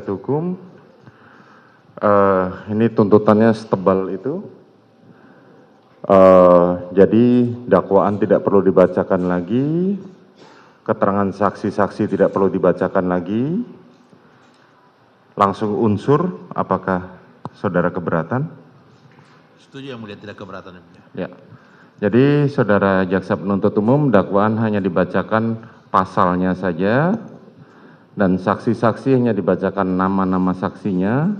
Hukum, ini tuntutannya setebal itu, jadi dakwaan tidak perlu dibacakan lagi, keterangan saksi-saksi tidak perlu dibacakan lagi, langsung unsur. Apakah saudara keberatan? Setuju, yang mulia, tidak keberatan, yang mulia. Ya, jadi saudara jaksa penuntut umum, dakwaan hanya dibacakan pasalnya saja, dan saksi-saksi hanya dibacakan nama-nama saksinya,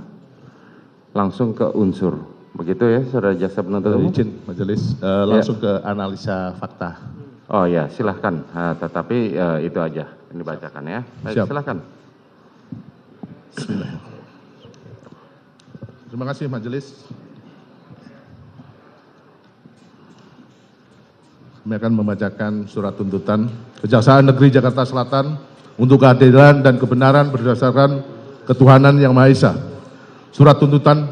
langsung ke unsur. Begitu ya, saudara jaksa penuntut umum? Izin majelis, langsung ke analisa fakta. Oh ya, silahkan. Tetapi itu aja yang dibacakan ya. Baik, Siap. silahkan. Terima kasih majelis. Kami akan membacakan surat tuntutan Kejaksaan Negeri Jakarta Selatan untuk keadilan dan kebenaran berdasarkan ketuhanan yang Maha Esa. Surat tuntutan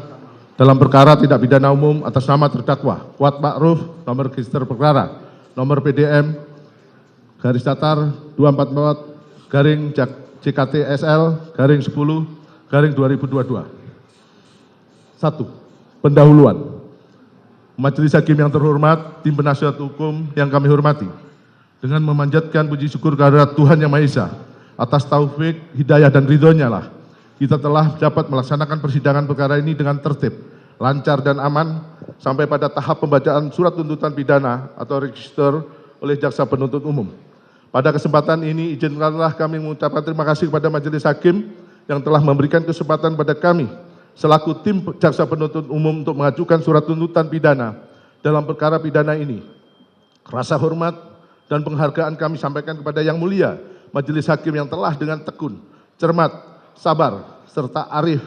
dalam perkara tindak pidana umum atas nama terdakwa Kuat Ma'ruf, nomor register perkara, nomor PDM, garis datar 244, garing JKTSL, garing 10, garing 2022. 1. Pendahuluan. Majelis Hakim yang terhormat, tim penasihat hukum yang kami hormati, dengan memanjatkan puji syukur kehadirat Tuhan Yang Maha Esa atas taufik, hidayah dan ridhonya lah kita telah dapat melaksanakan persidangan perkara ini dengan tertib, lancar dan aman sampai pada tahap pembacaan surat tuntutan pidana atau register oleh jaksa penuntut umum. Pada kesempatan ini izinkanlah kami mengucapkan terima kasih kepada Majelis Hakim yang telah memberikan kesempatan pada kami selaku tim jaksa penuntut umum untuk mengajukan surat tuntutan pidana dalam perkara pidana ini. Rasa hormat dan penghargaan kami sampaikan kepada Yang Mulia Majelis Hakim yang telah dengan tekun, cermat, sabar, serta arif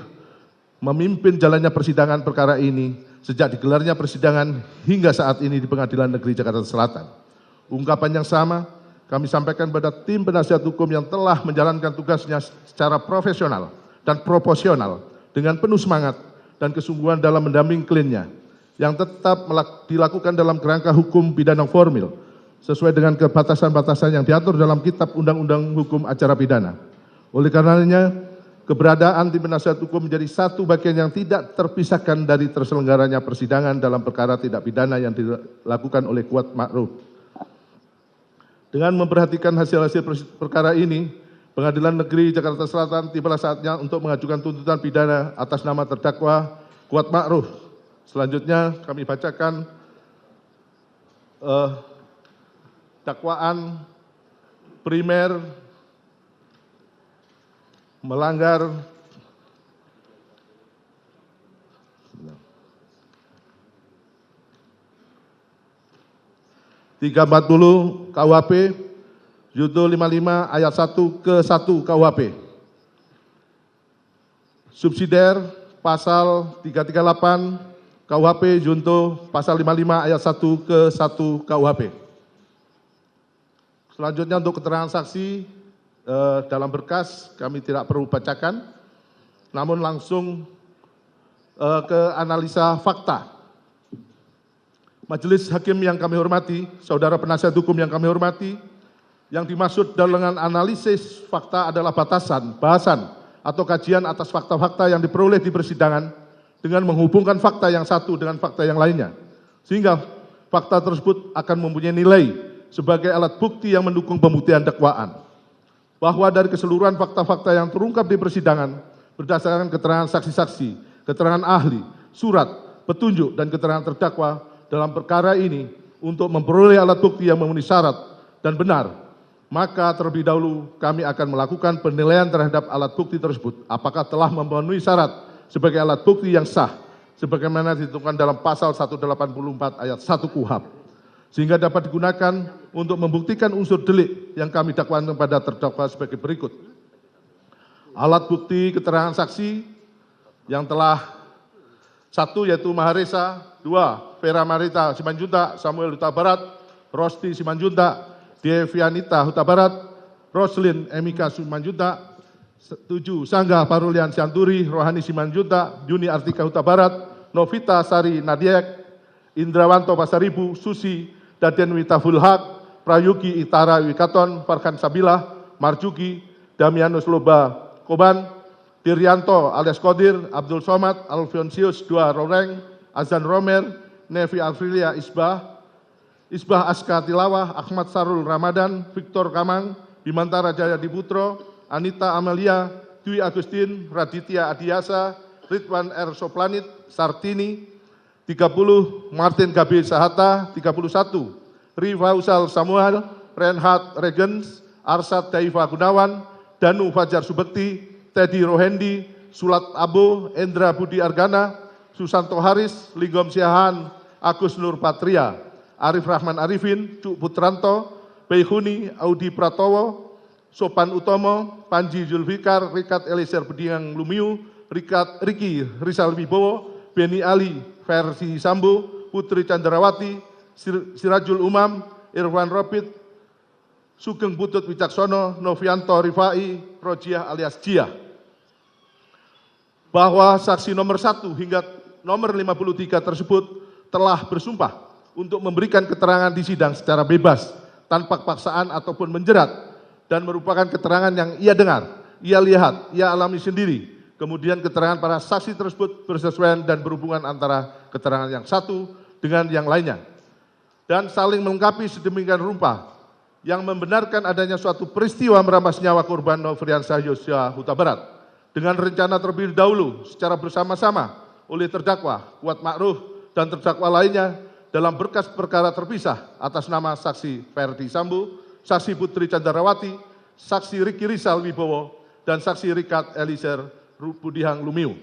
memimpin jalannya persidangan perkara ini sejak digelarnya persidangan hingga saat ini di Pengadilan Negeri Jakarta Selatan. Ungkapan yang sama kami sampaikan pada tim penasihat hukum yang telah menjalankan tugasnya secara profesional dan proporsional dengan penuh semangat dan kesungguhan dalam mendampingi kliennya yang tetap dilakukan dalam kerangka hukum pidana formil sesuai dengan kebatasan-batasan yang diatur dalam Kitab Undang-Undang Hukum Acara Pidana. Oleh karenanya, keberadaan tim penasihat hukum menjadi satu bagian yang tidak terpisahkan dari terselenggaranya persidangan dalam perkara tindak pidana yang dilakukan oleh Kuat Ma'ruf. Dengan memperhatikan hasil-hasil perkara ini, Pengadilan Negeri Jakarta Selatan tibalah saatnya untuk mengajukan tuntutan pidana atas nama terdakwa Kuat Ma'ruf. Selanjutnya kami bacakan dakwaan primer melanggar (340) KUHP Judul 55 ayat 1 ke 1 KUHP. Subsidiar pasal 338 KUHP junto pasal 55 ayat 1 ke 1 KUHP. Selanjutnya untuk keterangan saksi dalam berkas kami tidak perlu bacakan, namun langsung ke analisa fakta. Majelis Hakim yang kami hormati, saudara penasihat hukum yang kami hormati, yang dimaksud dengan analisis fakta adalah bahasan atau kajian atas fakta-fakta yang diperoleh di persidangan dengan menghubungkan fakta yang satu dengan fakta yang lainnya. Sehingga fakta tersebut akan mempunyai nilai sebagai alat bukti yang mendukung pembuktian dakwaan. Bahwa dari keseluruhan fakta-fakta yang terungkap di persidangan berdasarkan keterangan saksi-saksi, keterangan ahli, surat, petunjuk, dan keterangan terdakwa dalam perkara ini untuk memperoleh alat bukti yang memenuhi syarat dan benar, maka terlebih dahulu kami akan melakukan penilaian terhadap alat bukti tersebut apakah telah memenuhi syarat sebagai alat bukti yang sah sebagaimana ditentukan dalam pasal 184 ayat 1 KUHP sehingga dapat digunakan untuk membuktikan unsur delik yang kami dakwakan kepada terdakwa sebagai berikut. Alat bukti keterangan saksi yang telah 1 yaitu Maharesa, 2 Vera Marita Simanjuntak, Samuel Huta Barat, Rosti Simanjuntak, Devianita Huta Barat, Roslin Emika Simanjuntak, 7 Sangga Parulian Sianturi, Rohani Simanjuntak, Juni Artika Huta Barat, Novita Sari Nadiek, Indrawanto Pasaribu, Susi Daden Wita Fulhak, Prayugi Itara Wikaton, Farhan Sabilah, Marjuki, Damianus Loba Koban, Diryanto alias Kodir, Abdul Somad, Alfonsius II Roreng, Azan Romer, Nevi Alfilia Isbah, Isbah Aska Tilawah, Ahmad Sarul Ramadan, Victor Kamang, Bimantara Jaya Diputro, Anita Amelia, Dwi Agustin, Raditya Adiasa, Ridwan R. Soplanit, Sartini, 30, Martin Gabi Sahata, 31, Rifausal Samuel, Renhat Regens, Arsad Daifa Gunawan, Danu Fajar Subekti, Teddy Rohendi, Sulat Abo, Endra Budi Argana, Susanto Haris, Ligom Siahan, Agus Nur Patria, Arif Rahman Arifin, Cuk Putranto, Beihuni, Audi Pratowo, Sopan Utomo, Panji Zulfikar, Rikat Elisir Budiang Lumiu, Riki Rizal Wibowo, Beni Ali, Versi Sambo, Putri Candrawati, Sirajul Umam, Irwan Robit, Sugeng Putut Wicaksono, Novianto Rifai, Rojiah alias Jia. Bahwa saksi nomor 1 hingga nomor 53 tersebut telah bersumpah untuk memberikan keterangan di sidang secara bebas, tanpa paksaan ataupun menjerat, dan merupakan keterangan yang ia dengar, ia lihat, ia alami sendiri. Kemudian keterangan para saksi tersebut bersesuaian dan berhubungan antara keterangan yang satu dengan yang lainnya. Dan saling melengkapi sedemikian rupa yang membenarkan adanya suatu peristiwa merampas nyawa korban Nofriansah Yosua Huta Barat dengan rencana terlebih dahulu secara bersama-sama oleh terdakwa Kuat Ma'ruf dan terdakwa lainnya dalam berkas perkara terpisah atas nama saksi Ferdi Sambo, saksi Putri Candrawati, saksi Riki Rizal Wibowo, dan saksi Rikat Elisir Budihang Lumiu.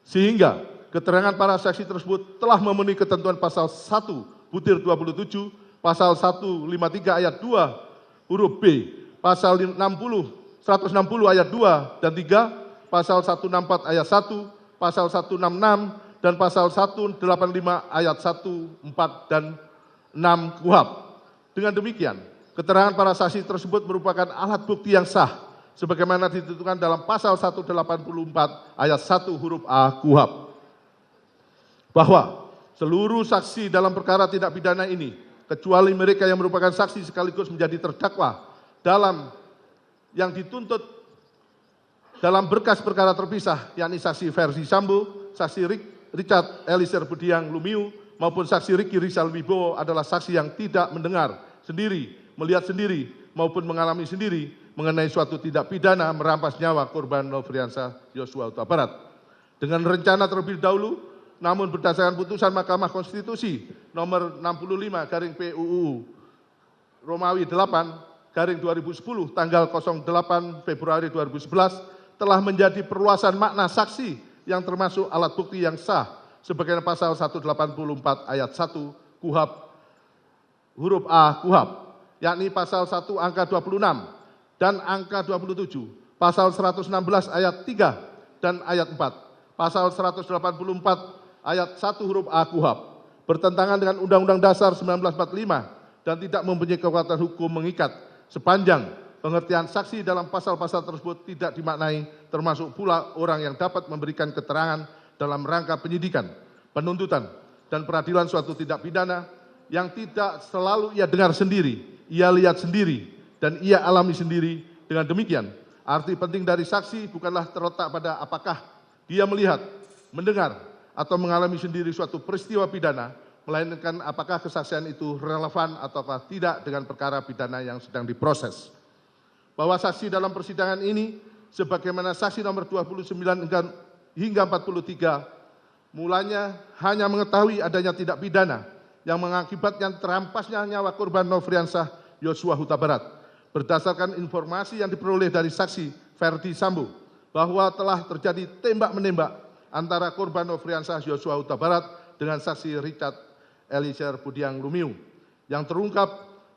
Sehingga keterangan para saksi tersebut telah memenuhi ketentuan pasal 1/27, pasal 153 ayat 2 huruf B, pasal 160 ayat 2 dan 3, pasal 164 ayat 1, pasal 166 dan pasal 185 ayat 1, 4 dan 6 KUHP. Dengan demikian, keterangan para saksi tersebut merupakan alat bukti yang sah sebagaimana ditentukan dalam pasal 184 ayat 1 huruf A KUHP. Bahwa seluruh saksi dalam perkara tindak pidana ini, kecuali mereka yang merupakan saksi sekaligus menjadi terdakwa dalam yang dituntut dalam berkas perkara terpisah, yakni saksi Verdi Sambo, saksi Richard Elisir Budiang Lumiu, maupun saksi Riki Rizal Wibowo adalah saksi yang tidak mendengar sendiri, melihat sendiri, maupun mengalami sendiri mengenai suatu tindak pidana merampas nyawa korban Nofriansah Yosua Huta Barat. Dengan rencana terlebih dahulu, namun berdasarkan putusan Mahkamah Konstitusi nomor 65 garing PUU Romawi 8 garing 2010 tanggal 08 Februari 2011 telah menjadi perluasan makna saksi yang termasuk alat bukti yang sah sebagaimana pasal 184 ayat 1 KUHP huruf A KUHP, yakni pasal 1 angka 26 dan angka 27, pasal 116 ayat 3 dan ayat 4, pasal 184 ayat 1 huruf A KUHP, bertentangan dengan Undang-Undang Dasar 1945 dan tidak mempunyai kekuatan hukum mengikat sepanjang pengertian saksi dalam pasal-pasal tersebut tidak dimaknai termasuk pula orang yang dapat memberikan keterangan dalam rangka penyidikan, penuntutan, dan peradilan suatu tindak pidana yang tidak selalu ia dengar sendiri, ia lihat sendiri, dan ia alami sendiri. Dengan demikian, arti penting dari saksi bukanlah terletak pada apakah dia melihat, mendengar, atau mengalami sendiri suatu peristiwa pidana, melainkan apakah kesaksian itu relevan ataukah tidak dengan perkara pidana yang sedang diproses. Bahwa saksi dalam persidangan ini, sebagaimana saksi nomor 29 hingga 43, mulanya hanya mengetahui adanya tindak pidana yang mengakibatkan terampasnya nyawa korban Nofriansah Yosua Huta Barat, berdasarkan informasi yang diperoleh dari saksi Verdi Sambo, bahwa telah terjadi tembak-menembak antara korban Nofriansah Yosua Huta Barat dengan saksi Richard Elisir Budiang Lumiu, yang terungkap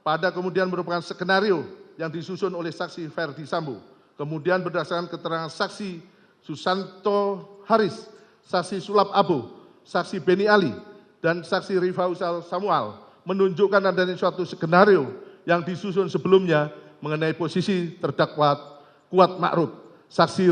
pada kemudian merupakan skenario yang disusun oleh saksi Verdi Sambo. Kemudian berdasarkan keterangan saksi Susanto Haris, saksi Sulap Abo, saksi Beni Ali, dan saksi Rifausal Samuel menunjukkan adanya suatu skenario yang disusun sebelumnya mengenai posisi terdakwa Kuat Ma'ruf, saksi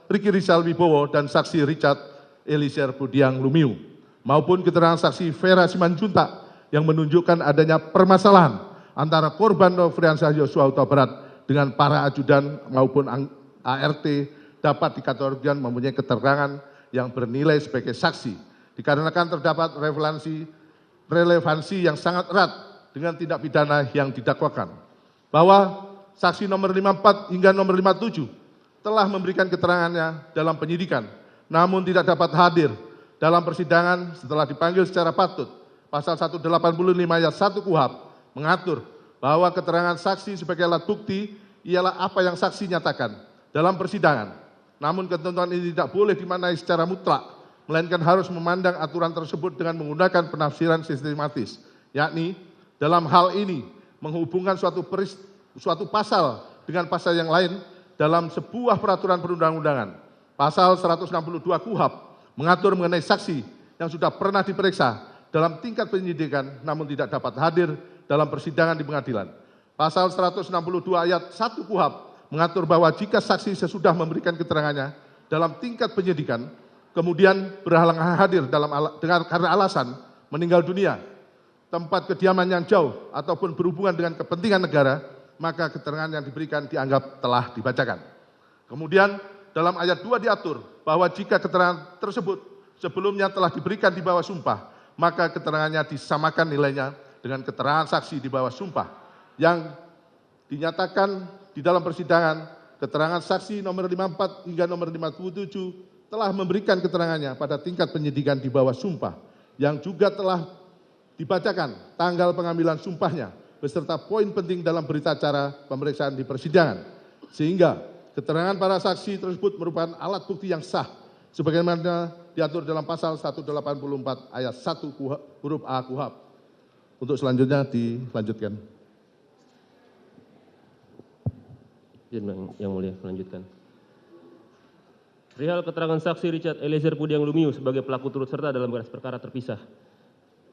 Riki Rizal Wibowo, dan saksi Richard Elisir Budiang Lumiu, maupun keterangan saksi Vera Simanjuntak yang menunjukkan adanya permasalahan antara korban Nofriansah Yosua Huta Barat dengan para ajudan maupun ART dapat dikategorikan mempunyai keterangan yang bernilai sebagai saksi, dikarenakan terdapat relevansi yang sangat erat dengan tindak pidana yang didakwakan. Bahwa saksi nomor 54 hingga nomor 57 telah memberikan keterangannya dalam penyidikan, namun tidak dapat hadir dalam persidangan setelah dipanggil secara patut. Pasal 185 ayat 1 KUHP mengatur bahwa keterangan saksi sebagai alat bukti ialah apa yang saksi nyatakan dalam persidangan. Namun ketentuan ini tidak boleh dimaknai secara mutlak, melainkan harus memandang aturan tersebut dengan menggunakan penafsiran sistematis, yakni dalam hal ini menghubungkan suatu pasal dengan pasal yang lain dalam sebuah peraturan perundang-undangan. Pasal 162 KUHP mengatur mengenai saksi yang sudah pernah diperiksa dalam tingkat penyidikan namun tidak dapat hadir dalam persidangan di pengadilan. Pasal 162 ayat 1 KUHP mengatur bahwa jika saksi sesudah memberikan keterangannya dalam tingkat penyidikan, kemudian berhalangan hadir karena alasan meninggal dunia, tempat kediaman yang jauh, ataupun berhubungan dengan kepentingan negara, maka keterangan yang diberikan dianggap telah dibacakan. Kemudian dalam ayat 2 diatur bahwa jika keterangan tersebut sebelumnya telah diberikan di bawah sumpah, maka keterangannya disamakan nilainya dengan keterangan saksi di bawah sumpah yang dinyatakan di dalam persidangan. Keterangan saksi nomor 54 hingga nomor 57 telah memberikan keterangannya pada tingkat penyidikan di bawah sumpah yang juga telah dibacakan tanggal pengambilan sumpahnya beserta poin penting dalam berita acara pemeriksaan di persidangan, sehingga keterangan para saksi tersebut merupakan alat bukti yang sah sebagaimana diatur dalam pasal 184 ayat 1 huruf A KUHP. Untuk selanjutnya dilanjutkan. Yang mulia, melanjutkan. Perihal keterangan saksi Richard Eliezer Pudiang Lumiu sebagai pelaku turut serta dalam berkas perkara terpisah,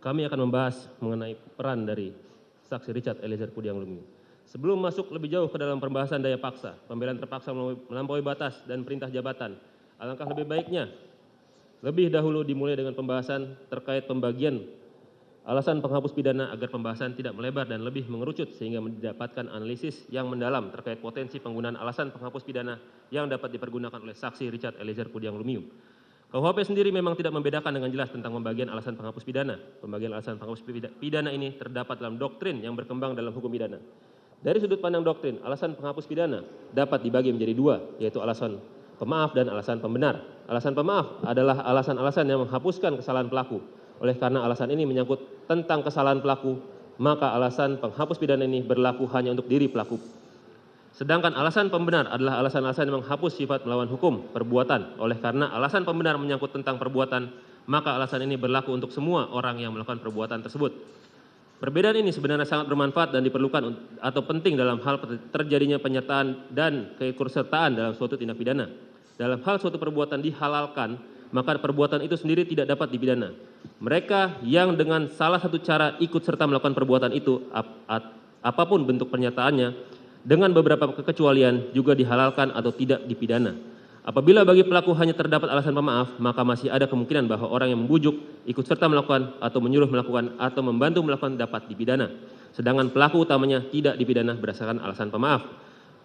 kami akan membahas mengenai peran dari saksi Richard Eliezer Pudiang Lumiu. Sebelum masuk lebih jauh ke dalam pembahasan daya paksa, pembelaan terpaksa melampaui batas dan perintah jabatan, alangkah lebih baiknya lebih dahulu dimulai dengan pembahasan terkait pembagian alasan penghapus pidana agar pembahasan tidak melebar dan lebih mengerucut sehingga mendapatkan analisis yang mendalam terkait potensi penggunaan alasan penghapus pidana yang dapat dipergunakan oleh saksi Richard Eliezer Pudiang Lumiu. KUHP sendiri memang tidak membedakan dengan jelas tentang pembagian alasan penghapus pidana. Pembagian alasan penghapus pidana ini terdapat dalam doktrin yang berkembang dalam hukum pidana. Dari sudut pandang doktrin, alasan penghapus pidana dapat dibagi menjadi dua, yaitu alasan pemaaf dan alasan pembenar. Alasan pemaaf adalah alasan-alasan yang menghapuskan kesalahan pelaku. Oleh karena alasan ini menyangkut tentang kesalahan pelaku, maka alasan penghapus pidana ini berlaku hanya untuk diri pelaku. Sedangkan alasan pembenar adalah alasan-alasan yang menghapus sifat melawan hukum, perbuatan. Oleh karena alasan pembenar menyangkut tentang perbuatan, maka alasan ini berlaku untuk semua orang yang melakukan perbuatan tersebut. Perbedaan ini sebenarnya sangat bermanfaat dan diperlukan atau penting dalam hal terjadinya penyertaan dan keikutsertaan dalam suatu tindak pidana. Dalam hal suatu perbuatan dihalalkan, maka perbuatan itu sendiri tidak dapat dipidana. Mereka yang dengan salah satu cara ikut serta melakukan perbuatan itu, apapun bentuk pernyataannya, dengan beberapa kekecualian juga dihalalkan atau tidak dipidana. Apabila bagi pelaku hanya terdapat alasan pemaaf, maka masih ada kemungkinan bahwa orang yang membujuk, ikut serta melakukan, atau menyuruh melakukan, atau membantu melakukan dapat dipidana. Sedangkan pelaku utamanya tidak dipidana berdasarkan alasan pemaaf.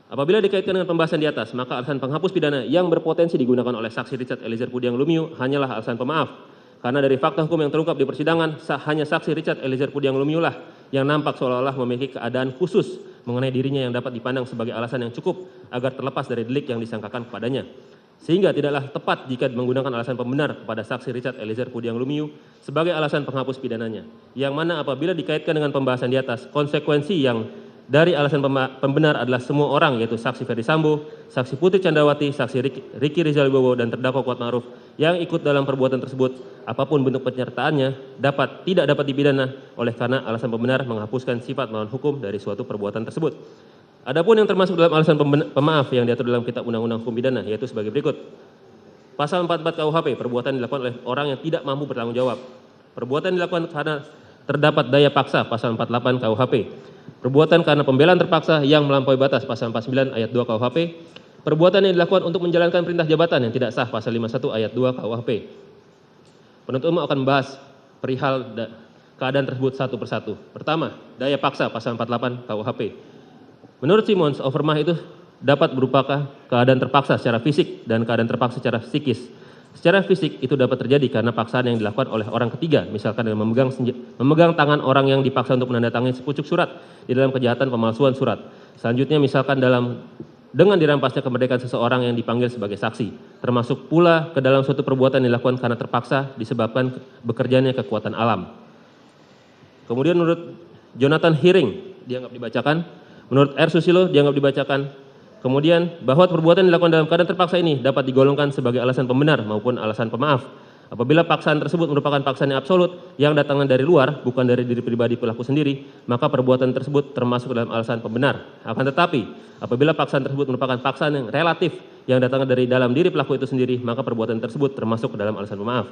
Apabila dikaitkan dengan pembahasan di atas, maka alasan penghapus pidana yang berpotensi digunakan oleh saksi Richard Eliezer Pudiang Lumiu hanyalah alasan pemaaf. Karena dari fakta hukum yang terungkap di persidangan, hanya saksi Richard Eliezer Pudiang Lumiu lah yang nampak seolah-olah memiliki keadaan khusus mengenai dirinya yang dapat dipandang sebagai alasan yang cukup agar terlepas dari delik yang disangkakan kepadanya. Sehingga tidaklah tepat jika menggunakan alasan pembenar kepada saksi Richard Eliezer Pudiang Lumiu sebagai alasan penghapus pidananya. Yang mana apabila dikaitkan dengan pembahasan di atas, konsekuensi yang dari alasan pembenar adalah semua orang, yaitu saksi Ferdi Sambo, saksi Putri Candrawati, saksi Ricky Rizal Wibowo, dan terdakwa Kuat Ma'ruf yang ikut dalam perbuatan tersebut, apapun bentuk penyertaannya, tidak dapat dipidana oleh karena alasan pembenar menghapuskan sifat melawan hukum dari suatu perbuatan tersebut. Adapun yang termasuk dalam alasan pemaaf yang diatur dalam Kitab Undang-Undang Hukum Pidana, yaitu sebagai berikut. Pasal 44 KUHP, perbuatan dilakukan oleh orang yang tidak mampu bertanggung jawab. Perbuatan dilakukan karena terdapat daya paksa, pasal 48 KUHP. Perbuatan karena pembelaan terpaksa yang melampaui batas, pasal 49 ayat 2 KUHP. Perbuatan yang dilakukan untuk menjalankan perintah jabatan yang tidak sah, pasal 51 ayat 2 KUHP. Penuntut umum akan membahas perihal keadaan tersebut satu persatu. Pertama, daya paksa, pasal 48 KUHP. Menurut Simons, overmah itu dapat berupa keadaan terpaksa secara fisik dan keadaan terpaksa secara psikis. Secara fisik itu dapat terjadi karena paksaan yang dilakukan oleh orang ketiga, misalkan dengan memegang tangan orang yang dipaksa untuk menandatangani sepucuk surat di dalam kejahatan pemalsuan surat. Selanjutnya misalkan dengan dirampasnya kemerdekaan seseorang yang dipanggil sebagai saksi, termasuk pula ke dalam suatu perbuatan yang dilakukan karena terpaksa disebabkan bekerjanya kekuatan alam. Kemudian menurut Jonathan Hiring dianggap dibacakan, menurut R. Susilo dianggap dibacakan. Kemudian bahwa perbuatan yang dilakukan dalam keadaan terpaksa ini dapat digolongkan sebagai alasan pembenar maupun alasan pemaaf. Apabila paksaan tersebut merupakan paksaan yang absolut yang datangnya dari luar, bukan dari diri pribadi pelaku sendiri, maka perbuatan tersebut termasuk dalam alasan pembenar. Akan tetapi, apabila paksaan tersebut merupakan paksaan yang relatif yang datangnya dari dalam diri pelaku itu sendiri, maka perbuatan tersebut termasuk ke dalam alasan pemaaf.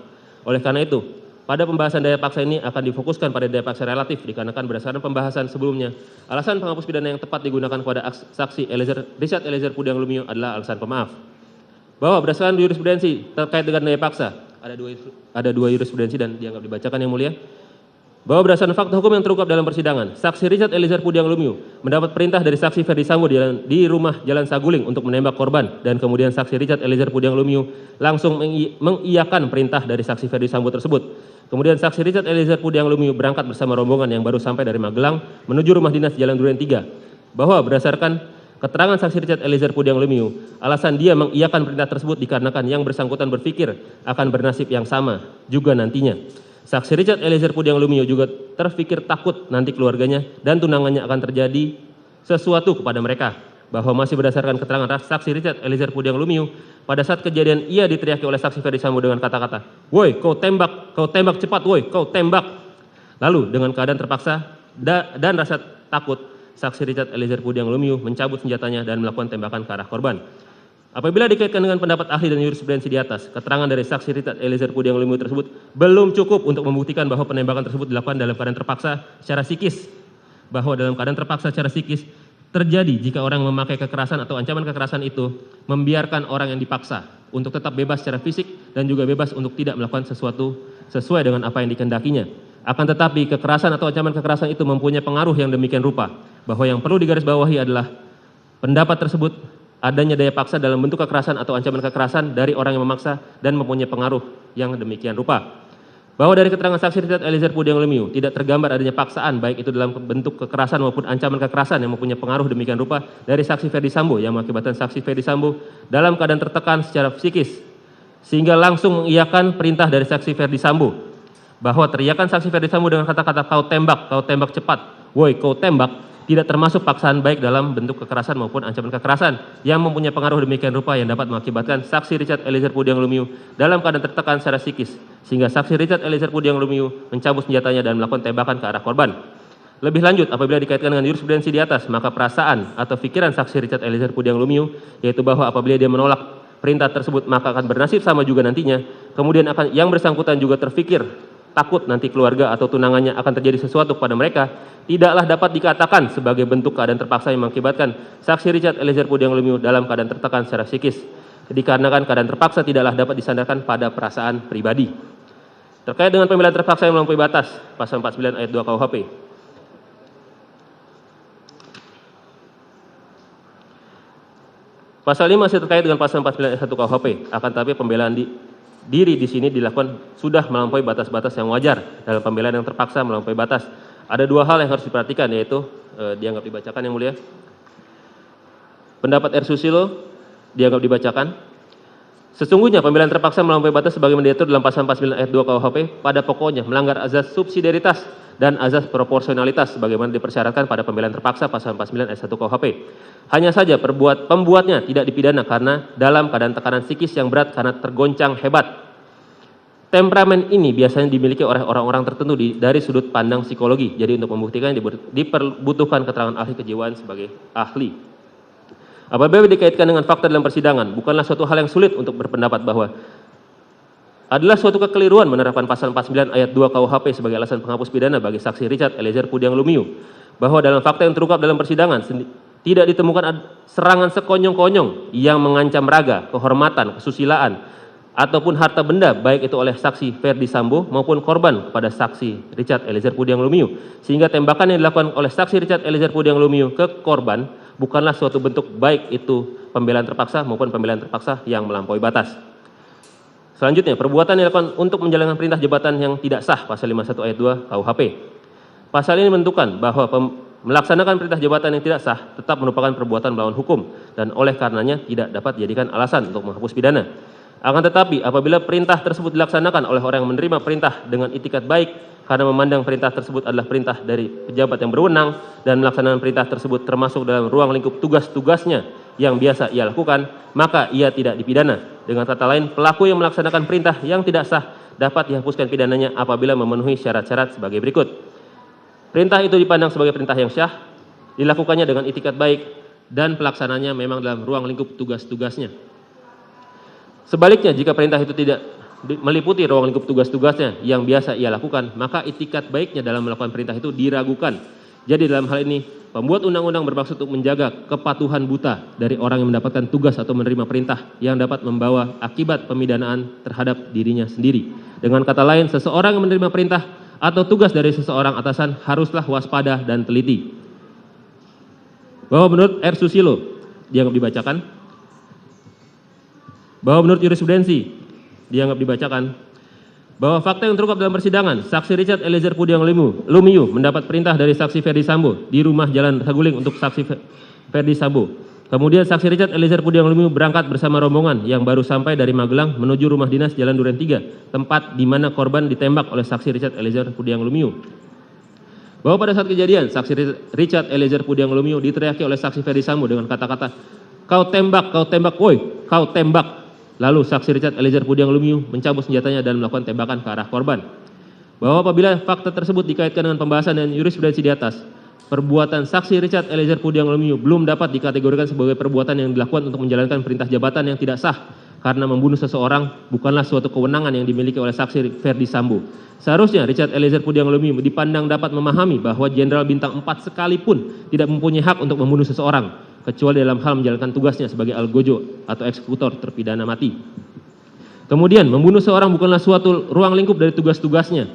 Oleh karena itu, pada pembahasan daya paksa ini akan difokuskan pada daya paksa relatif dikarenakan berdasarkan pembahasan sebelumnya, alasan penghapus pidana yang tepat digunakan kepada saksi Richard Eliezer Pudiang Lumiu adalah alasan pemaaf. Bahwa berdasarkan jurisprudensi terkait dengan daya paksa, ada dua jurisprudensi dan dianggap dibacakan yang mulia. Bahwa berdasarkan fakta hukum yang terungkap dalam persidangan, saksi Richard Eliezer Pudiang Lumiu mendapat perintah dari saksi Ferdi Sambo di rumah Jalan Saguling untuk menembak korban, dan kemudian saksi Richard Eliezer Pudiang Lumiu langsung mengiyakan perintah dari saksi Ferdi Sambo tersebut. Kemudian saksi Richard Eliezer Pudiang Lumiu berangkat bersama rombongan yang baru sampai dari Magelang menuju rumah dinas Jalan Duren 3. Bahwa berdasarkan keterangan saksi Richard Eliezer Pudiang Lumiu, alasan dia mengiyakan perintah tersebut dikarenakan yang bersangkutan berpikir akan bernasib yang sama juga nantinya. Saksi Richard Eliezer Pudiang Lumiu juga terpikir takut nanti keluarganya dan tunangannya akan terjadi sesuatu kepada mereka. Bahwa masih berdasarkan keterangan saksi Richard Eliezer Pudiang Lumiu, pada saat kejadian ia diteriaki oleh saksi Ferdi Sambo dengan kata-kata, "Woi, kau tembak cepat, woi, kau tembak." Lalu dengan keadaan terpaksa dan rasa takut, saksi Richard Eliezer Pudiang Lumiu mencabut senjatanya dan melakukan tembakan ke arah korban. Apabila dikaitkan dengan pendapat ahli dan jurisprudensi di atas, keterangan dari saksi Richard Eliezer Pudiang Lumiu tersebut belum cukup untuk membuktikan bahwa penembakan tersebut dilakukan dalam keadaan terpaksa secara psikis. Bahwa dalam keadaan terpaksa secara psikis terjadi jika orang memakai kekerasan atau ancaman kekerasan itu membiarkan orang yang dipaksa untuk tetap bebas secara fisik dan juga bebas untuk tidak melakukan sesuatu sesuai dengan apa yang dikendakinya. Akan tetapi kekerasan atau ancaman kekerasan itu mempunyai pengaruh yang demikian rupa, bahwa yang perlu digarisbawahi adalah pendapat tersebut adanya daya paksa dalam bentuk kekerasan atau ancaman kekerasan dari orang yang memaksa dan mempunyai pengaruh yang demikian rupa. Bahwa dari keterangan saksi Richard Eliezer Pudiang Lumiu tidak tergambar adanya paksaan baik itu dalam bentuk kekerasan maupun ancaman kekerasan yang mempunyai pengaruh demikian rupa dari saksi Ferdi Sambo yang mengakibatkan saksi Ferdi Sambo dalam keadaan tertekan secara psikis sehingga langsung mengiyakan perintah dari saksi Ferdi Sambo. Bahwa teriakan saksi Ferdi Sambo dengan kata-kata kau tembak cepat, woi kau tembak, tidak termasuk paksaan baik dalam bentuk kekerasan maupun ancaman kekerasan yang mempunyai pengaruh demikian rupa yang dapat mengakibatkan saksi Richard Eliezer Pudiang Lumiu dalam keadaan tertekan secara psikis sehingga saksi Richard Eliezer Pudiang Lumiu mencabut senjatanya dan melakukan tembakan ke arah korban. Lebih lanjut, apabila dikaitkan dengan jurisprudensi di atas, maka perasaan atau pikiran saksi Richard Eliezer Pudiang Lumiu, yaitu bahwa apabila dia menolak perintah tersebut maka akan bernasib sama juga nantinya, kemudian akan yang bersangkutan juga terpikir takut nanti keluarga atau tunangannya akan terjadi sesuatu kepada mereka, tidaklah dapat dikatakan sebagai bentuk keadaan terpaksa yang mengakibatkan saksi Richard Eliezer Pudiang Lumiu dalam keadaan tertekan secara psikis. Dikarenakan keadaan terpaksa tidaklah dapat disandarkan pada perasaan pribadi. Terkait dengan pembelaan terpaksa yang melampaui batas, pasal 49 ayat 2 KUHP. Pasal 5 masih terkait dengan pasal 49 ayat 1 KUHP, akan tetapi pembelaan diri di sini dilakukan sudah melampaui batas-batas yang wajar dalam pembelaan yang terpaksa melampaui batas. Ada dua hal yang harus diperhatikan, yaitu dianggap dibacakan yang mulia. Pendapat R. Susilo dianggap dibacakan. Sesungguhnya pembelaan terpaksa melampaui batas sebagaimana diatur dalam pasal 49 ayat 2 KUHP pada pokoknya melanggar azas subsidiaritas dan azas proporsionalitas sebagaimana dipersyaratkan pada pembelaan terpaksa pasal 49 ayat 1 KUHP. Hanya saja pembuatnya tidak dipidana karena dalam keadaan tekanan psikis yang berat karena tergoncang hebat. Temperamen ini biasanya dimiliki oleh orang-orang tertentu dari sudut pandang psikologi. Jadi untuk membuktikan diperbutuhkan keterangan ahli kejiwaan sebagai ahli. Apabila dikaitkan dengan fakta dalam persidangan, bukanlah suatu hal yang sulit untuk berpendapat bahwa adalah suatu kekeliruan menerapkan pasal 49 ayat 2 KUHP sebagai alasan penghapus pidana bagi saksi Richard Eliezer Pudiang Lumiu. Bahwa dalam fakta yang terungkap dalam persidangan tidak ditemukan serangan sekonyong-konyong yang mengancam raga, kehormatan, kesusilaan, ataupun harta benda baik itu oleh saksi Ferdi Sambo maupun korban kepada saksi Richard Eliezer Pudiang Lumiu. Sehingga tembakan yang dilakukan oleh saksi Richard Eliezer Pudiang Lumiu ke korban bukanlah suatu bentuk baik itu pembelaan terpaksa maupun pembelaan terpaksa yang melampaui batas. Selanjutnya, perbuatan yang dilakukan untuk menjalankan perintah jabatan yang tidak sah, pasal 51 ayat 2 KUHP. Pasal ini menentukan bahwa melaksanakan perintah jabatan yang tidak sah tetap merupakan perbuatan melawan hukum dan oleh karenanya tidak dapat dijadikan alasan untuk menghapus pidana. Akan tetapi apabila perintah tersebut dilaksanakan oleh orang yang menerima perintah dengan itikat baik karena memandang perintah tersebut adalah perintah dari pejabat yang berwenang dan melaksanakan perintah tersebut termasuk dalam ruang lingkup tugas-tugasnya yang biasa ia lakukan, maka ia tidak dipidana. Dengan kata lain, pelaku yang melaksanakan perintah yang tidak sah dapat dihapuskan pidananya apabila memenuhi syarat-syarat sebagai berikut. Perintah itu dipandang sebagai perintah yang syah, dilakukannya dengan itikat baik, dan pelaksananya memang dalam ruang lingkup tugas-tugasnya. Sebaliknya, jika perintah itu tidak meliputi ruang lingkup tugas-tugasnya yang biasa ia lakukan, maka itikat baiknya dalam melakukan perintah itu diragukan. Jadi dalam hal ini, pembuat undang-undang bermaksud untuk menjaga kepatuhan buta dari orang yang mendapatkan tugas atau menerima perintah yang dapat membawa akibat pemidanaan terhadap dirinya sendiri. Dengan kata lain, seseorang yang menerima perintah atau tugas dari seseorang atasan haruslah waspada dan teliti. Bahwa menurut R. Susilo, dianggap dibacakan. Bahwa menurut jurisprudensi, dianggap dibacakan. Bahwa fakta yang terungkap dalam persidangan, saksi Richard Eliezer Pudiang Lumiu mendapat perintah dari saksi Ferdi Sambo di rumah Jalan Saguling untuk saksi Ferdi Sambo. Kemudian saksi Richard Eliezer Pudiang Lumiu berangkat bersama rombongan yang baru sampai dari Magelang menuju rumah dinas Jalan Duren 3, tempat di mana korban ditembak oleh saksi Richard Eliezer Pudiang Lumiu. Bahwa pada saat kejadian, saksi Richard Eliezer Pudiang Lumiu diteriaki oleh saksi Ferdi Sambo dengan kata-kata, kau tembak, woi, kau tembak. Lalu saksi Richard Eliezer Pudiang Lumiu mencabut senjatanya dan melakukan tembakan ke arah korban. Bahwa apabila fakta tersebut dikaitkan dengan pembahasan dan jurisprudensi di atas, perbuatan saksi Richard Eliezer Pudiang Lumiu belum dapat dikategorikan sebagai perbuatan yang dilakukan untuk menjalankan perintah jabatan yang tidak sah karena membunuh seseorang bukanlah suatu kewenangan yang dimiliki oleh saksi Ferdi Sambo. Seharusnya Richard Eliezer Pudiang Lumiu dipandang dapat memahami bahwa Jenderal Bintang 4 sekalipun tidak mempunyai hak untuk membunuh seseorang kecuali dalam hal menjalankan tugasnya sebagai algojo atau eksekutor terpidana mati. Kemudian, membunuh seorang bukanlah suatu ruang lingkup dari tugas-tugasnya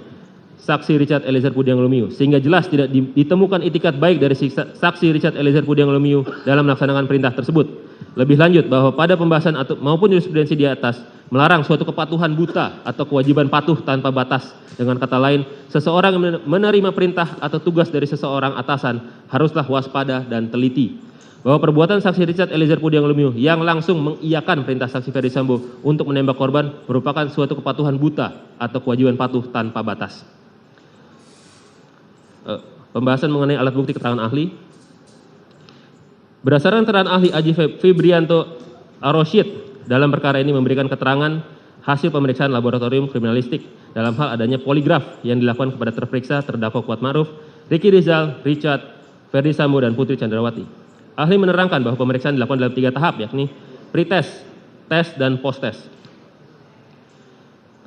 saksi Richard Eliezer Pudiang Lumiu, sehingga jelas tidak ditemukan itikat baik dari saksi Richard Eliezer Pudiang Lumiu dalam melaksanakan perintah tersebut. Lebih lanjut, bahwa pada pembahasan maupun jurisprudensi di atas melarang suatu kepatuhan buta atau kewajiban patuh tanpa batas. Dengan kata lain, seseorang yang menerima perintah atau tugas dari seseorang atasan haruslah waspada dan teliti. Bahwa perbuatan saksi Richard Eliezer Pudiang Lumiu yang langsung mengiyakan perintah saksi Ferdi Sambo untuk menembak korban merupakan suatu kepatuhan buta atau kewajiban patuh tanpa batas. Pembahasan mengenai alat bukti keterangan ahli. Berdasarkan keterangan ahli Aji Febrianto Arosyid dalam perkara ini memberikan keterangan hasil pemeriksaan laboratorium kriminalistik dalam hal adanya poligraf yang dilakukan kepada terperiksa terdakwa Kuat Ma'ruf, Ricky Rizal, Richard, Ferdi Sambo, dan Putri Chandrawati. Ahli menerangkan bahwa pemeriksaan dilakukan dalam 3 tahap, yakni pretest, tes, dan post-test.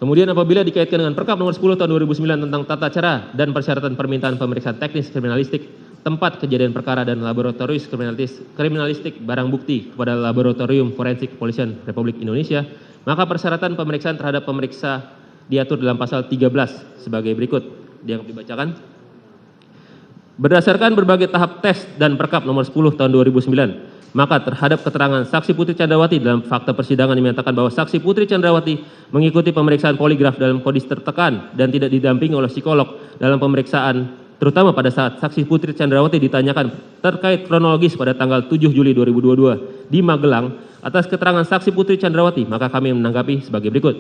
Kemudian apabila dikaitkan dengan Perkap nomor 10 tahun 2009 tentang tata cara dan persyaratan permintaan pemeriksaan teknis kriminalistik, tempat kejadian perkara dan laboratorium kriminalistik barang bukti kepada Laboratorium Forensik Kepolisian Republik Indonesia, maka persyaratan pemeriksaan terhadap pemeriksa diatur dalam pasal 13 sebagai berikut. Dianggap dibacakan. Berdasarkan berbagai tahap tes dan Perkap nomor 10 tahun 2009, maka terhadap keterangan saksi Putri Chandrawati dalam fakta persidangan dinyatakan bahwa saksi Putri Chandrawati mengikuti pemeriksaan poligraf dalam kondisi tertekan dan tidak didampingi oleh psikolog dalam pemeriksaan, terutama pada saat saksi Putri Chandrawati ditanyakan terkait kronologis pada tanggal 7 Juli 2022 di Magelang atas keterangan saksi Putri Chandrawati, maka kami menanggapi sebagai berikut.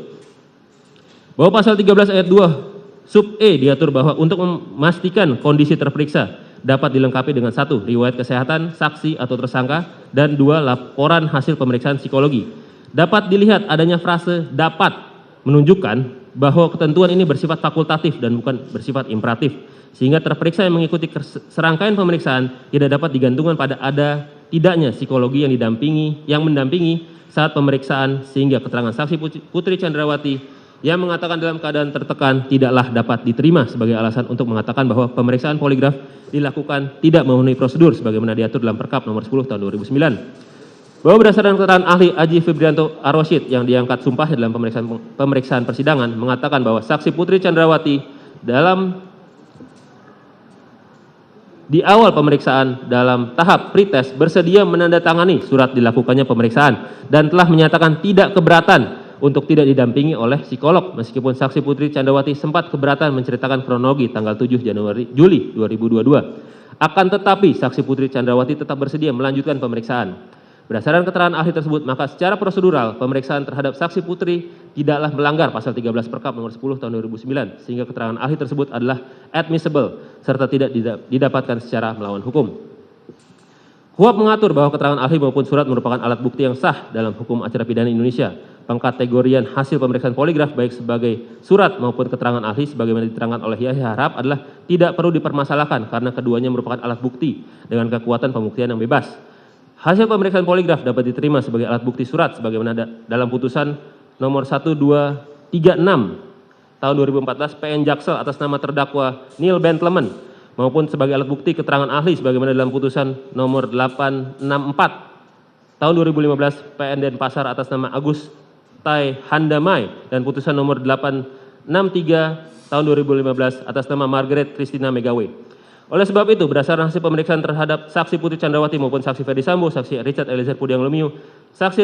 Bahwa pasal 13 ayat 2 sub E diatur bahwa untuk memastikan kondisi terperiksa dapat dilengkapi dengan 1. Riwayat kesehatan saksi atau tersangka, dan 2. Laporan hasil pemeriksaan psikologi. Dapat dilihat adanya frase dapat menunjukkan bahwa ketentuan ini bersifat fakultatif dan bukan bersifat imperatif, sehingga terperiksa yang mengikuti serangkaian pemeriksaan tidak dapat digantungkan pada ada tidaknya psikologi yang mendampingi saat pemeriksaan, sehingga keterangan saksi Putri Chandrawati yang mengatakan dalam keadaan tertekan tidaklah dapat diterima sebagai alasan untuk mengatakan bahwa pemeriksaan poligraf dilakukan tidak memenuhi prosedur sebagaimana diatur dalam Perkap nomor 10 tahun 2009. Bahwa berdasarkan keterangan ahli Aji Febrianto Arosyid yang diangkat sumpahnya dalam pemeriksaan persidangan mengatakan bahwa saksi Putri Chandrawati di awal pemeriksaan dalam tahap pretest bersedia menandatangani surat dilakukannya pemeriksaan dan telah menyatakan tidak keberatan untuk tidak didampingi oleh psikolog meskipun saksi Putri Chandrawati sempat keberatan menceritakan kronologi tanggal 7 Juli 2022. Akan tetapi saksi Putri Chandrawati tetap bersedia melanjutkan pemeriksaan. Berdasarkan keterangan ahli tersebut, maka secara prosedural pemeriksaan terhadap saksi Putri tidaklah melanggar pasal 13 Perkap nomor 10 tahun 2009 sehingga keterangan ahli tersebut adalah admissible serta tidak didapatkan secara melawan hukum. KUHP mengatur bahwa keterangan ahli maupun surat merupakan alat bukti yang sah dalam hukum acara pidana Indonesia. Pengkategorian hasil pemeriksaan poligraf baik sebagai surat maupun keterangan ahli sebagaimana diterangkan oleh Yahya Harap adalah tidak perlu dipermasalahkan karena keduanya merupakan alat bukti dengan kekuatan pembuktian yang bebas. Hasil pemeriksaan poligraf dapat diterima sebagai alat bukti surat sebagaimana dalam putusan nomor 1236 tahun 2014 PN Jaksel atas nama terdakwa Neil Bentleman maupun sebagai alat bukti keterangan ahli sebagaimana dalam putusan nomor 864 tahun 2015 PN Denpasar atas nama Agus Tai Handamai dan putusan nomor 863 tahun 2015 atas nama Margaret Christina Megawe. Oleh sebab itu, berdasarkan hasil pemeriksaan terhadap saksi Putri Chandrawati maupun saksi Ferdi Sambo, saksi Richard Eliezer Pudiang Lumiu, saksi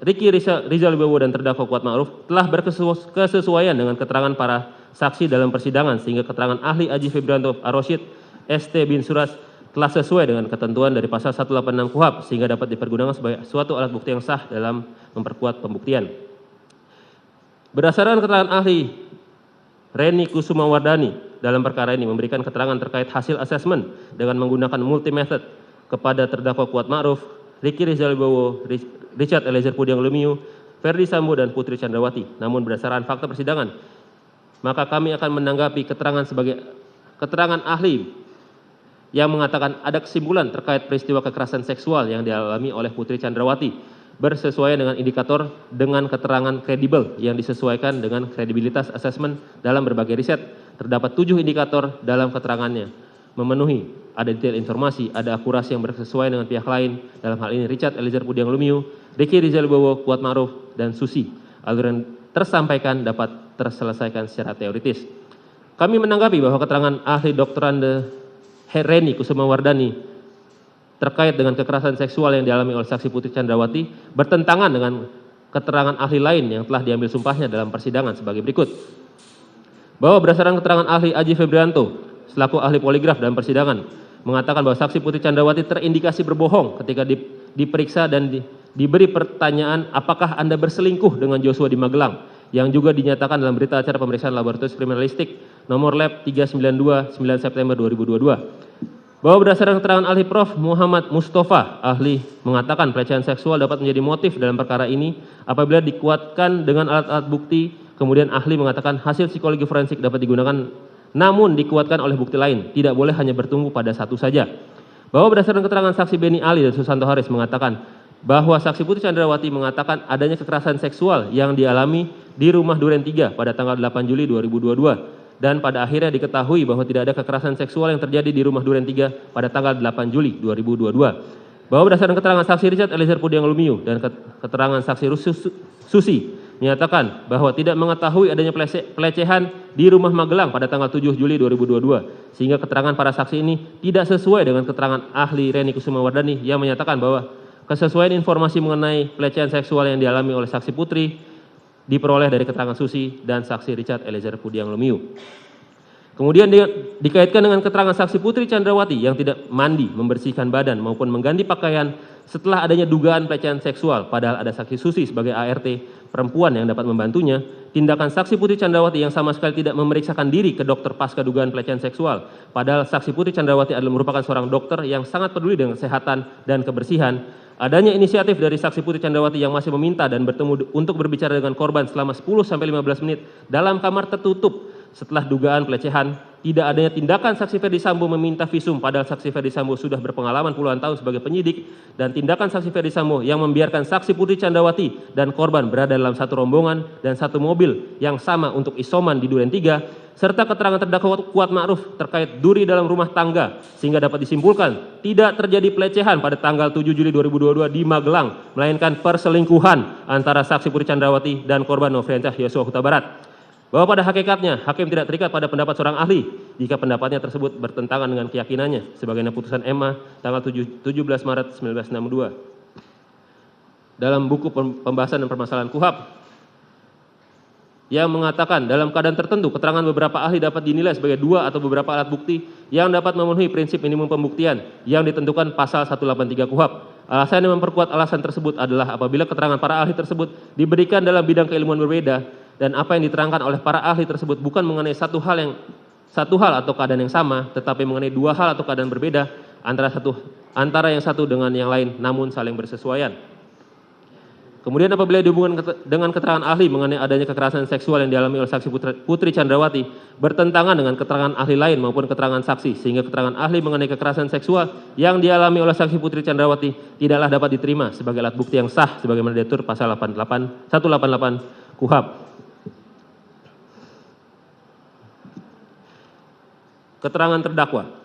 Ricky Rizal Wibowo dan terdakwa Kuat Ma'ruf telah berkesesuaian dengan keterangan para saksi dalam persidangan sehingga keterangan ahli Aji Febrianto Arosyid ST bin Suras telah sesuai dengan ketentuan dari pasal 186 KUHP sehingga dapat dipergunakan sebagai suatu alat bukti yang sah dalam memperkuat pembuktian. Berdasarkan keterangan ahli Reni Kusumawardani dalam perkara ini memberikan keterangan terkait hasil asesmen dengan menggunakan multi method kepada terdakwa Kuat Ma'ruf, Ricky Rizal Wibowo, Richard Eliezer Pudiang Lumiu, Ferdi Sambo dan Putri Chandrawati. Namun berdasarkan fakta persidangan, maka kami akan menanggapi keterangan sebagai keterangan ahli yang mengatakan ada kesimpulan terkait peristiwa kekerasan seksual yang dialami oleh Putri Chandrawati bersesuaian dengan indikator dengan keterangan kredibel yang disesuaikan dengan kredibilitas asesmen dalam berbagai riset. Terdapat 7 indikator dalam keterangannya memenuhi, ada detail informasi, ada akurasi yang bersesuaian dengan pihak lain, dalam hal ini Richard Eliezer Pudiang Lumiu, Ricky Rizal Wibowo, Kuat Ma'ruf, dan Susi. Alur yang tersampaikan dapat terselesaikan secara teoritis. Kami menanggapi bahwa keterangan ahli Dr. Reni Kusumawardani terkait dengan kekerasan seksual yang dialami oleh saksi Putri Chandrawati bertentangan dengan keterangan ahli lain yang telah diambil sumpahnya dalam persidangan sebagai berikut. Bahwa berdasarkan keterangan ahli Aji Febrianto selaku ahli poligraf dalam persidangan mengatakan bahwa saksi Putri Chandrawati terindikasi berbohong ketika diperiksa dan diberi pertanyaan apakah Anda berselingkuh dengan Joshua di Magelang yang juga dinyatakan dalam berita acara pemeriksaan laboratorium kriminalistik nomor lab 392 9 September 2022. Bahwa berdasarkan keterangan ahli Prof. Muhammad Mustafa, ahli mengatakan pelecehan seksual dapat menjadi motif dalam perkara ini apabila dikuatkan dengan alat-alat bukti. Kemudian ahli mengatakan hasil psikologi forensik dapat digunakan namun dikuatkan oleh bukti lain, tidak boleh hanya bertumbuh pada satu saja. Bahwa berdasarkan keterangan saksi Beni Ali dan Susanto Haris mengatakan bahwa saksi Putri Chandrawati mengatakan adanya kekerasan seksual yang dialami di rumah Duren 3 pada tanggal 8 Juli 2022 dan pada akhirnya diketahui bahwa tidak ada kekerasan seksual yang terjadi di rumah Duren 3 pada tanggal 8 Juli 2022. Bahwa berdasarkan keterangan saksi Richard Eliezer Pudiang Lumiu dan keterangan saksi Susi menyatakan bahwa tidak mengetahui adanya pelecehan di rumah Magelang pada tanggal 7 Juli 2022 sehingga keterangan para saksi ini tidak sesuai dengan keterangan ahli Reni Kusumawardani yang menyatakan bahwa kesesuaian informasi mengenai pelecehan seksual yang dialami oleh saksi Putri diperoleh dari keterangan Susi dan saksi Richard Eliezer Pudiang Lumiu. Kemudian dikaitkan dengan keterangan saksi Putri Chandrawati yang tidak mandi, membersihkan badan maupun mengganti pakaian setelah adanya dugaan pelecehan seksual, padahal ada saksi Susi sebagai ART perempuan yang dapat membantunya. Tindakan saksi Putri Chandrawati yang sama sekali tidak memeriksakan diri ke dokter pasca dugaan pelecehan seksual, padahal saksi Putri Chandrawati adalah merupakan seorang dokter yang sangat peduli dengan kesehatan dan kebersihan. Adanya inisiatif dari saksi Putri Chandrawati yang masih meminta dan bertemu untuk berbicara dengan korban selama 10-15 menit dalam kamar tertutup setelah dugaan pelecehan. Tidak adanya tindakan saksi Ferdi Sambo meminta visum padahal saksi Ferdi Sambo sudah berpengalaman puluhan tahun sebagai penyidik, dan tindakan saksi Ferdi Sambo yang membiarkan saksi Putri Chandrawati dan korban berada dalam satu rombongan dan satu mobil yang sama untuk isoman di Duren 3, serta keterangan terdakwa Kuat Ma'ruf terkait duri dalam rumah tangga sehingga dapat disimpulkan tidak terjadi pelecehan pada tanggal 7 Juli 2022 di Magelang, melainkan perselingkuhan antara saksi Putri Chandrawati dan korban Nofriansyah Yosua Huta Barat. Bahwa pada hakikatnya hakim tidak terikat pada pendapat seorang ahli jika pendapatnya tersebut bertentangan dengan keyakinannya, sebagaimana putusan MA tanggal 17 Maret 1962. Dalam buku pembahasan dan permasalahan KUHAP, yang mengatakan dalam keadaan tertentu keterangan beberapa ahli dapat dinilai sebagai dua atau beberapa alat bukti yang dapat memenuhi prinsip minimum pembuktian yang ditentukan pasal 183 KUHAP. Alasan yang memperkuat alasan tersebut adalah apabila keterangan para ahli tersebut diberikan dalam bidang keilmuan berbeda dan apa yang diterangkan oleh para ahli tersebut bukan mengenai satu hal atau keadaan yang sama, tetapi mengenai dua hal atau keadaan berbeda antara yang satu dengan yang lain namun saling bersesuaian. Kemudian apabila dihubungkan dengan keterangan ahli mengenai adanya kekerasan seksual yang dialami oleh saksi Putri Chandrawati bertentangan dengan keterangan ahli lain maupun keterangan saksi, sehingga keterangan ahli mengenai kekerasan seksual yang dialami oleh saksi Putri Chandrawati tidaklah dapat diterima sebagai alat bukti yang sah sebagaimana diatur pasal 188 KUHAP. Keterangan terdakwa.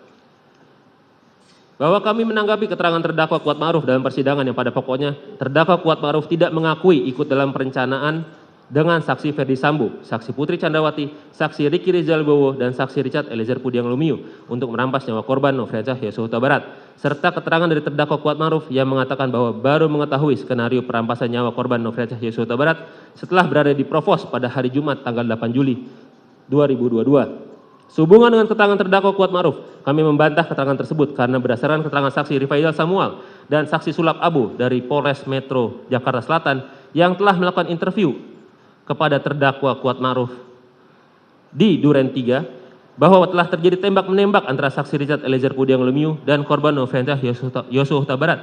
Bahwa kami menanggapi keterangan terdakwa Kuat Ma'ruf dalam persidangan yang pada pokoknya terdakwa Kuat Ma'ruf tidak mengakui ikut dalam perencanaan dengan saksi Ferdi Sambo, saksi Putri Chandrawati, saksi Ricky Rizal Wibowo, dan saksi Richard Eliezer Pudiang Lumiu untuk merampas nyawa korban Nofriansyah Yosua Huta Barat, serta keterangan dari terdakwa Kuat Ma'ruf yang mengatakan bahwa baru mengetahui skenario perampasan nyawa korban Nofriansyah Yosua Huta Barat setelah berada di Provos pada hari Jumat tanggal 8 Juli 2022. Sehubungan dengan keterangan terdakwa Kuat Ma'ruf, kami membantah keterangan tersebut karena berdasarkan keterangan saksi Rifaizal Samuel dan saksi Sulap Abu dari Polres Metro Jakarta Selatan yang telah melakukan interview kepada terdakwa Kuat Ma'ruf di Duren 3 bahwa telah terjadi tembak-menembak antara saksi Richard Eliezer Pudiang Lumiu dan korban Nofriansyah Yosua Huta Barat,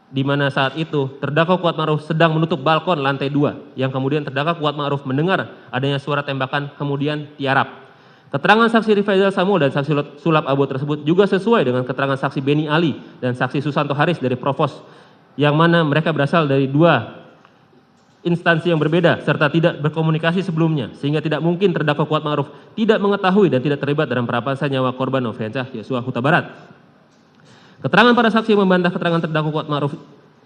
di mana saat itu terdakwa Kuat Ma'ruf sedang menutup balkon lantai 2 yang kemudian terdakwa Kuat Ma'ruf mendengar adanya suara tembakan kemudian tiarap. Keterangan saksi Rifaizal Samuel dan saksi Sulap Abu tersebut juga sesuai dengan keterangan saksi Beni Ali dan saksi Susanto Haris dari Provos, yang mana mereka berasal dari dua instansi yang berbeda serta tidak berkomunikasi sebelumnya, sehingga tidak mungkin terdakwa Kuat Ma'ruf tidak mengetahui dan tidak terlibat dalam perampasan nyawa korban Nofriansyah Yosua Huta Barat. Keterangan para saksi yang membantah keterangan terdakwa Kuat Ma'ruf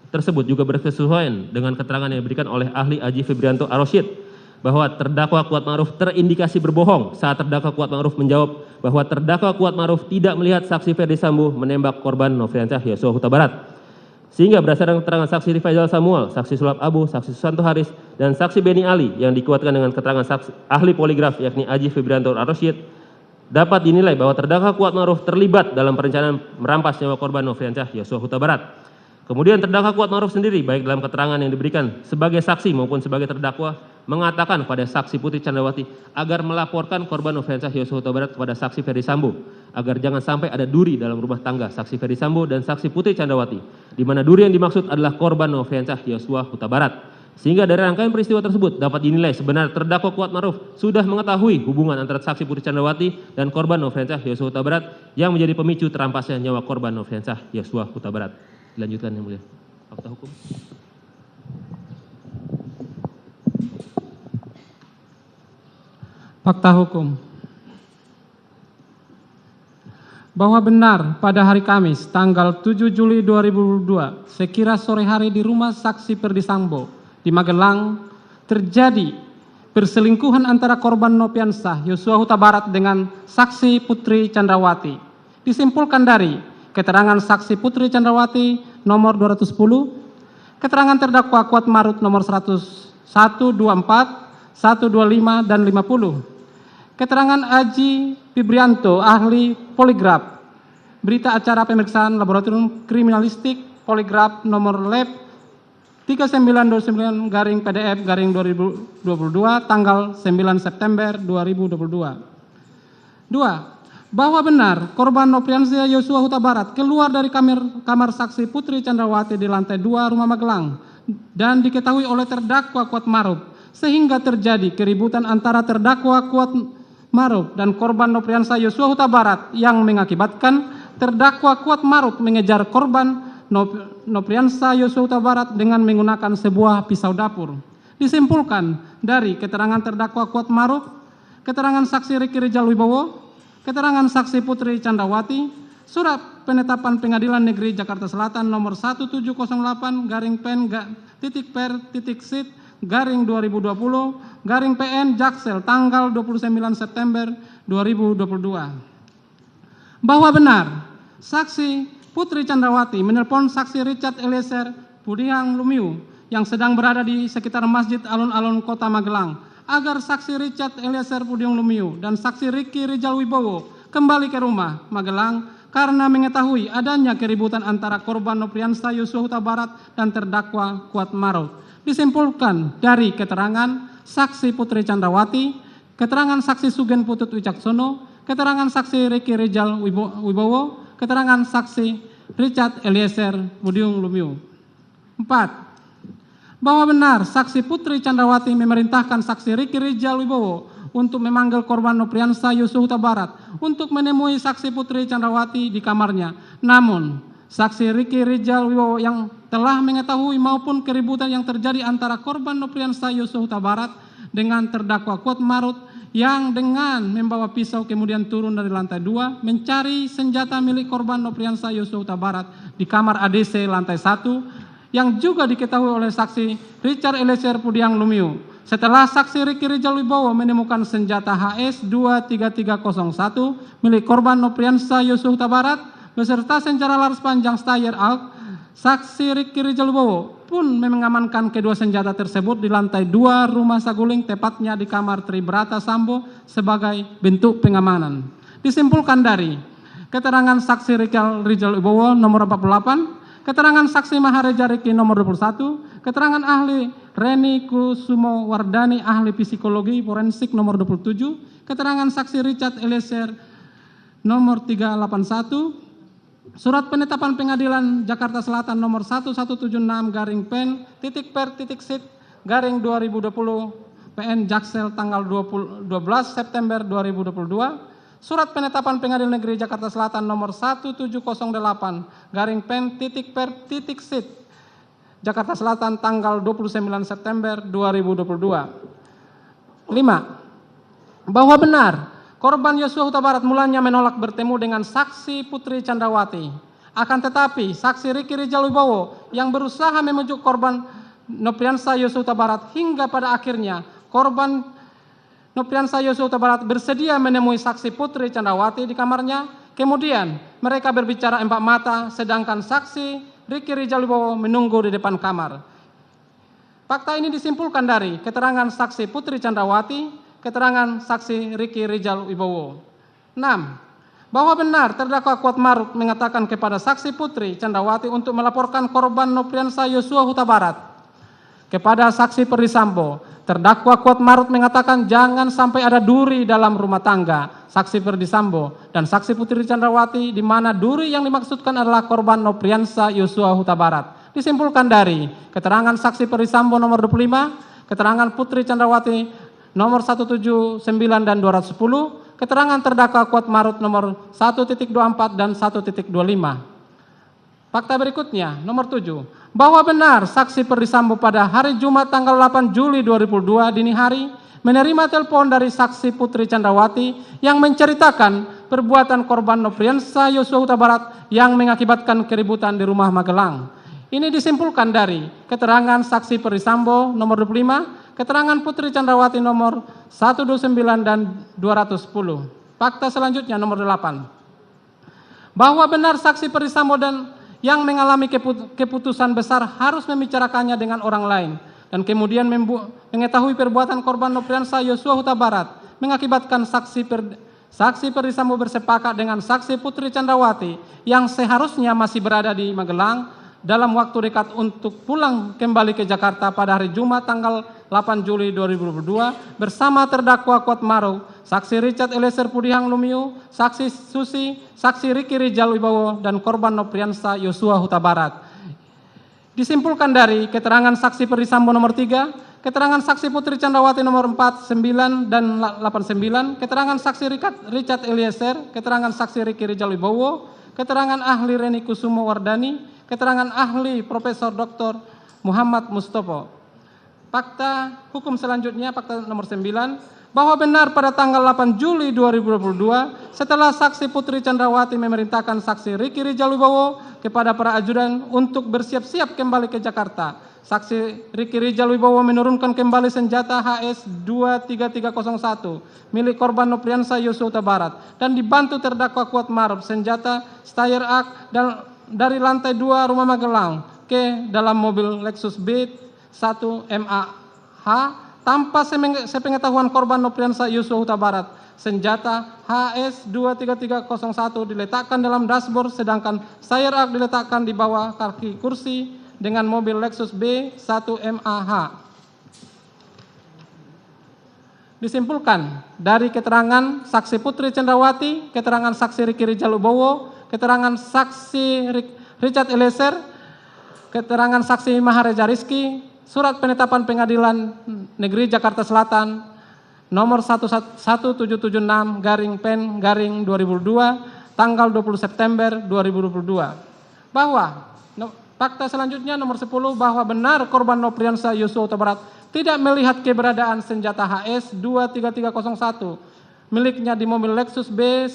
tersebut juga berkesesuaian dengan keterangan yang diberikan oleh ahli Aji Febrianto Arosyid bahwa terdakwa Kuat Ma'ruf terindikasi berbohong saat terdakwa Kuat Ma'ruf menjawab bahwa terdakwa Kuat Ma'ruf tidak melihat saksi Ferdi Sambo menembak korban Nofriansyah Yosua Huta Barat. Sehingga berdasarkan keterangan saksi Rifaizal Samuel, saksi Sulap Abu, saksi Susanto Haris, dan saksi Beni Ali yang dikuatkan dengan keterangan saksi ahli poligraf yakni Aji Febrianto Arosyid, dapat dinilai bahwa terdakwa Kuat Ma'ruf terlibat dalam perencanaan merampas nyawa korban Nofriansyah Yosua Huta Barat. Kemudian terdakwa Kuat Ma'ruf sendiri baik dalam keterangan yang diberikan sebagai saksi maupun sebagai terdakwa mengatakan pada saksi Putri Chandrawati agar melaporkan korban Nofriansyah Yosua Huta Barat kepada saksi Ferdi Sambo agar jangan sampai ada duri dalam rumah tangga saksi Ferdi Sambo dan saksi Putri Chandrawati, di mana duri yang dimaksud adalah korban Nofriansyah Yosua Huta Barat. Sehingga dari rangkaian peristiwa tersebut dapat dinilai sebenarnya terdakwa Kuat Ma'ruf sudah mengetahui hubungan antara saksi Putri Chandrawati dan korban Nofriansyah Yosua Huta Barat yang menjadi pemicu terampasnya nyawa korban Nofriansyah Yosua Huta Barat. Dilanjutkan yang mulia. Fakta hukum. Fakta hukum. Bahwa benar pada hari Kamis tanggal 7 Juli 2022 sekira sore hari di rumah saksi Ferdi Sambo di Magelang terjadi perselingkuhan antara korban Nofriansyah Yosua Huta Barat dengan saksi Putri Chandrawati. Disimpulkan dari keterangan saksi Putri Chandrawati nomor 210, keterangan terdakwa Kuat Ma'ruf nomor 124, 125 dan 50. Keterangan Aji Febrianto, ahli poligraf, berita acara pemeriksaan laboratorium kriminalistik poligraf nomor lab 3929-PDF-2022 tanggal 9 September 2022. 2. Bahwa benar korban Nofriansyah Yosua Huta Barat keluar dari kamar saksi Putri Chandrawati di lantai 2 rumah Magelang dan diketahui oleh terdakwa Kuat Ma'ruf sehingga terjadi keributan antara terdakwa Kuat Ma'ruf dan korban Nofriansyah Yosua Huta Barat yang mengakibatkan terdakwa Kuat Ma'ruf mengejar korban Nofriansyah Yosua Huta Barat dengan menggunakan sebuah pisau dapur. Disimpulkan dari keterangan terdakwa Kuat Ma'ruf, keterangan saksi Ricky Rizal Wibowo, keterangan saksi Putri Chandrawati, surat penetapan Pengadilan Negeri Jakarta Selatan nomor 1708-pen-sit-2020 garing PN Jaksel tanggal 29 September 2022. Bahwa benar saksi Putri Chandrawati menelpon saksi Richard Eliezer Pudiang Lumiu yang sedang berada di sekitar Masjid Alun-Alun Kota Magelang agar saksi Richard Eliezer Pudiang Lumiu dan saksi Ricky Rijal Wibowo kembali ke rumah Magelang karena mengetahui adanya keributan antara korban Nopriansah Yosua Huta Barat dan terdakwa Kuat Maruf. Disimpulkan dari keterangan saksi Putri Chandrawati, keterangan saksi Sugen Putut Wicaksono, keterangan saksi Ricky Rijal Wibowo, keterangan saksi Richard Eliezer Pudiang Lumiu. 4. Bahwa benar saksi Putri Chandrawati memerintahkan saksi Ricky Rijal Wibowo untuk memanggil korban Nopriansah Yosua Huta Barat untuk menemui saksi Putri Chandrawati di kamarnya. Namun, saksi Ricky Rijal Wibowo yang telah mengetahui maupun keributan yang terjadi antara korban Nopriansah Yosua Huta Barat dengan terdakwa Kuat Maruf yang dengan membawa pisau kemudian turun dari lantai 2 mencari senjata milik korban Nopriansah Yosua Huta Barat di kamar ADC lantai 1 yang juga diketahui oleh saksi Richard Eliezer Pudiang Lumiu. Setelah saksi Ricky Rijal Wibowo menemukan senjata HS 23301 milik korban Nopriansah Yosua Huta Barat beserta senjata laras panjang Steyr AUG, saksi Ricky Rijal Wibowo pun mengamankan kedua senjata tersebut di lantai 2 rumah saguling, tepatnya di kamar Tribrata Sambo sebagai bentuk pengamanan. Disimpulkan dari keterangan saksi Ricky Rijal Wibowo nomor 48, keterangan saksi Mahareja Ricky nomor 21, keterangan ahli Reni Kusumo Wardani ahli psikologi forensik nomor 27, keterangan saksi Richard Eliezer nomor 381, surat penetapan pengadilan Jakarta Selatan nomor 1176 garing pen titik per titik sit garing 2020 PN Jaksel tanggal 12 September 2022, surat penetapan pengadilan negeri Jakarta Selatan nomor 1708 garing pen titik per titik sit Jakarta Selatan tanggal 29 September 2022. 5. Bahwa benar korban Yosua Huta Barat mulanya menolak bertemu dengan saksi Putri Chandrawati. Akan tetapi saksi Ricky Rijal Wibowo yang berusaha membujuk korban Nopriansah Yosua Huta Barat hingga pada akhirnya korban Nopriansah Yosua Huta Barat bersedia menemui saksi Putri Chandrawati di kamarnya. Kemudian mereka berbicara empat mata sedangkan saksi Ricky Rijal Wibowo menunggu di depan kamar. Fakta ini disimpulkan dari keterangan saksi Putri Chandrawati, keterangan saksi Ricky Rijal Wibowo. 6. Bahwa benar terdakwa Kuat Maruf mengatakan kepada saksi Putri Chandrawati untuk melaporkan korban Nopriansah Yosua Huta Barat. Kepada saksi Perdisambo, terdakwa Kuat Maruf mengatakan jangan sampai ada duri dalam rumah tangga saksi Perdisambo dan saksi Putri Chandrawati di mana duri yang dimaksudkan adalah korban Nopriansah Yosua Huta Barat. Disimpulkan dari keterangan saksi Perdisambo nomor 25, keterangan Putri Chandrawati nomor 179 dan 210, keterangan terdakwa Kuat Maruf nomor 1.24 dan 1.25. Fakta berikutnya, nomor 7, bahwa benar saksi Perdisambo pada hari Jumat tanggal 8 Juli 2002 dini hari menerima telepon dari saksi Putri Chandrawati yang menceritakan perbuatan korban Nopriansah Yosua Huta Barat yang mengakibatkan keributan di rumah Magelang. Ini disimpulkan dari keterangan saksi Perdisambo nomor 25, keterangan Putri Chandrawati nomor 129 dan 210. Fakta selanjutnya nomor 8. Bahwa benar saksi Perdisambo dan yang mengalami keputusan besar harus membicarakannya dengan orang lain dan kemudian mengetahui perbuatan korban Nopriansah Yosua Huta Barat mengakibatkan saksi Perdisambo bersepakat dengan saksi Putri Chandrawati yang seharusnya masih berada di Magelang dalam waktu dekat untuk pulang kembali ke Jakarta pada hari Jumat tanggal 8 Juli 2022 bersama terdakwa Kuat Maruf, saksi Richard Eliezer Pudiang Lumiu, saksi Susi, saksi Ricky Rijal Wibowo dan korban Nopriansah Yosua Huta Barat. Disimpulkan dari keterangan saksi Perdisambo nomor 3, keterangan saksi Putri Chandrawati nomor 49 dan 89, keterangan saksi Richard Eliezer, keterangan saksi Ricky Rijal Wibowo, keterangan ahli Reni Kusumo Wardani, keterangan ahli Profesor Dr. Muhammad Mustopo. Fakta hukum selanjutnya, fakta nomor 9, bahwa benar pada tanggal 8 Juli 2022, setelah saksi Putri Chandrawati memerintahkan saksi Riki Rijal Wibowo kepada para ajudan untuk bersiap-siap kembali ke Jakarta, saksi Riki Rijal Wibowo menurunkan kembali senjata HS 23301 milik korban Nopriansah Yosua Huta Barat dan dibantu terdakwa Kuat Maruf senjata Steyr AG dan dari lantai 2 Rumah Magelang ke dalam mobil Lexus B1 MAH tanpa sepengetahuan korban Nopriansah Yosua Huta Barat. Senjata HS 23301 diletakkan dalam dashboard sedangkan Steyr AG diletakkan di bawah kaki kursi dengan mobil Lexus B1 MAH. Disimpulkan dari keterangan saksi Putri Chandrawati, keterangan saksi Riki Rijal Wibowo, keterangan saksi Richard Eliezer, keterangan saksi Mahareja Rizky, surat penetapan Pengadilan Negeri Jakarta Selatan nomor 11776-PEN-2002 tanggal 20 September 2022 bahwa fakta selanjutnya nomor 10 bahwa benar korban Nopriansah Yosua Huta Barat tidak melihat keberadaan senjata HS 23301 miliknya di mobil Lexus B1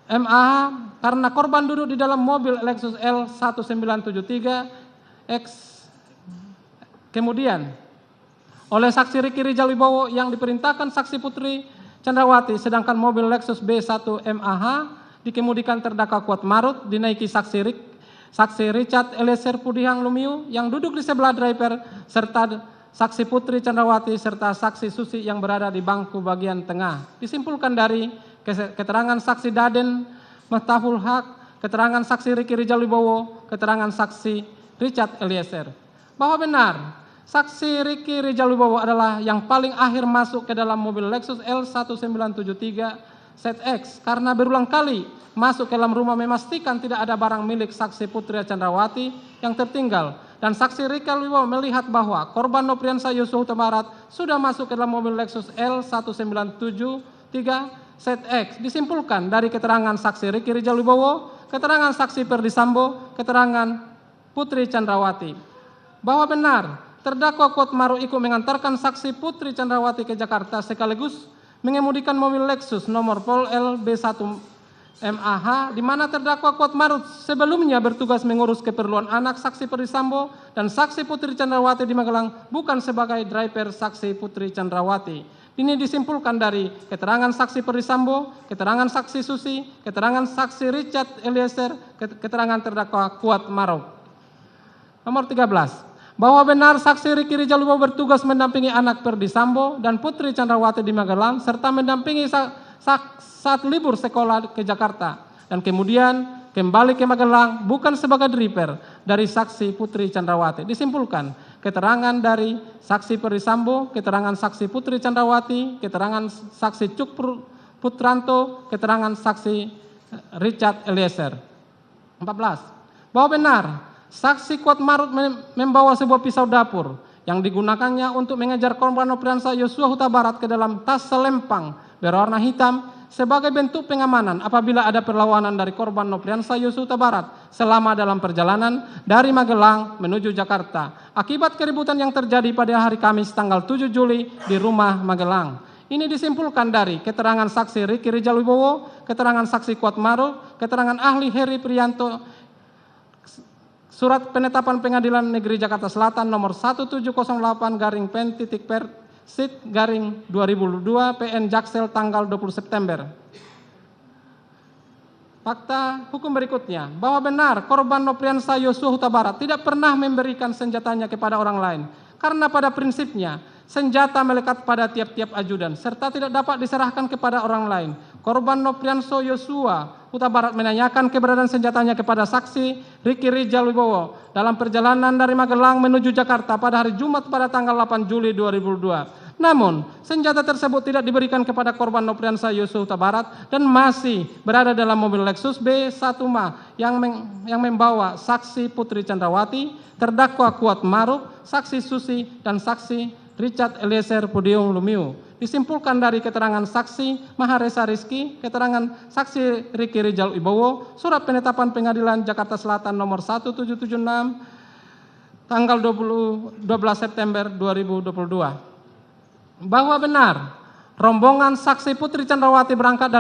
MAH karena korban duduk di dalam mobil Lexus L1973X. Kemudian oleh saksi Riki Rijal Wibowo yang diperintahkan saksi Putri Chandrawati sedangkan mobil Lexus B1 MAH dikemudikan terdakwa Kuat Maruf dinaiki saksi Richard Eliezer Pudihang Lumiu yang duduk di sebelah driver serta saksi Putri Chandrawati serta saksi Susi yang berada di bangku bagian tengah. Disimpulkan dari keterangan saksi Daden Miftahul Haq, keterangan saksi Riki Rijal Wibowo, keterangan saksi Richard Eliezer bahwa benar saksi Riki Rijal Wibowo adalah yang paling akhir masuk ke dalam mobil Lexus L1973 ZX karena berulang kali masuk ke dalam rumah memastikan tidak ada barang milik saksi Putri Chandrawati yang tertinggal dan saksi Riki Wibowo melihat bahwa korban Nopriansah Yosua Huta Barat sudah masuk ke dalam mobil Lexus L1973 ZX. Disimpulkan dari keterangan saksi Riki Rijal Wibowo, keterangan saksi Perdi Sambo, keterangan Putri Chandrawati bahwa benar terdakwa Kuat Maruf ikut mengantarkan saksi Putri Chandrawati ke Jakarta sekaligus mengemudikan mobil Lexus nomor Pol L B1 MAH di mana terdakwa Kuat Maruf sebelumnya bertugas mengurus keperluan anak saksi Perdi Sambo dan saksi Putri Chandrawati di Magelang bukan sebagai driver saksi Putri Chandrawati. Ini disimpulkan dari keterangan saksi Perdi Sambo, keterangan saksi Susi, keterangan saksi Richard Eliezer, keterangan terdakwa Kuat Maruf. Nomor 13. Bahwa benar saksi Riki Rijal Wibowo bertugas mendampingi anak Perdi Sambo dan Putri Chandrawati di Magelang serta mendampingi saat libur sekolah ke Jakarta dan kemudian kembali ke Magelang bukan sebagai driver dari saksi Putri Chandrawati. Disimpulkan keterangan dari saksi Perdi Sambo, keterangan saksi Putri Chandrawati, keterangan saksi Cuk Putranto, keterangan saksi Richard Eliezer. 14. Bahwa benar saksi Kuat Maruf membawa sebuah pisau dapur yang digunakannya untuk mengejar korban Nopriansah Yosua Huta Barat ke dalam tas selempang berwarna hitam sebagai bentuk pengamanan apabila ada perlawanan dari korban Nopriansah Yosua Huta Barat selama dalam perjalanan dari Magelang menuju Jakarta akibat keributan yang terjadi pada hari Kamis tanggal 7 Juli di rumah Magelang. Ini disimpulkan dari keterangan saksi Riki Rijal Wibowo, keterangan saksi Kuat Maruf, keterangan ahli Heri Prianto, Surat Penetapan Pengadilan Negeri Jakarta Selatan nomor 1708-PEN-PER-2002 PN Jaksel tanggal 20 September. Fakta hukum berikutnya bahwa benar korban Nopriansah Yosua Huta Barat tidak pernah memberikan senjatanya kepada orang lain karena pada prinsipnya senjata melekat pada tiap-tiap ajudan serta tidak dapat diserahkan kepada orang lain. Korban Nopriansah Yosua Huta Barat menanyakan keberadaan senjatanya kepada saksi Riki Rijal Wibowo dalam perjalanan dari Magelang menuju Jakarta pada hari Jumat pada tanggal 8 Juli 2002. Namun, senjata tersebut tidak diberikan kepada korban Nopriansah Yosua Huta Barat dan masih berada dalam mobil Lexus B1 MAH yang membawa saksi Putri Chandrawati, terdakwa Kuat Maruf, saksi Susi, dan saksi Richard Eliezer Pudihang Lumiu. Disimpulkan dari keterangan saksi Mahareja Rizky, keterangan saksi Riki Rijal Wibowo, surat penetapan Pengadilan Jakarta Selatan nomor 1776 tanggal 12 September 2022. Bahwa benar rombongan saksi Putri Chandrawati berangkat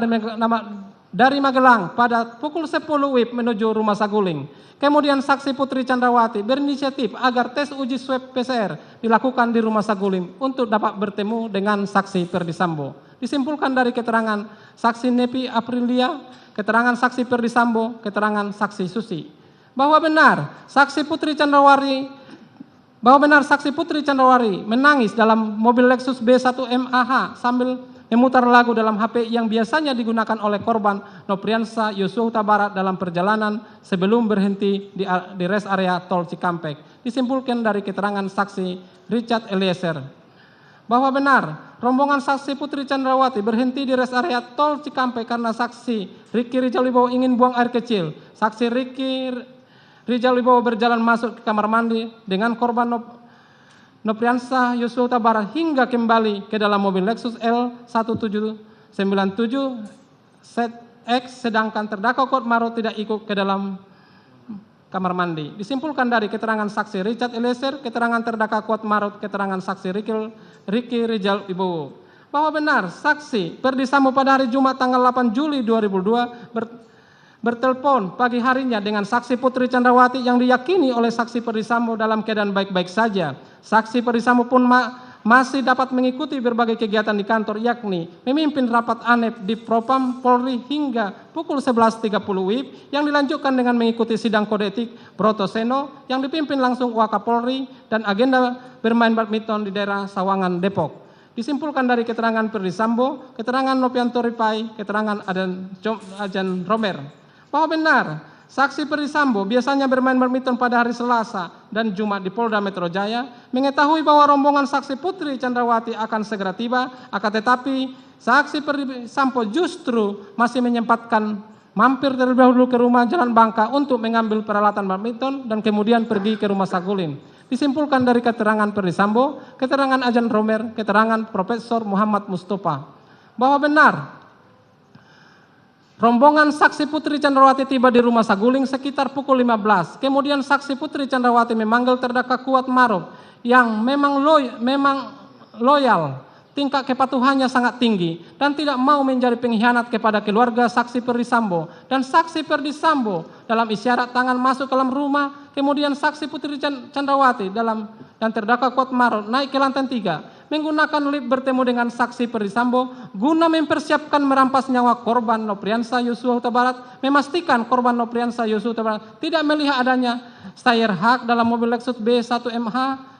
dari Magelang pada pukul 10 WIB menuju Rumah Saguling. Kemudian saksi Putri Chandrawati berinisiatif agar tes uji swab PCR dilakukan di Rumah Saguling untuk dapat bertemu dengan saksi Ferdi Sambo. Disimpulkan dari keterangan saksi Nepi Aprilia, keterangan saksi Ferdi Sambo, keterangan saksi Susi, bahwa benar saksi Putri Chandrawati menangis dalam mobil Lexus B1 MAH sambil memutar lagu dalam HP yang biasanya digunakan oleh korban Nopriansa Yosua Huta Barat dalam perjalanan sebelum berhenti di rest area tol Cikampek. Disimpulkan dari keterangan saksi Richard Eliezer bahwa benar rombongan saksi Putri Chandrawati berhenti di rest area tol Cikampek karena saksi Ricky Rijal Wibowo ingin buang air kecil. Saksi Ricky Rijal Wibowo berjalan masuk ke kamar mandi dengan korban Nopriansa Yosua Huta Barat hingga kembali ke dalam mobil Lexus L1797 ZX, sedangkan terdakwa Kuatmaruf tidak ikut ke dalam kamar mandi. Disimpulkan dari keterangan saksi Richard Eliezer, keterangan terdakwa Kuatmaruf, keterangan saksi Ricky Rijal Wibowo bahwa benar saksi Ferdi Sambo pada hari Jumat tanggal 8 Juli 2002 bertelepon pagi harinya dengan saksi Putri Chandrawati yang diyakini oleh saksi Ferdi Sambo dalam keadaan baik-baik saja. Saksi Ferdi Sambo pun masih dapat mengikuti berbagai kegiatan di kantor, yakni memimpin rapat ANEP di Propam Polri hingga pukul 11.30 WIB yang dilanjutkan dengan mengikuti sidang kode etik Brotoseno yang dipimpin langsung Wakapolri dan agenda bermain badminton di daerah Sawangan, Depok. Disimpulkan dari keterangan Ferdi Sambo, keterangan Nopianto Ripai, keterangan Ajan Romer bahwa benar saksi Ferdi Sambo biasanya bermain badminton pada hari Selasa dan Jumat di Polda Metro Jaya, mengetahui bahwa rombongan saksi Putri Chandrawati akan segera tiba, akan tetapi saksi Ferdi Sambo justru masih menyempatkan mampir terlebih dahulu ke rumah Jalan Bangka untuk mengambil peralatan badminton dan kemudian pergi ke Rumah Saguling. Disimpulkan dari keterangan Ferdi Sambo, keterangan Ajan Romer, keterangan Profesor Muhammad Mustafa bahwa benar rombongan saksi Putri Chandrawati tiba di Rumah Saguling sekitar pukul 15. Kemudian saksi Putri Chandrawati memanggil terdakwa Kuatmaruf yang memang loyal, tingkat kepatuhannya sangat tinggi dan tidak mau menjadi pengkhianat kepada keluarga saksi Ferdi Sambo. Dan saksi Ferdi Sambo dalam isyarat tangan masuk ke dalam rumah. Kemudian saksi Putri Chandrawati dan terdakwa Kuatmaruf naik ke lantai 3. Menggunakan lift bertemu dengan saksi Ferdi Sambo guna mempersiapkan merampas nyawa korban Nopriansa Yosua Huta Barat, memastikan korban Nopriansa Yosua Huta Barat tidak melihat adanya styre hak dalam mobil Lexus B1 MH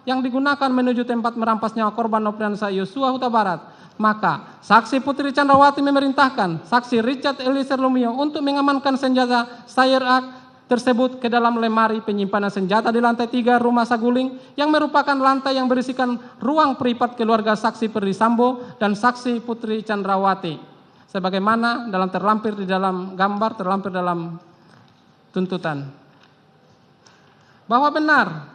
yang digunakan menuju tempat merampas nyawa korban Nopriansa Yosua Huta Barat. Maka saksi Putri Chandrawati memerintahkan saksi Richard Eliezer Lumio untuk mengamankan senjata styre hak tersebut ke dalam lemari penyimpanan senjata di lantai 3 Rumah Saguling yang merupakan lantai yang berisikan ruang privat keluarga saksi Ferdi Sambo dan saksi Putri Chandrawati sebagaimana terlampir dalam tuntutan. Bahwa benar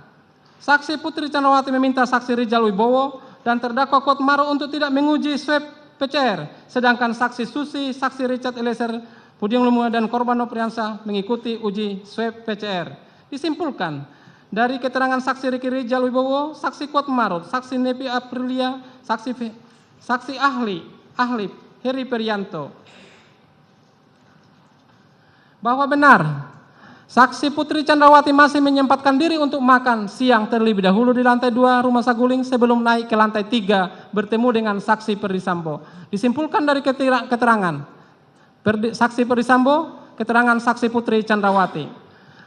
saksi Putri Chandrawati meminta saksi Rijal Wibowo dan terdakwa Kuatmaruf untuk tidak menguji swab PCR, sedangkan saksi Susi, saksi Richard Eliezer Pudium Lumiu dan korban Nopriansa mengikuti uji swab PCR. Disimpulkan dari keterangan saksi Ricky Rijal Wibowo, saksi Kuatmaruf, saksi Nepi Aprilia, saksi ahli Heri Perianto bahwa benar saksi Putri Chandrawati masih menyempatkan diri untuk makan siang terlebih dahulu di lantai 2 Rumah Saguling sebelum naik ke lantai 3 bertemu dengan saksi Ferdi Sambo. Disimpulkan dari keterangan saksi Ferdi Sambo, keterangan saksi Putri Chandrawati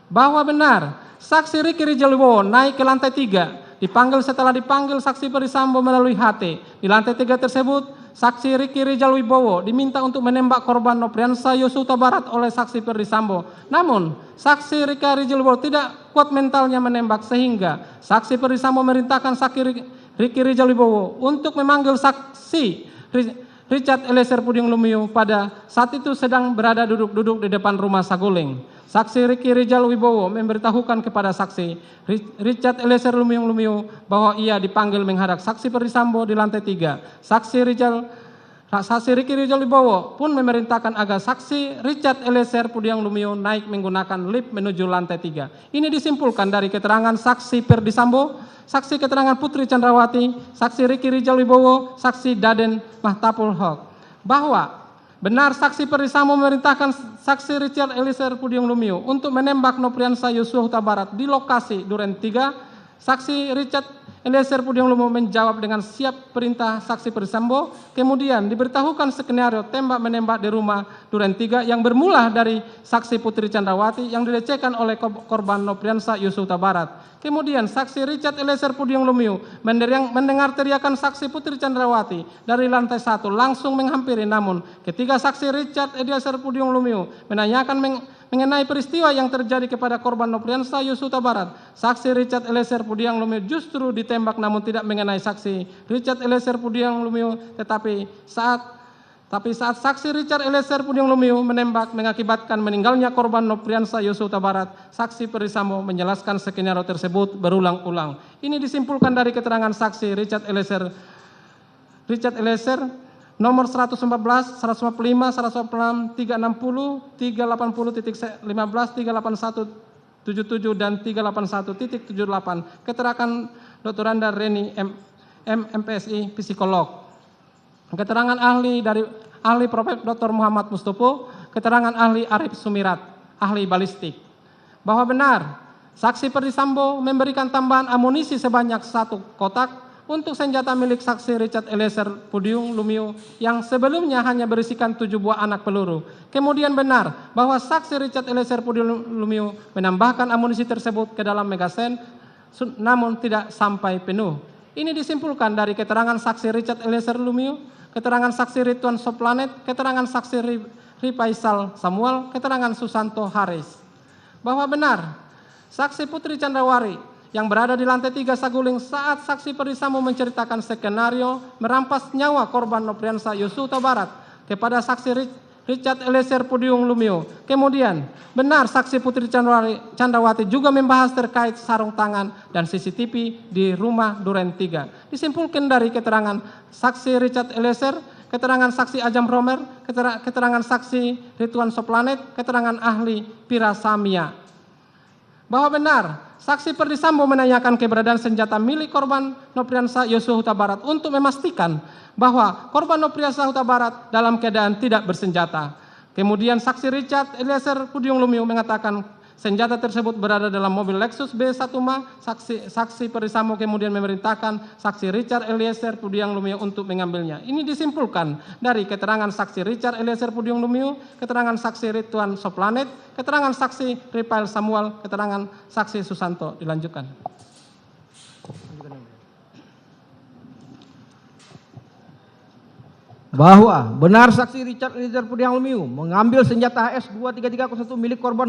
bahwa benar saksi Ricky Rijal Wibowo naik ke lantai 3 setelah dipanggil saksi Ferdi Sambo melalui HT. Di lantai 3 tersebut saksi Ricky Rijal Wibowo diminta untuk menembak korban Nopriansa Yosua Huta Barat oleh saksi Ferdi Sambo. Namun saksi Ricky Rijal Wibowo tidak kuat mentalnya menembak sehingga saksi Ferdi Sambo memerintahkan saksi Ricky Rijal Wibowo untuk memanggil saksi Richard Eliezer Pudium Lumiu pada saat itu sedang berada duduk-duduk di depan Rumah Saguling. Saksi Ricky Rijal Wibowo memberitahukan kepada saksi Richard Eliezer Lumiu bahwa ia dipanggil menghadap saksi Ferdi Sambo di lantai 3. Saksi Saksi Riki Rizal Wibowo pun memerintahkan agar saksi Richard Eliezer Pudiang Lumiu naik menggunakan lift menuju lantai 3. Ini disimpulkan dari keterangan saksi Ferdi Sambo, saksi keterangan Putri Chandrawati, saksi Riki Rizal Wibowo, saksi Daden Mahtapul Haq, bahwa benar saksi Ferdi Sambo memerintahkan saksi Richard Eliezer Pudiang Lumiu untuk menembak Nopriansah Yosua Huta Barat di lokasi Duren 3. Saksi Richard Eliezer Pudiang Lumiu menjawab dengan siap perintah saksi Ferdi Sambo. Kemudian diberitahukan skenario tembak menembak di rumah Duren 3 yang bermula dari saksi Putri Chandrawati yang dilecehkan oleh korban Nopriansah Yosua Huta Barat. Kemudian saksi Richard Eliezer Pudiang Lumiu mendengar teriakan saksi Putri Chandrawati dari lantai 1 langsung menghampiri, namun ketika saksi Richard Eliezer Pudiang Lumiu menanyakan mengenai peristiwa yang terjadi kepada korban Nopriansah Yosua Huta Barat, saksi Richard Eliezer Pudiang Lumiu justru ditembak namun tidak mengenai saksi Richard Eliezer Pudiang Lumiu, tetapi saat saksi Richard Eliezer Pudiang Lumiu menembak mengakibatkan meninggalnya korban Nopriansah Yosua Huta Barat, saksi Ferdi Sambo menjelaskan skenario tersebut berulang-ulang. Ini disimpulkan dari keterangan saksi Richard Eliezer nomor 114, 155, 156, 360, 380.15, 381.77 dan 381.78. Keterangan Dr. Randa Reni MPSI psikolog. Keterangan ahli dari ahli Prof. Dr. Muhammad Mustopo, keterangan ahli Arif Sumirat, ahli balistik, bahwa benar saksi Ferdi Sambo memberikan tambahan amunisi sebanyak 1 kotak untuk senjata milik saksi Richard Eliezer Pudiang Lumiu yang sebelumnya hanya berisikan 7 buah anak peluru. Kemudian benar bahwa saksi Richard Eliezer Pudiang Lumiu menambahkan amunisi tersebut ke dalam magazen namun tidak sampai penuh. Ini disimpulkan dari keterangan saksi Richard Eliezer Lumiu, keterangan saksi Ridwan Soplanet, keterangan saksi Rifaisal Samuel, keterangan Susanto Haris, bahwa benar saksi Putri Chandrawati yang berada di lantai 3 Saguling saat saksi Ferdi Sambo menceritakan skenario merampas nyawa korban Nopriansah Yosua Huta Barat kepada saksi Richard Eliezer Pudiang Lumiu. Kemudian benar saksi Putri Chandrawati juga membahas terkait sarung tangan dan CCTV di rumah Duren 3. Disimpulkan dari keterangan saksi Richard Eliezer, keterangan saksi Ajam Romer, keterangan saksi Ridwan Soplanet, keterangan ahli Pira Samia, bahwa benar saksi Ferdi Sambo menanyakan keberadaan senjata milik korban Nopriansah Yosua Huta Barat untuk memastikan bahwa korban Nopriansah Huta Barat dalam keadaan tidak bersenjata. Kemudian saksi Richard Eliezer Pudiang Lumiu mengatakan senjata tersebut berada dalam mobil Lexus B1 MA. Saksi Ferdi Sambo kemudian memerintahkan saksi Richard Eliezer Pudiang Lumiu untuk mengambilnya. Ini disimpulkan dari keterangan saksi Richard Eliezer Pudiang Lumiu, keterangan saksi Ridwan Soplanet, keterangan saksi Rifaisal Samuel, keterangan saksi Susanto. Dilanjutkan. Bahwa benar saksi Richard Eliezer Pudiang Lumiu mengambil senjata HS 23301 milik korban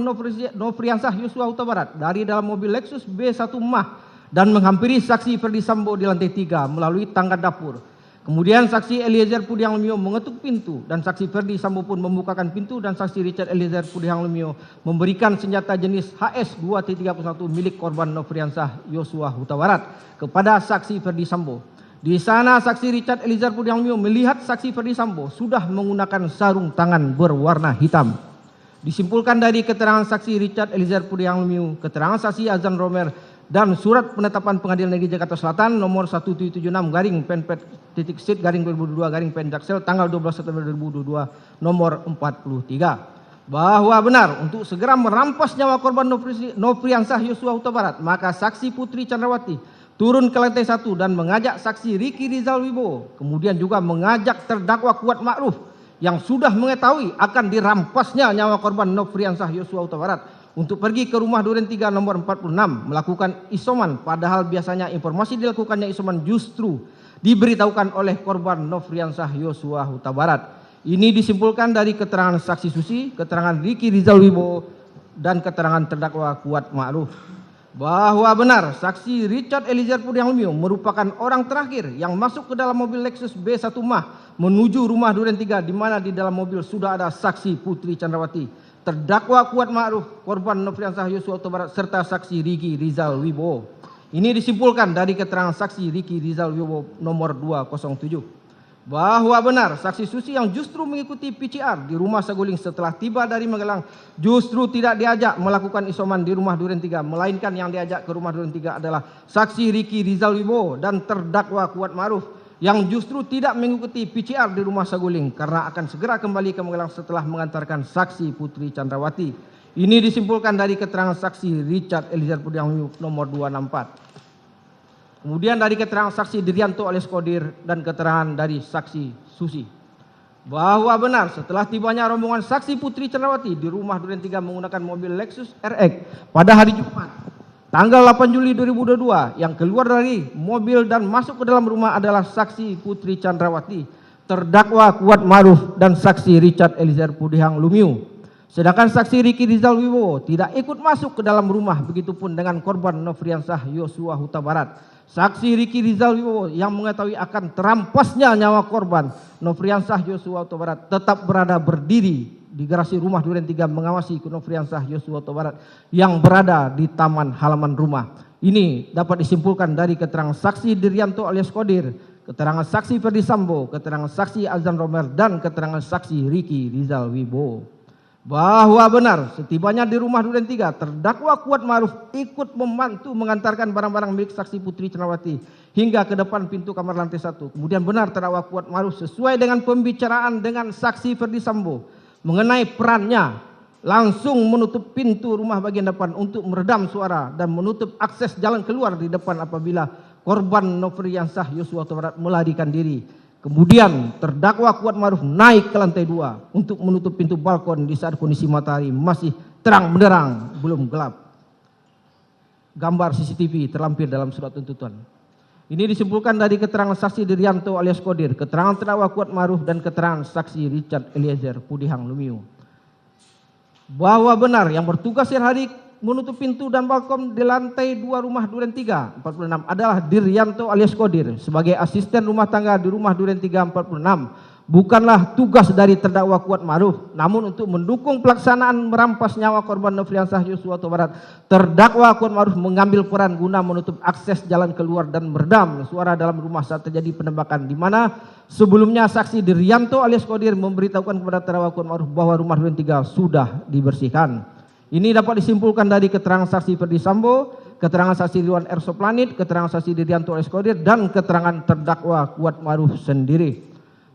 Nopriansah Yosua Huta Barat dari dalam mobil Lexus B1 MA dan menghampiri saksi Ferdi Sambo di lantai 3 melalui tangga dapur. Kemudian saksi Eliezer Pudiang Lumiu mengetuk pintu dan saksi Ferdi Sambo pun membukakan pintu dan saksi Richard Eliezer Pudiang Lumiu memberikan senjata jenis HS 23301 milik korban Nopriansah Yosua Huta Barat kepada saksi Ferdi Sambo. Di sana saksi Richard Eliezer Pudiang Lumiu melihat saksi Ferdi Sambo sudah menggunakan sarung tangan berwarna hitam. Disimpulkan dari keterangan saksi Richard Eliezer Pudiang Lumiu, keterangan saksi Azan Romer dan surat penetapan Pengadilan Negeri Jakarta Selatan nomor 1776 garing Penpet titik sit garing 2022 garing Penjaksel tanggal 12 September 2022 nomor 43. Bahwa benar untuk segera merampas nyawa korban Nopriansah Yosua Huta Barat, maka saksi Putri Chandrawati turun ke lantai 1 dan mengajak saksi Riki Rizal Wibowo, kemudian juga mengajak terdakwa Kuat Ma'ruf yang sudah mengetahui akan dirampasnya nyawa korban Nopriansah Yosua Huta Barat untuk pergi ke rumah Duren 3 nomor 46 melakukan isoman, padahal biasanya informasi dilakukannya isoman justru diberitahukan oleh korban Nopriansah Yosua Huta Barat. Ini disimpulkan dari keterangan saksi Susi, keterangan Riki Rizal Wibowo dan keterangan terdakwa Kuat Ma'ruf, bahwa benar saksi Richard Eliezer Pudiang Lumiu merupakan orang terakhir yang masuk ke dalam mobil Lexus B1 MA menuju rumah Duren 3 di mana di dalam mobil sudah ada saksi Putri Chandrawati, terdakwa Kuat Ma'ruf, korban Nopriansah Yosua Huta Barat serta saksi Riki Rizal Wibowo. Ini disimpulkan dari keterangan saksi Riki Rizal Wibowo nomor 207. bahwa benar saksi Susi yang justru mengikuti PCR di rumah Saguling setelah tiba dari Magelang justru tidak diajak melakukan isoman di rumah Duren 3, melainkan yang diajak ke rumah Duren 3 adalah saksi Ricky Rizal Wibowo dan terdakwa Kuat Ma'ruf yang justru tidak mengikuti PCR di rumah Saguling karena akan segera kembali ke Magelang setelah mengantarkan saksi Putri Chandrawati. Ini disimpulkan dari keterangan saksi Richard Eliezer Pudiang Lumiu nomor 264. Kemudian dari keterangan saksi Diryanto alias Kodir dan keterangan dari saksi Susi bahwa benar setelah tibanya rombongan saksi Putri Chandrawati di rumah Duren 3 menggunakan mobil Lexus RX pada hari Jumat tanggal 8 Juli 2022 yang keluar dari mobil dan masuk ke dalam rumah adalah saksi Putri Chandrawati, terdakwa Kuat Ma'ruf dan saksi Richard Eliezer Pudiang Lumiu. Sedangkan saksi Ricky Rizal Wibowo tidak ikut masuk ke dalam rumah, begitupun dengan korban Nofriansah Yosua Huta Barat. Saksi Ricky Rizal Wibowo yang mengetahui akan terampasnya nyawa korban Nofriansah Yosua Huta Barat tetap berada berdiri di garasi rumah Duren 3 mengawasi Nofriansah Yosua Huta Barat yang berada di taman halaman rumah. Ini dapat disimpulkan dari keterangan saksi Diryanto alias Kodir, keterangan saksi Ferdi Sambo, keterangan saksi Azan Romer dan keterangan saksi Ricky Rizal Wibowo bahwa benar setibanya di rumah Duren 3 terdakwa Kuat Ma'ruf ikut membantu mengantarkan barang-barang milik saksi Putri Chandrawati hingga ke depan pintu kamar lantai 1. Kemudian benar terdakwa Kuat Ma'ruf sesuai dengan pembicaraan dengan saksi Ferdi Sambo mengenai perannya langsung menutup pintu rumah bagian depan untuk meredam suara dan menutup akses jalan keluar di depan apabila korban Nofriansah Yosua Huta Barat melarikan diri. Kemudian terdakwa Kuat Ma'ruf naik ke lantai 2 untuk menutup pintu balkon di saat kondisi matahari masih terang benderang, belum gelap. Gambar CCTV terlampir dalam surat tuntutan. Ini disimpulkan dari keterangan saksi Diryanto alias Kodir, keterangan terdakwa Kuat Ma'ruf dan keterangan saksi Richard Eliezer Pudiang Lumiu bahwa benar yang bertugas setiap hari menutup pintu dan balkon di lantai 2 rumah Duren 3 46 adalah Diryanto alias Kodir sebagai asisten rumah tangga di rumah Duren 3 46 bukanlah tugas dari terdakwa Kuat Ma'ruf, namun untuk mendukung pelaksanaan merampas nyawa korban Nofriansah Yosua Huta Barat, terdakwa Kuat Ma'ruf mengambil peran guna menutup akses jalan keluar dan meredam suara dalam rumah saat terjadi penembakan, di mana sebelumnya saksi Diryanto alias Kodir memberitahukan kepada terdakwa Kuat Ma'ruf bahwa rumah Duren 3 sudah dibersihkan. Ini dapat disimpulkan dari keterangan saksi Ferdi Sambo, keterangan saksi Ridwan R. Soplanit, keterangan saksi Diryanto alias Kodir dan keterangan terdakwa Kuat Ma'ruf sendiri.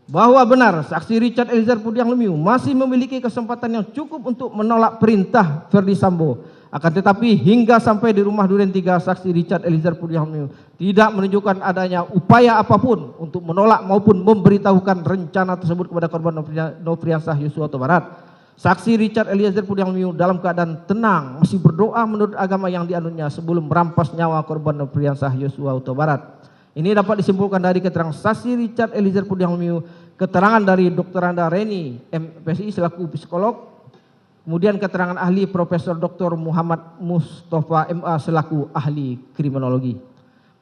Bahwa benar saksi Richard Eliezer Pudiang Lumiu masih memiliki kesempatan yang cukup untuk menolak perintah Ferdi Sambo. Akan tetapi hingga sampai di rumah Duren 3 saksi Richard Eliezer Pudiang Lumiu tidak menunjukkan adanya upaya apapun untuk menolak maupun memberitahukan rencana tersebut kepada korban Nofriansah Yosua Huta Barat. Saksi Richard Eliezer Pudiang Lumiu dalam keadaan tenang masih berdoa menurut agama yang dianutnya sebelum merampas nyawa korban Nofriansah Yosua Huta Barat. Ini dapat disimpulkan dari keterangan saksi Richard Eliezer Pudiang Lumiu, keterangan dari Dr. Anda Reni MPSI selaku psikolog, kemudian keterangan ahli Profesor Dr. Muhammad Mustafa MA selaku ahli kriminologi.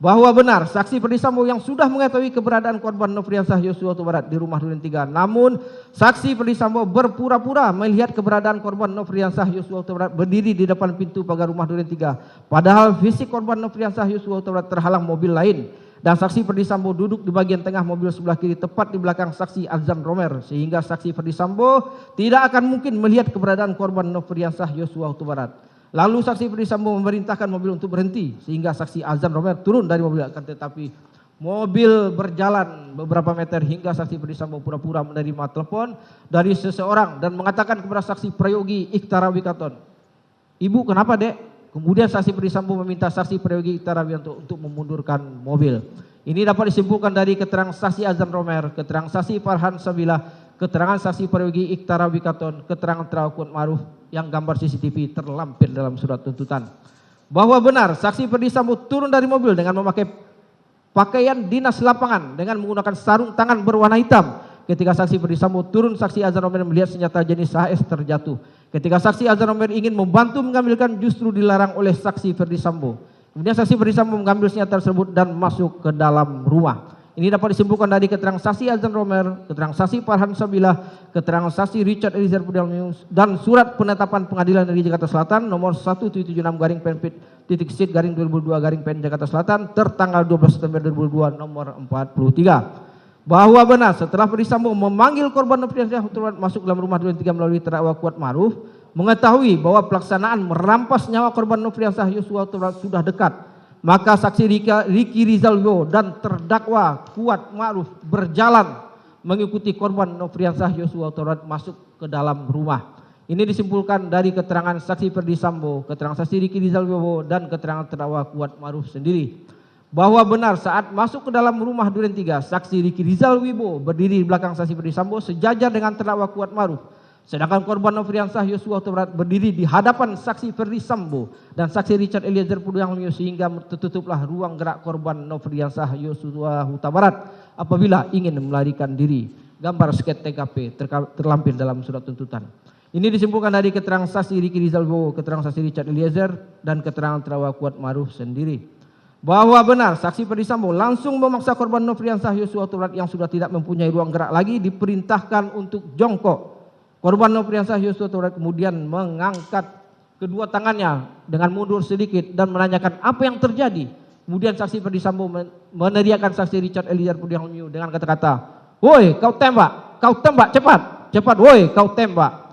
Bahwa benar saksi Ferdi Sambo yang sudah mengetahui keberadaan korban Nofriansah Yosua Huta Barat di rumah Duren 3, namun saksi Ferdi Sambo berpura-pura melihat keberadaan korban Nofriansah Yosua Huta Barat berdiri di depan pintu pagar rumah Duren 3, padahal fisik korban Nofriansah Yosua Huta Barat terhalang mobil lain, dan saksi Ferdi Sambo duduk di bagian tengah mobil sebelah kiri tepat di belakang saksi Azan Romer, sehingga saksi Ferdi Sambo tidak akan mungkin melihat keberadaan korban Nofriansah Yosua Huta Barat. Lalu saksi Ferdi Sambo memerintahkan mobil untuk berhenti sehingga saksi Azan Romer turun dari mobil, akan tetapi mobil berjalan beberapa meter hingga saksi Ferdi Sambo pura-pura menerima telepon dari seseorang dan mengatakan kepada saksi Prayogi Iktara Wikaton, "Ibu kenapa, Dek?" Kemudian saksi Ferdi Sambo meminta saksi Prayogi Iktara Wikaton untuk memundurkan mobil. Ini dapat disimpulkan dari keterangan saksi Azan Romer, keterangan saksi Farhan Sabila, keterangan saksi Prayogi Iktara Wikaton, keterangan terdakwa Kuat Ma'ruf yang gambar CCTV terlampir dalam surat tuntutan. Bahwa benar saksi Ferdi Sambo turun dari mobil dengan memakai pakaian dinas lapangan dengan menggunakan sarung tangan berwarna hitam. Ketika saksi Ferdi Sambo turun, saksi Azan Romer melihat senjata jenis HS terjatuh. Ketika saksi Azan Romer ingin membantu mengambilkan, justru dilarang oleh saksi Ferdi Sambo. Kemudian saksi Ferdi Sambo mengambil senjata tersebut dan masuk ke dalam rumah. Ini dapat disimpulkan dari keterangan saksi Azan Romer, keterangan saksi Farhan Sabila, keterangan saksi Richard Eliezer Pudiang Lumiu, dan surat penetapan Pengadilan Negeri Jakarta Selatan nomor 1776/PN/2002/PN Jakarta Selatan tertanggal 12 September 2002 nomor 43. bahwa benar setelah Ferdisambo memanggil korban Nofriansah Huta Barat masuk dalam rumah Duren 3 melalui terdakwa Kuatmaruf, mengetahui bahwa pelaksanaan merampas nyawa korban Nofriansah Yosua Huta Barat sudah dekat, maka saksi Riki Rizal Wibowo dan terdakwa Kuatmaruf berjalan mengikuti korban Nofriansah Yosua Huta Barat masuk ke dalam rumah. Ini disimpulkan dari keterangan saksi Ferdisambo, keterangan saksi Riki Rizal Wibowo dan keterangan terdakwa Kuatmaruf sendiri, bahwa benar saat masuk ke dalam rumah Duren 3, saksi Riki Rizal Wibowo berdiri di belakang saksi Ferdisambo sejajar dengan terdakwa Kuatmaruf, sedangkan korban Nofriansah Yosua Huta Barat berdiri di hadapan saksi Ferdisambo dan saksi Richard Eliezer Pudiang Lumiu, sehingga tertutuplah ruang gerak korban Nofriansah Yosua Huta Barat apabila ingin melarikan diri. Gambar sket TKP terlampir dalam surat tuntutan. Ini disimpulkan dari keterangan saksi Riki Rizal Wibowo, keterangan saksi Richard Eliezer dan keterangan terdakwa Kuatmaruf sendiri, bahwa benar saksi Ferdisambo langsung memaksa korban Nofriansah Yosua Huta Barat yang sudah tidak mempunyai ruang gerak lagi diperintahkan untuk jongkok. Korban Nofriansah Yosua Huta Barat kemudian mengangkat kedua tangannya dengan mundur sedikit dan menanyakan apa yang terjadi. Kemudian saksi Ferdisambo meneriakkan saksi Richard Eliezer Pudiang Lumiu dengan kata-kata, "Woi, kau tembak cepat, cepat, woi, kau tembak."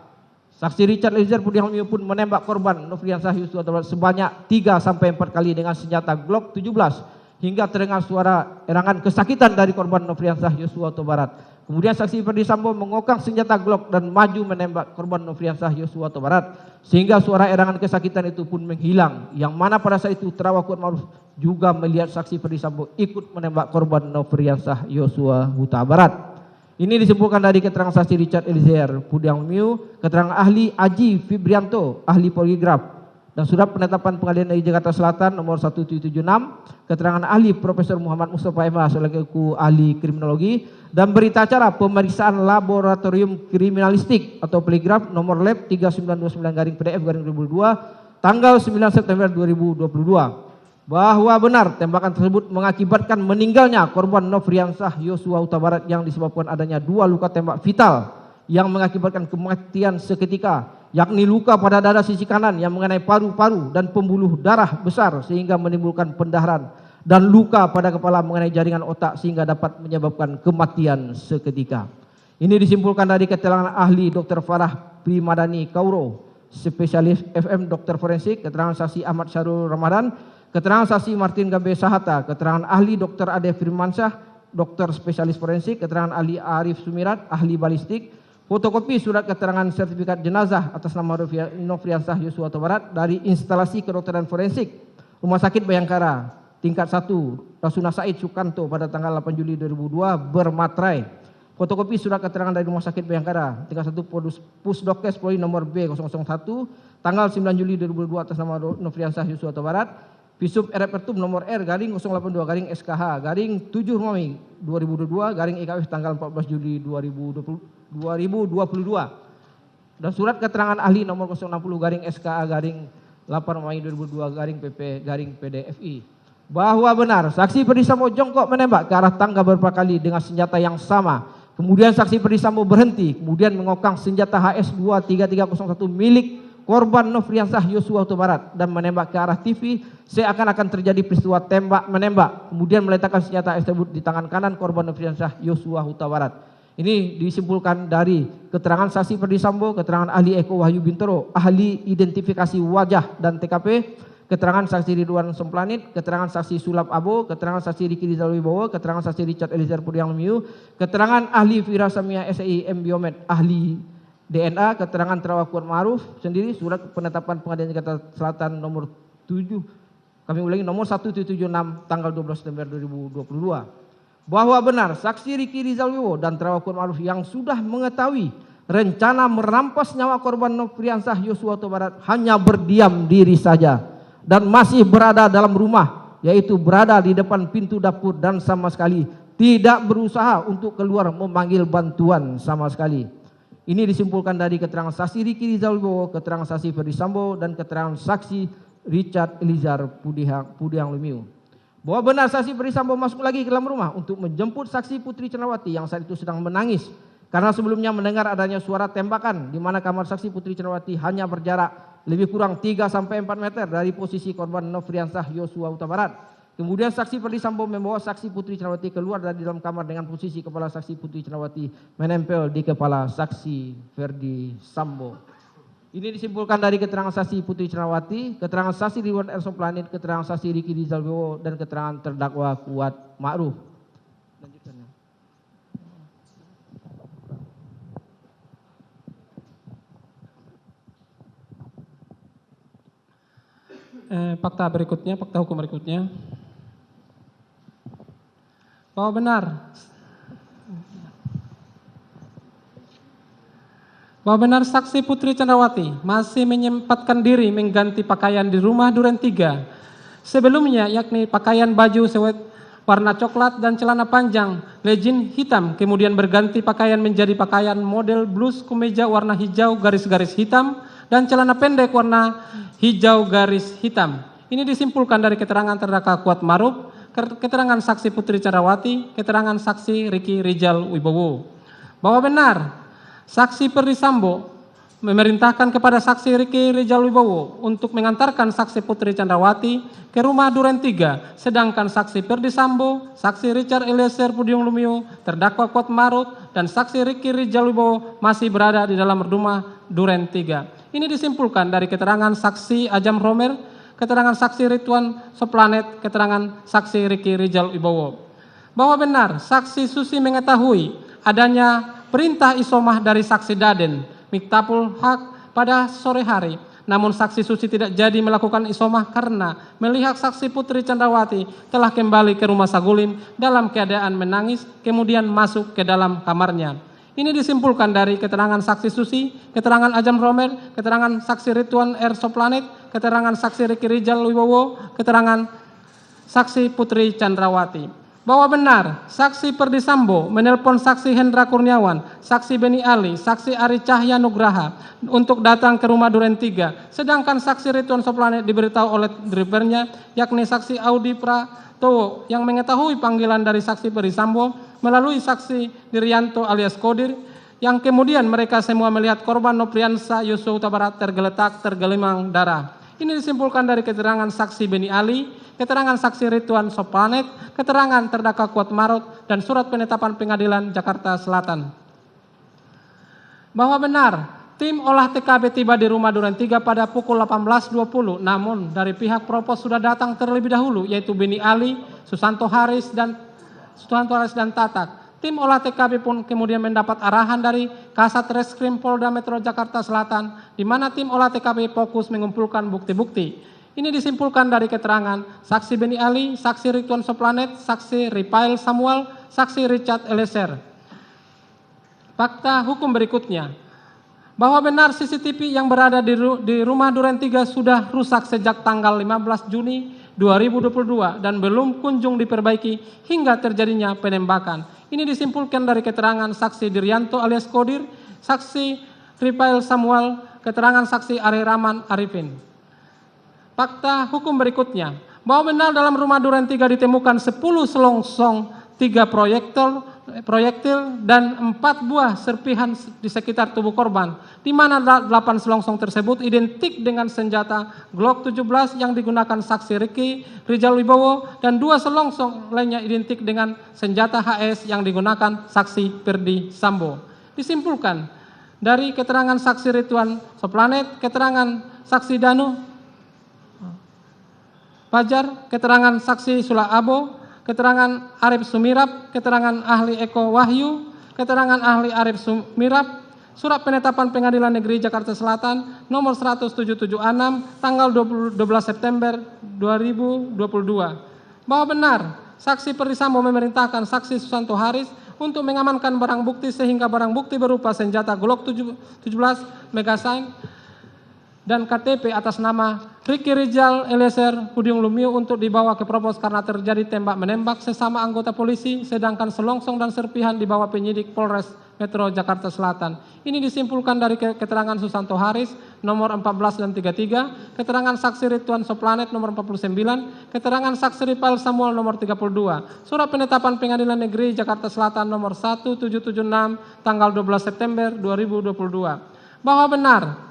Saksi Richard Eliezer Pudiang Lumiu pun menembak korban Nofriansah Yosua Huta Barat sebanyak 3-4 kali dengan senjata Glock 17 hingga terdengar suara erangan kesakitan dari korban Nofriansah Yosua Huta Barat. Kemudian saksi Ferdisambo mengokang senjata Glock dan maju menembak korban Nofriansah Yosua Huta Barat sehingga suara erangan kesakitan itu pun menghilang, yang mana pada saat itu terdakwa Kuatmaruf juga melihat saksi Ferdisambo ikut menembak korban Nofriansah Yosua Huta Barat. Ini disimpulkan dari keterangan saksi Richard Eliezer Pudiang Lumiu, keterangan ahli Aji Fibrianto, ahli poligraf, dan surat penetapan Pengadilan Negeri Jakarta Selatan nomor 1776, keterangan ahli Profesor Muhammad Mustafa MH selaku ahli kriminologi, dan berita acara pemeriksaan laboratorium kriminalistik atau poligraf nomor lab 3929-PDF-2022 tanggal 9 September 2022, bahwa benar tembakan tersebut mengakibatkan meninggalnya korban Nofriansah Yosua Huta Barat yang disebabkan adanya 2 luka tembak vital yang mengakibatkan kematian seketika, yakni luka pada dada sisi kanan yang mengenai paru-paru dan pembuluh darah besar sehingga menimbulkan pendarahan, dan luka pada kepala mengenai jaringan otak sehingga dapat menyebabkan kematian seketika. Ini disimpulkan dari keterangan ahli Dr. Farah Primadani Kauro, spesialis FM Dr. Forensik, keterangan saksi Ahmad Syarul Ramadan, keterangan saksi Martin Gabe Sahata, keterangan ahli Dr. Ade Firmansyah, dokter spesialis forensik, keterangan ahli Arif Sumirat, ahli balistik, fotokopi surat keterangan sertifikat jenazah atas nama Nofriansah Yosua Huta Barat dari instalasi kedokteran forensik Rumah Sakit Bayangkara tingkat 1 Rasuna Said Sukanto pada tanggal 8 Juli 2002 bermaterai. Fotokopi surat keterangan dari Rumah Sakit Bayangkara tingkat 1 Pusdokes Polri nomor B001 tanggal 9 Juli 2002 atas nama Nofriansah Yosua Huta Barat. Visum Repertum nomor R/082-SKH/7 Romawi 2022 tanggal 14 Juli 2022, dan surat keterangan ahli nomor 060-SKA/8 Romawi 2002-PP-PDFI, bahwa benar saksi Ferdisambo jongkok menembak ke arah tangga beberapa kali dengan senjata yang sama. Kemudian saksi Ferdisambo berhenti, kemudian mengokang senjata HS2 3301 milik korban Nofriansah Yosua Huta Barat dan menembak ke arah TV seakan-akan terjadi peristiwa tembak menembak, kemudian meletakkan senjata tersebut di tangan kanan korban Nofriansah Yosua Huta Barat. Ini disimpulkan dari keterangan saksi Ferdisambo, keterangan ahli Eko Wahyu Bintoro, ahli identifikasi wajah dan TKP, keterangan saksi Ridwan Semplanit, keterangan saksi Sulap Abo, keterangan saksi Riki Rizal Wibowo, keterangan saksi Richard Eliezer Pudiang Lumiu, keterangan ahli Firasamia SI M Biomed, ahli DNA, keterangan terdakwa Kuatmaruf sendiri, surat penetapan Pengadilan Jakarta Selatan nomor 1776 tanggal 12 September 2022, bahwa benar saksi Riki Rizal Wibowo dan terdakwa Kuatmaruf yang sudah mengetahui rencana merampas nyawa korban Nofriansah Yosua Huta Barat hanya berdiam diri saja dan masih berada dalam rumah, yaitu berada di depan pintu dapur dan sama sekali tidak berusaha untuk keluar memanggil bantuan sama sekali. Ini disimpulkan dari keterangan saksi Riki Rizal Wibowo, keterangan saksi Ferdisambo, dan keterangan saksi Richard Eliezer Pudiang Lumiu, bahwa benar saksi Ferdisambo masuk lagi ke dalam rumah untuk menjemput saksi Putri Candrawati yang saat itu sedang menangis karena sebelumnya mendengar adanya suara tembakan di mana kamar saksi Putri Candrawati hanya berjarak lebih kurang 3-4 meter dari posisi korban Nofriansah Yosua Huta Barat. Kemudian saksi Ferdi Sambo membawa saksi Putri Candrawati keluar dari dalam kamar dengan posisi kepala saksi Putri Candrawati menempel di kepala saksi Ferdi Sambo. Ini disimpulkan dari keterangan saksi Putri Candrawati, keterangan saksi Ridwan R. Soplanit, keterangan saksi Riki Rizal Wibowo, dan keterangan terdakwa Kuat Ma'ruf. Fakta hukum berikutnya. Bahwa benar saksi Putri Candrawati masih menyempatkan diri mengganti pakaian di rumah Duren 3 sebelumnya, yakni pakaian baju sewet warna coklat dan celana panjang legin hitam, kemudian berganti pakaian menjadi pakaian model blus kemeja warna hijau garis-garis hitam dan celana pendek warna hijau garis hitam. Ini disimpulkan dari keterangan terdakwa Kuat Ma'ruf, keterangan saksi Putri Candrawati, keterangan saksi Riki Rizal Wibowo. Bahwa benar saksi Ferdi Sambo memerintahkan kepada saksi Riki Rizal Wibowo untuk mengantarkan saksi Putri Candrawati ke rumah Duren 3, sedangkan saksi Ferdi Sambo, saksi Richard Eliezer Pudium Lumiu, terdakwa Kuat Ma'ruf, dan saksi Riki Rizal Wibowo masih berada di dalam rumah Duren 3. Ini disimpulkan dari keterangan saksi Ajam Romer, keterangan saksi Ridwan Soplanet, keterangan saksi Riki Rizal Wibowo. Bahwa benar saksi Susi mengetahui adanya perintah isomah dari saksi Daden Miktapul Haq pada sore hari. Namun saksi Susi tidak jadi melakukan isomah karena melihat saksi Putri Candrawati telah kembali ke rumah Saguling dalam keadaan menangis, kemudian masuk ke dalam kamarnya. Ini disimpulkan dari keterangan saksi Susi, keterangan Ajam Romer, keterangan saksi Ridwan R. Soplanet, keterangan saksi Riki Rizal Wibowo, keterangan saksi Putri Candrawati. Bahwa benar saksi Ferdi Sambo menelpon saksi Hendra Kurniawan, saksi Beni Ali, saksi Ari Cahya Nugraha untuk datang ke rumah Duren 3, sedangkan saksi Ridwan Soplanet diberitahu oleh drivernya, yakni saksi Audi Pratowo yang mengetahui panggilan dari saksi Ferdi Sambo melalui saksi Dirianto alias Kodir, yang kemudian mereka semua melihat korban Nopriansa Yosua Huta Barat tergeletak tergelimang darah. Ini disimpulkan dari keterangan saksi Beni Ali, keterangan saksi Ridwan Soplanet, keterangan terdakwa Kuat Ma'ruf, dan surat penetapan pengadilan Jakarta Selatan. Bahwa benar tim olah TKP tiba di rumah Duren 3 pada pukul 18.20, namun dari pihak propos sudah datang terlebih dahulu, yaitu Beni Ali, Susanto Haris dan Tatak. Tim olah TKP pun kemudian mendapat arahan dari Kasat Reskrim Polda Metro Jakarta Selatan, di mana tim olah TKP fokus mengumpulkan bukti-bukti. Ini disimpulkan dari keterangan saksi Beni Ali, saksi Ridwan Soplanet, saksi Ripail Samuel, saksi Richard Eliezer. Fakta hukum berikutnya. Bahwa benar CCTV yang berada di rumah Duren 3 sudah rusak sejak tanggal 15 Juni 2022 dan belum kunjung diperbaiki hingga terjadinya penembakan. Ini disimpulkan dari keterangan saksi Dirianto alias Kodir, saksi Ripail Samuel, keterangan saksi Ari Rahman Arifin. Fakta hukum berikutnya. Bahwa benar dalam rumah Duren 3 ditemukan 10 selongsong, 3 proyektil dan 4 buah serpihan di sekitar tubuh korban, di mana 8 selongsong tersebut identik dengan senjata Glock 17 yang digunakan saksi Riki Rizal Wibowo, dan 2 selongsong lainnya identik dengan senjata HS yang digunakan saksi Ferdi Sambo. Disimpulkan dari keterangan saksi Ridwan Soplanet, keterangan saksi Danu Fajar, keterangan saksi Sula Abo, keterangan Arif Sumirap, keterangan ahli Eko Wahyu, keterangan ahli Arif Sumirap, surat penetapan Pengadilan Negeri Jakarta Selatan nomor 1776 tanggal 12 September 2022. Bahwa benar saksi Ferdi Sambo memerintahkan saksi Susanto Haris untuk mengamankan barang bukti sehingga barang bukti berupa senjata Glock 17 Magazine dan KTP atas nama Riki Rizal Eliezer Pudium Lumiu untuk dibawa ke Propos karena terjadi tembak-menembak sesama anggota polisi, sedangkan selongsong dan serpihan dibawa penyidik Polres Metro Jakarta Selatan. Ini disimpulkan dari keterangan Susanto Haris nomor 14 dan 33, keterangan saksi Ridwan Soplanet nomor 49, keterangan saksi Ripail Samuel nomor 32, surat penetapan Pengadilan Negeri Jakarta Selatan nomor 1776 tanggal 12 September 2022. Bahwa benar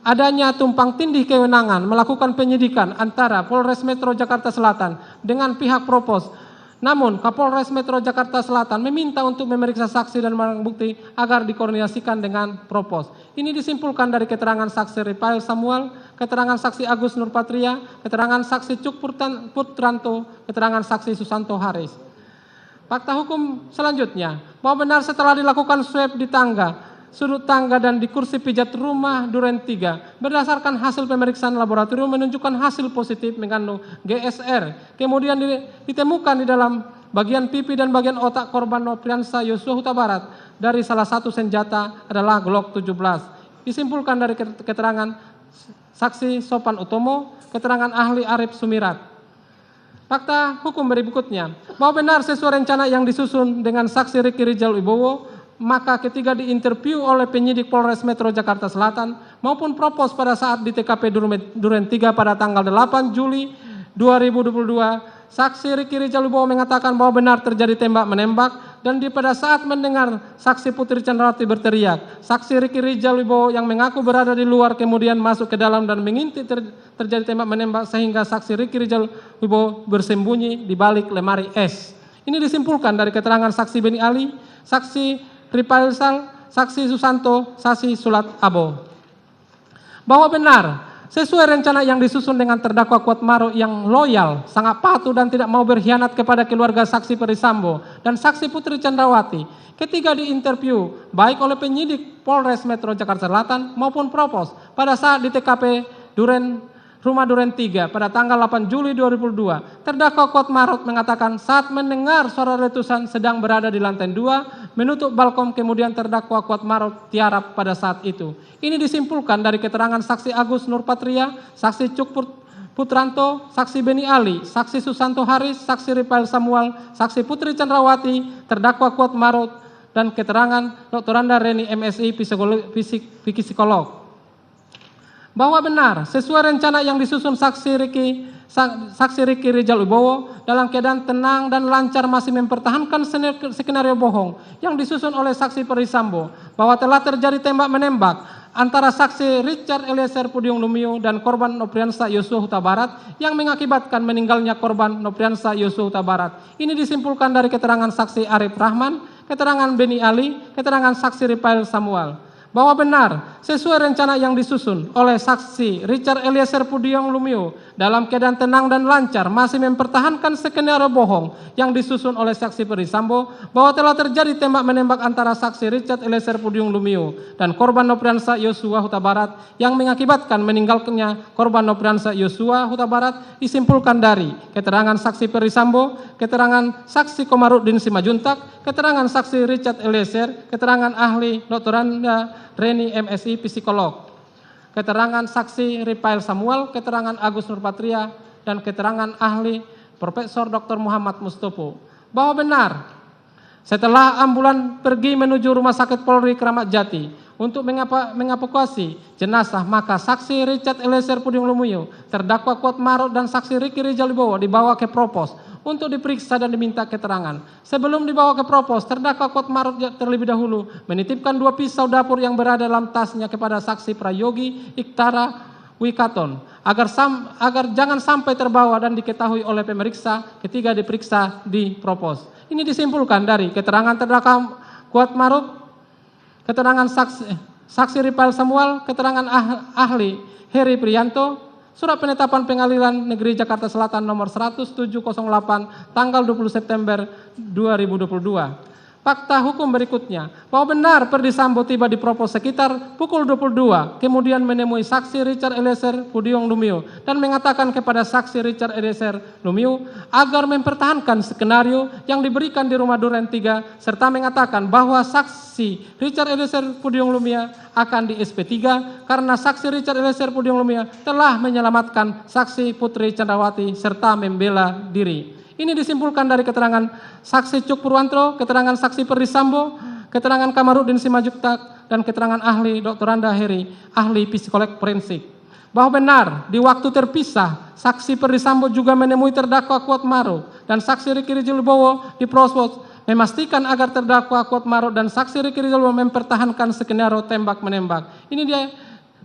adanya tumpang tindih kewenangan melakukan penyidikan antara Polres Metro Jakarta Selatan dengan pihak propos. Namun, Kapolres Metro Jakarta Selatan meminta untuk memeriksa saksi dan barang bukti agar dikoordinasikan dengan propos. Ini disimpulkan dari keterangan saksi Rifael Samuel, keterangan saksi Agus Nurpatria, keterangan saksi Cuk Putranto, keterangan saksi Susanto Haris. Fakta hukum selanjutnya, bahwa benar setelah dilakukan swab di tangga, sudut tangga dan di kursi pijat rumah Duren 3 berdasarkan hasil pemeriksaan laboratorium menunjukkan hasil positif mengandung GSR. Kemudian ditemukan di dalam bagian pipi dan bagian otak korban Nopriansa Yosua Huta Barat dari salah satu senjata adalah Glock 17. Disimpulkan dari keterangan saksi Sopan Utomo, keterangan ahli Arif Sumirat. Fakta hukum berikutnya, bahwa benar sesuai rencana yang disusun dengan saksi Riki Rijal Wibowo, maka ketika diinterview oleh penyidik Polres Metro Jakarta Selatan maupun propos pada saat di TKP Duren 3 pada tanggal 8 Juli 2022, saksi Riki Rijal Wibowo mengatakan bahwa benar terjadi tembak-menembak dan pada saat mendengar saksi Putri Chandrawati berteriak, saksi Riki Rijal Wibowo yang mengaku berada di luar kemudian masuk ke dalam dan mengintip terjadi tembak-menembak sehingga saksi Riki Rijal Wibowo bersembunyi di balik lemari es. Ini disimpulkan dari keterangan saksi Beni Ali, saksi Rifael Sal, saksi Susanto, saksi Sulat Abo. Bahwa benar sesuai rencana yang disusun dengan terdakwa Kuatmaruf yang loyal, sangat patuh dan tidak mau berkhianat kepada keluarga saksi Perisambo dan saksi Putri Chandrawati ketika diinterview baik oleh penyidik Polres Metro Jakarta Selatan maupun propos pada saat di TKP Rumah Duren 3 pada tanggal 8 Juli 2022, terdakwa Kuatmaruf mengatakan saat mendengar suara letusan sedang berada di lantai 2, menutup balkon kemudian terdakwa Kuatmaruf tiarap pada saat itu. Ini disimpulkan dari keterangan saksi Agus Nurpatria, saksi Cuk Putranto, saksi Beni Ali, saksi Susanto Haris, saksi Rifael Samuel, saksi Putri Chandrawati, terdakwa Kuatmaruf, dan keterangan Dr. Anda Reni MSI psikolog. Bahwa benar sesuai rencana yang disusun saksi Riki Rijal Wibowo dalam keadaan tenang dan lancar masih mempertahankan skenario bohong yang disusun oleh saksi Perisambo bahwa telah terjadi tembak-menembak antara saksi Richard Eliezer Pudium Lumiu dan korban Nopriansa Yosua Huta Barat yang mengakibatkan meninggalnya korban Nopriansa Yosua Huta Barat. Ini disimpulkan dari keterangan saksi Arif Rahman, keterangan Beni Ali, keterangan saksi Rifael Samuel. Bahwa benar sesuai rencana yang disusun oleh saksi Richard Eliezer Pudium Lumiu dalam keadaan tenang dan lancar masih mempertahankan skenario bohong yang disusun oleh saksi Perisambo bahwa telah terjadi tembak-menembak antara saksi Richard Eliezer Pudium Lumiu dan korban Nopriansa Yosua Huta Barat yang mengakibatkan meninggalnya korban Nopriansa Yosua Huta Barat disimpulkan dari keterangan saksi Perisambo, keterangan saksi Komarudin Simajuntak, keterangan saksi Richard Eliezer, keterangan ahli Dr. Anda Reni MSI psikolog, keterangan saksi Rifael Samuel, keterangan Agus Nurpatria, dan keterangan ahli Profesor Dr. Muhammad Mustopo. Bahwa benar setelah ambulan pergi menuju Rumah Sakit Polri Kramat Jati untuk mengevakuasi jenazah, maka saksi Richard Eliezer Pudium Lumiu, terdakwa Kuatmaruf dan saksi Riki Rijal Wibowo dibawa ke propos untuk diperiksa dan diminta keterangan. Sebelum dibawa ke propos, terdakwa Kuatmaruf terlebih dahulu menitipkan 2 pisau dapur yang berada dalam tasnya kepada saksi Prayogi Iktara Wikaton agar jangan sampai terbawa dan diketahui oleh pemeriksa ketika diperiksa di propos. Ini disimpulkan dari keterangan terdakwa Kuatmaruf, keterangan saksi Rifael Samuel, keterangan ahli Heri Prianto, Surat Penetapan Pengadilan Negeri Jakarta Selatan nomor 1708 tanggal 20 September 2022. Fakta hukum berikutnya, bahwa benar Ferdi Sambo tiba di propos sekitar pukul 22, kemudian menemui saksi Richard Eliezer Pudium Lumiu dan mengatakan kepada saksi Richard Eliezer Lumiu agar mempertahankan skenario yang diberikan di Rumah Duren 3 serta mengatakan bahwa saksi Richard Eliezer Pudium Lumiu akan di SP3 karena saksi Richard Eliezer Pudium Lumiu telah menyelamatkan saksi Putri Chandrawati serta membela diri. Ini disimpulkan dari keterangan saksi Cuk Purwanto, keterangan saksi Ferdi Sambo, keterangan Kamarudin Simajuntak, dan keterangan ahli Dr. Anda Heri, ahli psikolog forensik. Bahwa benar di waktu terpisah, saksi Ferdi Sambo juga menemui terdakwa Kuatmaruf dan saksi Riki Rijal Wibowo di propos memastikan agar terdakwa Kuatmaruf dan saksi Riki Rijal Wibowo mempertahankan skenario tembak-menembak. Ini dia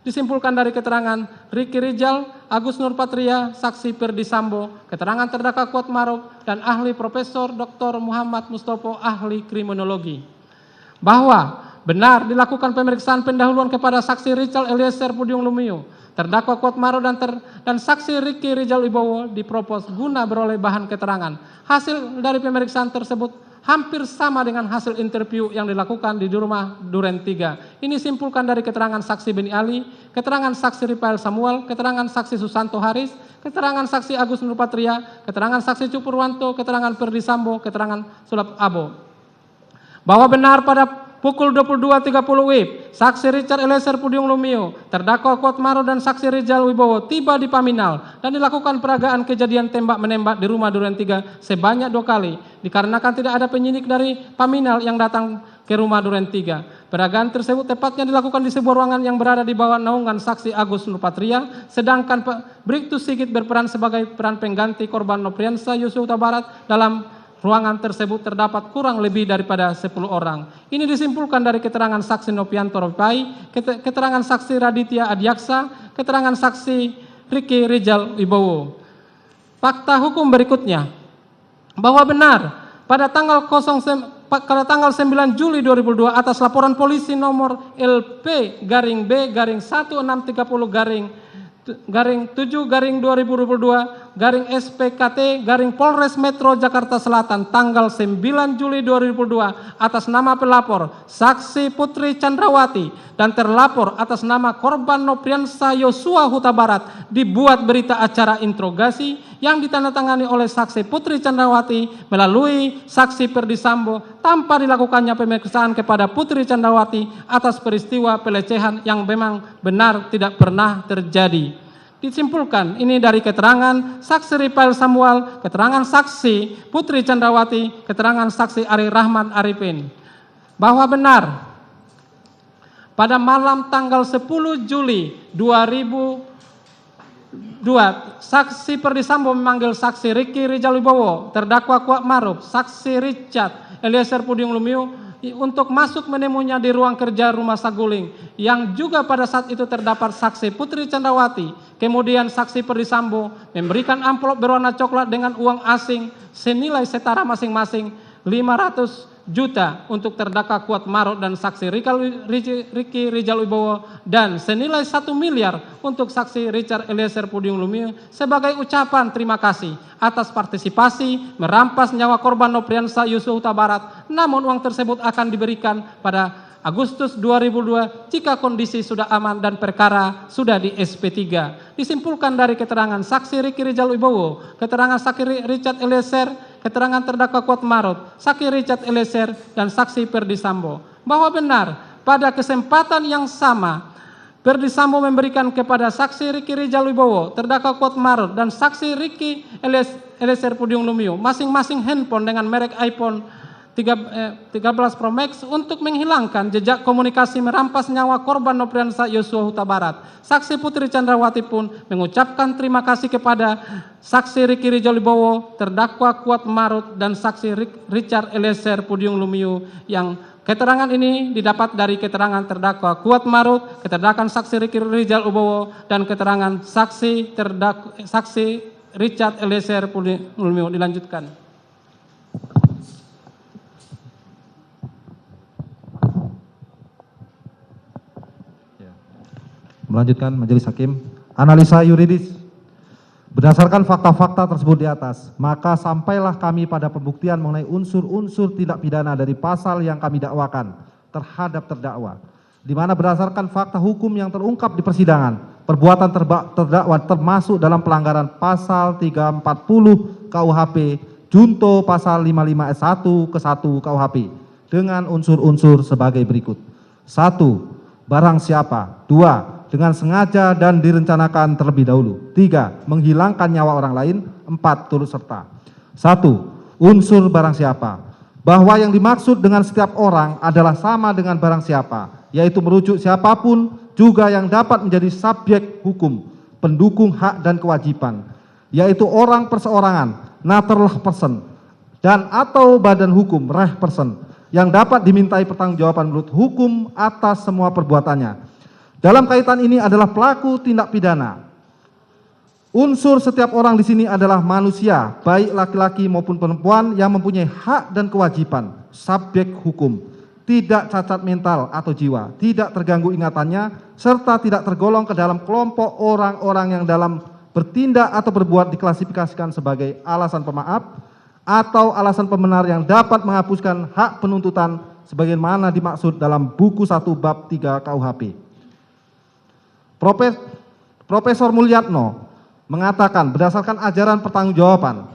Disimpulkan dari keterangan Ricky Rijal, Agus Nurpatria, saksi Perdi Sambo, keterangan terdakwa Kuat Maruf, dan ahli Profesor Dr. Muhammad Mustopo, ahli kriminologi, bahwa benar dilakukan pemeriksaan pendahuluan kepada saksi Richard Eliezer Pudium Lumiu, terdakwa Kuat Maruf dan saksi Ricky Rijal Wibowo dipropos guna beroleh bahan keterangan. Hasil dari pemeriksaan tersebut hampir sama dengan hasil interview yang dilakukan di rumah Duren 3. Ini simpulkan dari keterangan saksi Beni Ali, keterangan saksi Rifael Samuel, keterangan saksi Susanto Haris, keterangan saksi Agus Nurpatria, keterangan saksi Cupurwanto, keterangan Perdi Sambo, keterangan Sulap Abo, bahwa benar pada pukul 22.30 WIB, saksi Richard Eliezer Pudium Lumiu, terdakwa Kuat Maruf dan saksi Rijal Wibowo tiba di Paminal dan dilakukan peragaan kejadian tembak-menembak di rumah Duren 3 sebanyak 2 kali, dikarenakan tidak ada penyidik dari Paminal yang datang ke rumah Duren 3. Peragaan tersebut tepatnya dilakukan di sebuah ruangan yang berada di bawah naungan saksi Agus Nurpatria, sedangkan Bribtu Sigit berperan sebagai peran pengganti korban Nofriansah Yosua Huta Barat. Dalam ruangan tersebut terdapat kurang lebih daripada 10 orang. Ini disimpulkan dari keterangan saksi Nopianto Ropai, keterangan saksi Raditya Adiaksa, keterangan saksi Ricky Rijal Wibowo. Fakta hukum berikutnya, bahwa benar pada tanggal 9 Juli 2002 atas laporan polisi nomor LP-B-7/2022-SPKT-Polres Metro Jakarta Selatan tanggal 9 Juli 2002 atas nama pelapor saksi Putri Chandrawati dan terlapor atas nama korban Nofriansah Yosua Huta Barat dibuat berita acara interogasi yang ditandatangani oleh saksi Putri Chandrawati melalui saksi Perdi Sambo tanpa dilakukannya pemeriksaan kepada Putri Chandrawati atas peristiwa pelecehan yang memang benar tidak pernah terjadi. Disimpulkan ini dari keterangan saksi Rifael Samuel, keterangan saksi Putri Chandrawati, keterangan saksi Ari Rahman Arifin, bahwa benar pada malam tanggal 10 Juli 2002 saksi Perdi Sambo memanggil saksi Ricky Rijal Wibowo, terdakwa Kuat Maruf, saksi Richard Eliezer Pudium Lumiu untuk masuk menemuinya di ruang kerja rumah Saguling, yang juga pada saat itu terdapat saksi Putri Chandrawati. Kemudian saksi Perdi Sambo memberikan amplop berwarna coklat dengan uang asing senilai setara masing-masing 500 juta untuk terdakwa Kuat Maruf dan saksi Ricky Rijal Wibowo dan senilai 1 miliar untuk saksi Richard Eliezer Pudium Lumiu sebagai ucapan terima kasih atas partisipasi merampas nyawa korban Nofriansah Yosua Huta Barat. Namun uang tersebut akan diberikan pada Agustus 2002 jika kondisi sudah aman dan perkara sudah di SP3. Disimpulkan dari keterangan saksi Ricky Rijal Wibowo, keterangan saksi Richard Eliezer, keterangan terdakwa Kuat Maruf, saksi Richard Eliezer, dan saksi Perdi Sambo, bahwa benar pada kesempatan yang sama Perdi Sambo memberikan kepada saksi Ricky Rijal Wibowo, terdakwa Kuat Maruf, dan saksi Ricky Eliezer Pudium Lumiu masing-masing handphone dengan merek iPhone 13 Pro Max untuk menghilangkan jejak komunikasi merampas nyawa korban Nofriansah Yosua Huta Barat. Saksi Putri Chandrawati pun mengucapkan terima kasih kepada saksi Ricky Rijal Wibowo, terdakwa Kuat Maruf, dan saksi Richard Eliezer Pudium Lumiu yang keterangan ini didapat dari keterangan terdakwa Kuat Maruf, keterangan saksi Ricky Rijal Wibowo, dan keterangan saksi Richard Eliezer Pudium Lumiu. Dilanjutkan. Melanjutkan Majelis Hakim, analisa yuridis. Berdasarkan fakta-fakta tersebut di atas, maka sampailah kami pada pembuktian mengenai unsur-unsur tindak pidana dari pasal yang kami dakwakan terhadap terdakwa, di mana berdasarkan fakta hukum yang terungkap di persidangan, perbuatan terdakwa termasuk dalam pelanggaran pasal 340 KUHP junto pasal 55S1 ke 1 KUHP dengan unsur-unsur sebagai berikut. 1. Barang siapa. 2. Dengan sengaja dan direncanakan terlebih dahulu. 3. Menghilangkan nyawa orang lain. 4. Turut serta. 1. Unsur barang siapa. Bahwa yang dimaksud dengan setiap orang adalah sama dengan barang siapa, yaitu merujuk siapapun juga yang dapat menjadi subjek hukum, pendukung hak dan kewajiban, yaitu orang perseorangan, natural person, dan atau badan hukum, reh person, yang dapat dimintai pertanggungjawaban menurut hukum atas semua perbuatannya. dalam kaitan ini adalah pelaku tindak pidana. Unsur setiap orang di sini adalah manusia, baik laki-laki maupun perempuan yang mempunyai hak dan kewajiban, subjek hukum, tidak cacat mental atau jiwa, tidak terganggu ingatannya, serta tidak tergolong ke dalam kelompok orang-orang yang dalam bertindak atau berbuat diklasifikasikan sebagai alasan pemaaf atau alasan pembenar yang dapat menghapuskan hak penuntutan sebagaimana dimaksud dalam buku 1 bab 3 KUHP. Profesor Mulyatno mengatakan berdasarkan ajaran pertanggungjawaban,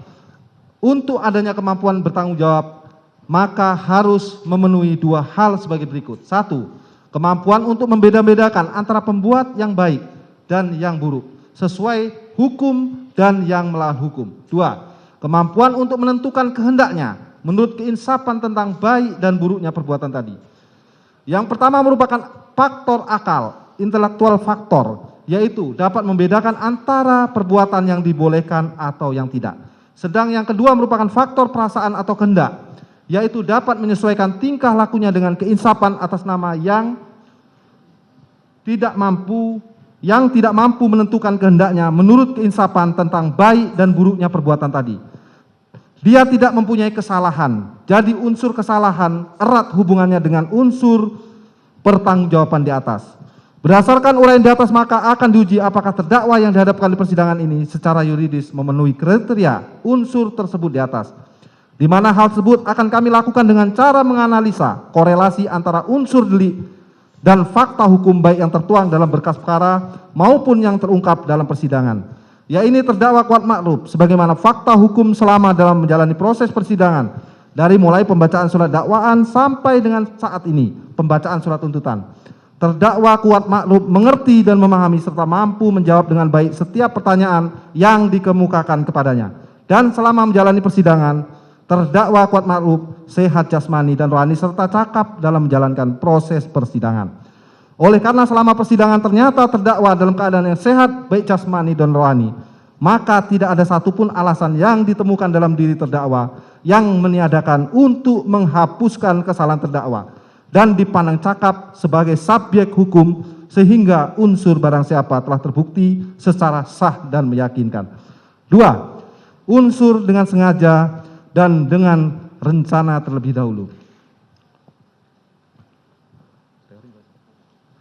untuk adanya kemampuan bertanggung jawab maka harus memenuhi 2 hal sebagai berikut. 1. Kemampuan untuk membeda-bedakan antara pembuat yang baik dan yang buruk sesuai hukum dan yang melawan hukum. 2. Kemampuan untuk menentukan kehendaknya menurut keinsapan tentang baik dan buruknya perbuatan tadi. Yang pertama merupakan faktor akal, intelektual faktor, yaitu dapat membedakan antara perbuatan yang dibolehkan atau yang tidak. Sedang yang kedua merupakan faktor perasaan atau kehendak, yaitu dapat menyesuaikan tingkah lakunya dengan keinsapan atas nama yang tidak mampu menentukan kehendaknya menurut keinsapan tentang baik dan buruknya perbuatan tadi. Dia tidak mempunyai kesalahan, jadi unsur kesalahan erat hubungannya dengan unsur pertanggungjawaban di atas. Berdasarkan uraian di atas maka akan diuji apakah terdakwa yang dihadapkan di persidangan ini secara yuridis memenuhi kriteria unsur tersebut di atas. Di mana hal tersebut akan kami lakukan dengan cara menganalisa korelasi antara unsur delik dan fakta hukum baik yang tertuang dalam berkas perkara maupun yang terungkap dalam persidangan. Ya ini terdakwa Kuat Ma'ruf sebagaimana fakta hukum selama dalam menjalani proses persidangan dari mulai pembacaan surat dakwaan sampai dengan saat ini pembacaan surat tuntutan. Terdakwa Kuat Ma'ruf mengerti dan memahami serta mampu menjawab dengan baik setiap pertanyaan yang dikemukakan kepadanya. Dan selama menjalani persidangan, terdakwa Kuat Ma'ruf sehat jasmani dan rohani serta cakap dalam menjalankan proses persidangan. Oleh karena selama persidangan ternyata terdakwa dalam keadaan yang sehat baik jasmani dan rohani, maka tidak ada satupun alasan yang ditemukan dalam diri terdakwa yang meniadakan untuk menghapuskan kesalahan terdakwa dan dipandang cakap sebagai subjek hukum sehingga unsur barang siapa telah terbukti secara sah dan meyakinkan. 2. Unsur dengan sengaja dan dengan rencana terlebih dahulu.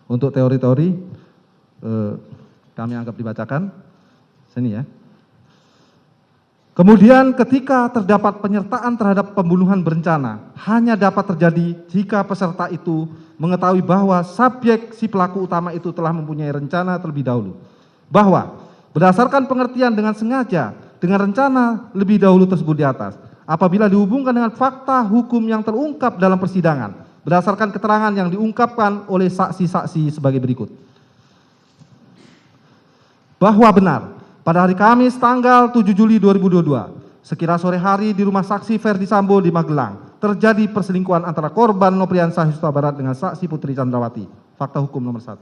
Untuk teori-teori kami anggap dibacakan sini ya. Kemudian ketika terdapat penyertaan terhadap pembunuhan berencana hanya dapat terjadi jika peserta itu mengetahui bahwa subjek si pelaku utama itu telah mempunyai rencana terlebih dahulu. Bahwa berdasarkan pengertian dengan sengaja dengan rencana lebih dahulu tersebut di atas, apabila dihubungkan dengan fakta hukum yang terungkap dalam persidangan berdasarkan keterangan yang diungkapkan oleh saksi-saksi sebagai berikut. Bahwa benar pada hari Kamis tanggal 7 Juli 2022, sekira sore hari di rumah saksi Ferdi Sambo di Magelang, terjadi perselingkuhan antara korban Nopriansah Yosua Barat dengan saksi Putri Candrawati. Fakta hukum nomor 1.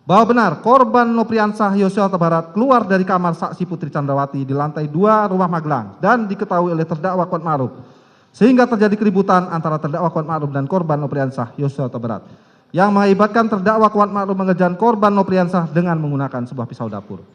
Bahwa benar korban Nopriansah Yosua Barat keluar dari kamar saksi Putri Candrawati di lantai 2 rumah Magelang dan diketahui oleh terdakwa Kuat Ma'ruf, sehingga terjadi keributan antara terdakwa Kuat Ma'ruf dan korban Nopriansah Yosua Barat, yang mengakibatkan terdakwa Kuat Ma'ruf mengejar korban Nopriansah dengan menggunakan sebuah pisau dapur.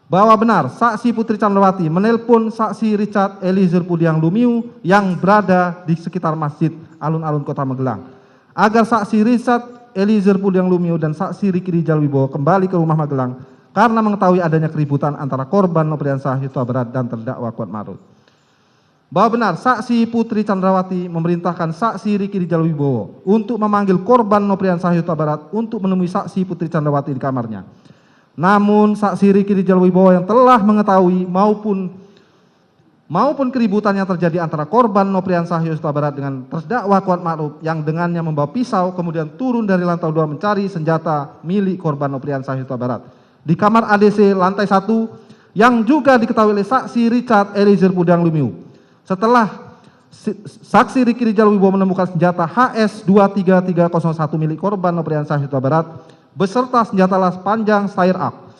Bahwa benar saksi Putri Candrawati menelpon saksi Richard Eliezer Pudiang Lumiu yang berada di sekitar Masjid Alun-Alun Kota Magelang agar saksi Richard Eliezer Pudiang Lumiu dan saksi Riki Rijal Wibowo kembali ke rumah Magelang karena mengetahui adanya keributan antara korban Nopriansah Yosua Barat dan terdakwa Kuat Ma'ruf. Bahwa benar saksi Putri Candrawati memerintahkan saksi Riki Rijal Wibowo untuk memanggil korban Nopriansah Yosua Barat untuk menemui saksi Putri Candrawati di kamarnya. Namun saksi Riki Rijal Wibowo yang telah mengetahui maupun keributan yang terjadi antara korban Nopriansah Yosua Barat dengan terdakwa Kuat Ma'ruf yang dengannya membawa pisau kemudian turun dari lantai 2 mencari senjata milik korban Nopriansah Yosua Barat di kamar ADC lantai 1 yang juga diketahui oleh saksi Richard Eliezer Pudiang Lumiu. Setelah saksi Riki Rijal Wibowo menemukan senjata HS 23301 milik korban Nopriansah Yosua Barat beserta senjata las panjang Steyr Up.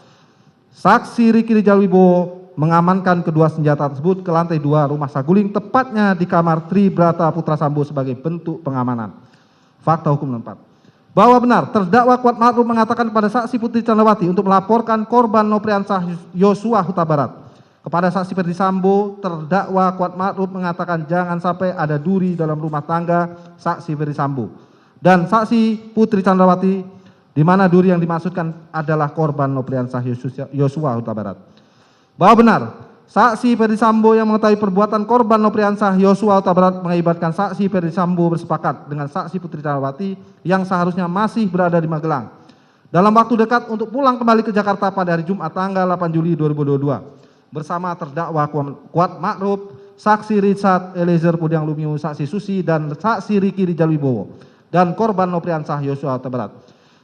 Saksi Riki Rijal Wibowo mengamankan kedua senjata tersebut ke lantai 2 rumah Saguling, tepatnya di kamar Tri Brata Putra Sambo sebagai bentuk pengamanan. Fakta hukum nomor 4. Bahwa benar terdakwa Kuat Ma'ruf mengatakan kepada saksi Putri Candrawati untuk melaporkan korban Nopriansah Yosua Huta Barat. Kepada saksi Ferdi Sambo, terdakwa Kuat Ma'ruf mengatakan jangan sampai ada duri dalam rumah tangga saksi Ferdi Sambo. Dan saksi Putri Candrawati, di mana duri yang dimaksudkan adalah korban Nopriansah Yosua Huta Barat. Bahwa benar saksi Ferdi Sambo yang mengetahui perbuatan korban Nopriansah Yosua Huta Barat mengakibatkan saksi Ferdi Sambo bersepakat dengan saksi Putri Candrawati yang seharusnya masih berada di Magelang dalam waktu dekat untuk pulang kembali ke Jakarta pada hari Jumat tanggal 8 Juli 2022 bersama terdakwa Kuat Ma'ruf, saksi Richard Eliezer Pudiang Lumiu, saksi Susi dan saksi Riki Rijal Wibowo dan korban Nopriansah Yosua Huta Barat.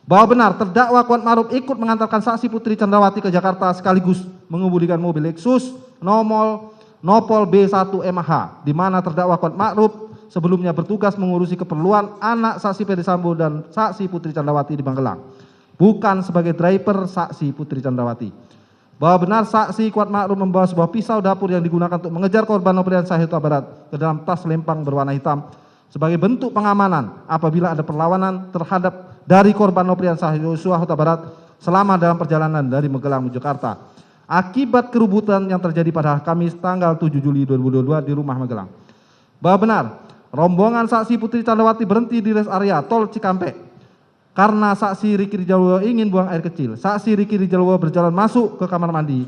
Bahwa benar terdakwa Kuat Ma'ruf ikut mengantarkan saksi Putri Candrawati ke Jakarta sekaligus mengemudikan mobil Lexus Nopol B1MH di mana terdakwa Kuat Ma'ruf sebelumnya bertugas mengurusi keperluan anak saksi Ferdi Sambo dan saksi Putri Candrawati di Magelang, bukan sebagai driver saksi Putri Candrawati. Bahwa benar saksi Kuat Ma'ruf membawa sebuah pisau dapur yang digunakan untuk mengejar korban Nopriansah Huta Barat ke dalam tas lempang berwarna hitam sebagai bentuk pengamanan apabila ada perlawanan terhadap dari korban Nopriansah Yosua Huta Barat selama dalam perjalanan dari Magelang menuju Jakarta akibat kerubutan yang terjadi pada Kamis tanggal 7 Juli 2022 di rumah Magelang. Bahwa benar rombongan saksi Putri Candrawati berhenti di rest area tol Cikampek karena saksi Riki Rijal Wibowo ingin buang air kecil. Saksi Riki Rijal Wibowo berjalan masuk ke kamar mandi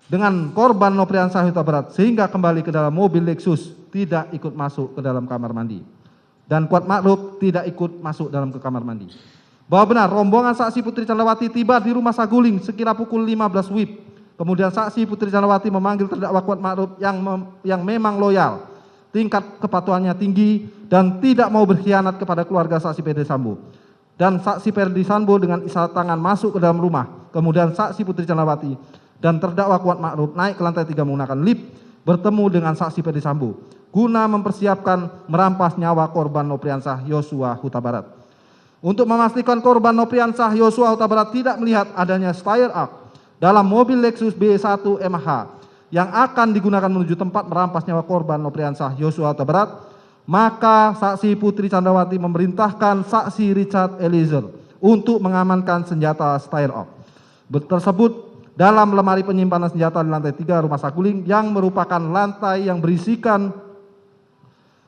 dengan korban Nopriansah Huta Barat sehingga kembali ke dalam mobil Lexus, tidak ikut masuk ke dalam kamar mandi. Dan Kuat Ma'ruf tidak ikut masuk dalam ke kamar mandi. Bahwa benar rombongan saksi Putri Candrawati tiba di rumah Saguling sekira pukul 15 WIB. Kemudian saksi Putri Candrawati memanggil terdakwa Kuat Ma'ruf yang memang loyal, tingkat kepatuhannya tinggi dan tidak mau berkhianat kepada keluarga saksi Ferdi Sambo. Dan saksi Ferdi Sambo dengan isyarat tangan masuk ke dalam rumah. Kemudian saksi Putri Candrawati dan terdakwa Kuat Ma'ruf naik ke lantai 3 menggunakan lift bertemu dengan saksi Ferdi Sambo guna mempersiapkan merampas nyawa korban Nopriansah Yosua Huta Barat. Untuk memastikan korban Nopriansah Yosua Huta Barat tidak melihat adanya stire up dalam mobil Lexus B1MH yang akan digunakan menuju tempat merampas nyawa korban Nopriansah Yosua Huta Barat, maka saksi Putri Candrawati memerintahkan saksi Richard Eliezer untuk mengamankan senjata stire up tersebut dalam lemari penyimpanan senjata di lantai 3 rumah Saguling yang merupakan lantai yang berisikan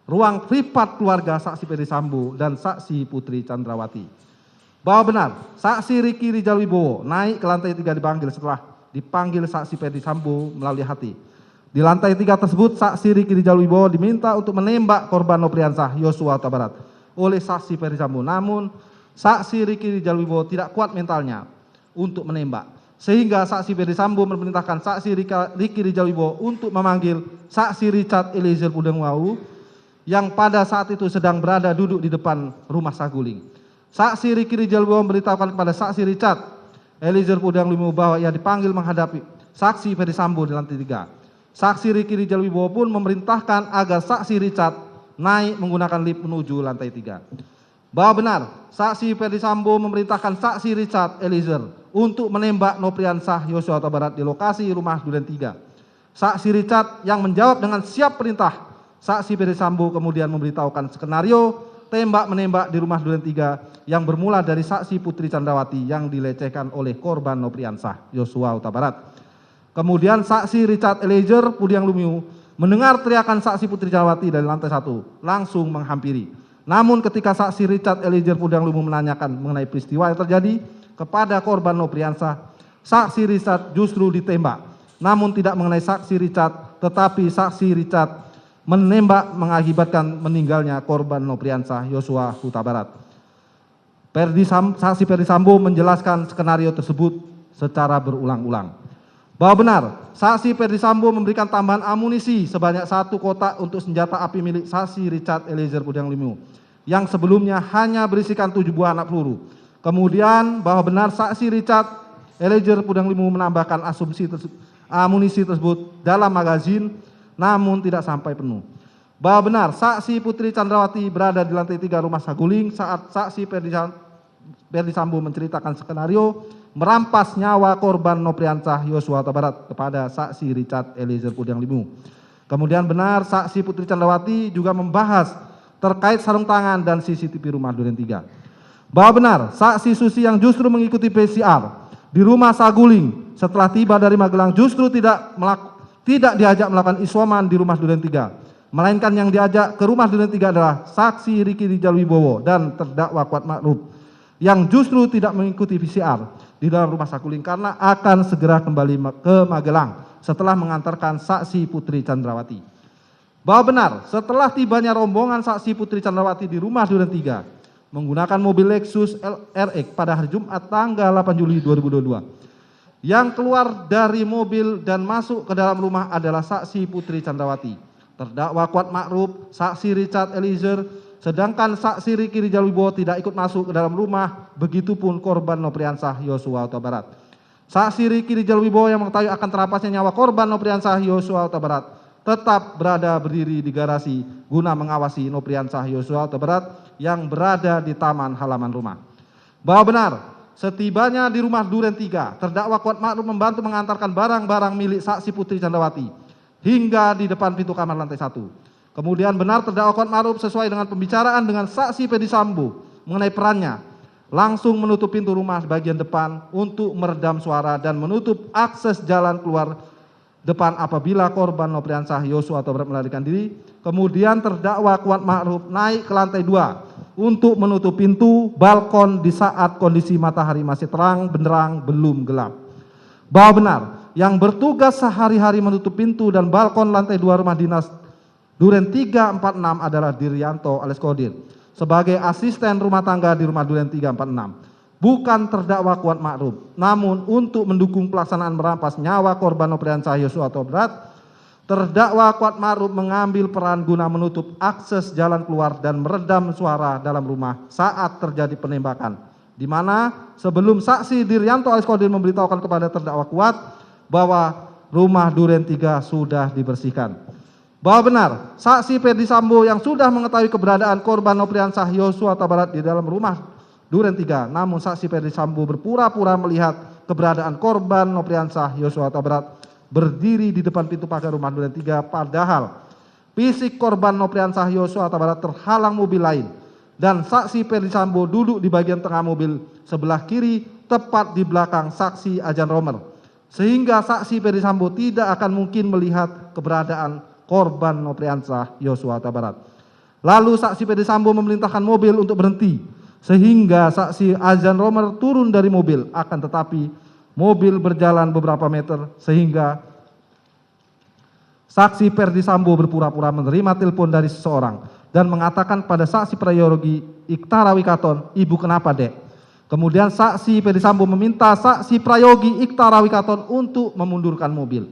ruang privat keluarga saksi Ferdi Sambo dan saksi Putri Candrawati. Bahwa benar saksi Riki Rijal Wibowo naik ke lantai 3 dipanggil setelah dipanggil saksi Ferdi Sambo melalui hati. Di lantai 3 tersebut saksi Riki Rijal Wibowo diminta untuk menembak korban Nopriansah Yosua Huta Barat oleh saksi Ferdi Sambo. Namun saksi Riki Rijal Wibowo tidak kuat mentalnya untuk menembak, sehingga saksi Ferdi Sambo memerintahkan saksi Riki Rijal Wibowo untuk memanggil saksi Richard Eliezer Pudiang Lumiu yang pada saat itu sedang berada duduk di depan rumah Saguling. Saksi Riki Rijal Wibowo memberitahukan kepada saksi Richard Eliezer Pudiang Lumiu bahwa ia dipanggil menghadapi saksi Ferdi Sambo di lantai 3. Saksi Riki Rijal Wibowo pun memerintahkan agar saksi Richard naik menggunakan lift menuju lantai 3. Bahwa benar saksi Ferdi Sambo memerintahkan saksi Richard Eliezer untuk menembak Nopriansah Yosua Huta Barat di lokasi rumah Duren 3. Saksi Richard yang menjawab dengan siap perintah. Saksi Ferdi Sambo kemudian memberitahukan skenario tembak-menembak di rumah Duren 3 yang bermula dari saksi Putri Candrawati yang dilecehkan oleh korban Nopriansah Yosua Huta Barat. Kemudian saksi Richard Eliezer Pudiang Lumiu mendengar teriakan saksi Putri Candrawati dari lantai 1, langsung menghampiri. Namun ketika saksi Richard Eliezer Pudiang Lumiu menanyakan mengenai peristiwa yang terjadi kepada korban Nopriansah, saksi Richard justru ditembak. Namun tidak mengenai saksi Richard, tetapi saksi Richard menembak mengakibatkan meninggalnya korban Nopriansah Yosua Huta Barat. Saksi Ferdi Sambo menjelaskan skenario tersebut secara berulang-ulang. Bahwa benar, saksi Ferdi Sambo memberikan tambahan amunisi sebanyak 1 kotak untuk senjata api milik saksi Richard Eliezer Pudiang Lumiu yang sebelumnya hanya berisikan 7 buah anak peluru. Kemudian bahwa benar saksi Richard Eliezer Pudiang Lumiu menambahkan amunisi tersebut dalam magazin namun tidak sampai penuh. Bahwa benar saksi Putri Candrawati berada di lantai 3 rumah Saguling saat saksi Ferdi Sambo menceritakan skenario merampas nyawa korban Nopriansah Yosua Huta Barat kepada saksi Richard Eliezer Pudiang Lumiu. Kemudian benar saksi Putri Candrawati juga membahas terkait sarung tangan dan CCTV rumah Duren 3. Bahwa benar, saksi Susi yang justru mengikuti PCR di rumah Saguling setelah tiba dari Magelang justru tidak diajak melakukan isoman di rumah Duren 3, melainkan yang diajak ke rumah Duren 3 adalah saksi Riki Rijal Wibowo dan terdakwa Kuat Ma'ruf yang justru tidak mengikuti PCR di dalam rumah Saguling karena akan segera kembali ke Magelang setelah mengantarkan saksi Putri Chandrawati. Bahwa benar, setelah tibanya rombongan saksi Putri Chandrawati di rumah Duren 3 menggunakan mobil Lexus RX pada hari Jumat tanggal 8 Juli 2022. Yang keluar dari mobil dan masuk ke dalam rumah adalah saksi Putri Chandrawati, terdakwa Kuat Ma'ruf, saksi Richard Eliezer, sedangkan saksi Riki Rijal Wibowo tidak ikut masuk ke dalam rumah, begitupun korban Nopriansah Yosua Huta Barat. Saksi Riki Rijal Wibowo yang mengetahui akan terapasnya nyawa korban Nopriansah Yosua Huta Barat tetap berdiri di garasi guna mengawasi Nopriansah Yosua Huta Barat yang berada di taman halaman rumah. Bahwa benar, setibanya di rumah Duren 3, terdakwa Kuat Ma'ruf membantu mengantarkan barang-barang milik saksi Putri Chandrawati hingga di depan pintu kamar lantai 1. Kemudian benar terdakwa Kuat Ma'ruf sesuai dengan pembicaraan dengan saksi Ferdi Sambo mengenai perannya, langsung menutup pintu rumah bagian depan untuk meredam suara dan menutup akses jalan keluar depan apabila korban Nopriansah Yosua Huta Barat melarikan diri. Kemudian terdakwa Kuat Ma'ruf naik ke lantai 2 untuk menutup pintu balkon di saat kondisi matahari masih terang benderang belum gelap. Bahwa benar, yang bertugas sehari-hari menutup pintu dan balkon lantai 2 rumah dinas Duren 346 adalah Diryanto alias Kodir sebagai asisten rumah tangga di rumah Duren 346. Bukan terdakwa Kuat Ma'ruf, namun untuk mendukung pelaksanaan merampas nyawa korban Nopriansah Yosua Huta Barat, terdakwa Kuat Ma'ruf mengambil peran guna menutup akses jalan keluar dan meredam suara dalam rumah saat terjadi penembakan, di mana sebelum saksi Diryanto alias Kodir memberitahukan kepada terdakwa Kuat bahwa rumah Duren 3 sudah dibersihkan. Bahwa benar, saksi Ferdi Sambo yang sudah mengetahui keberadaan korban Nopriansah Yosua Huta Barat di dalam rumah Duren 3, namun saksi Ferdi Sambo berpura-pura melihat keberadaan korban Nopriansah Yosua Huta Barat berdiri di depan pintu pagar rumah Duren 3, padahal fisik korban Nopriansah Yosua Huta Barat terhalang mobil lain dan saksi Ferdi Sambo duduk di bagian tengah mobil sebelah kiri tepat di belakang saksi Ajan Romer, sehingga saksi Ferdi Sambo tidak akan mungkin melihat keberadaan korban Nopriansah Yosua Huta Barat. Lalu saksi Ferdi Sambo memerintahkan mobil untuk berhenti sehingga saksi Ajan Romer turun dari mobil, akan tetapi mobil berjalan beberapa meter sehingga saksi Ferdi Sambo berpura-pura menerima telepon dari seseorang dan mengatakan pada saksi Prayogi Iktara Wikaton, "Ibu kenapa, Dek?" Kemudian saksi Ferdi Sambo meminta saksi Prayogi Iktara Wikaton untuk memundurkan mobil.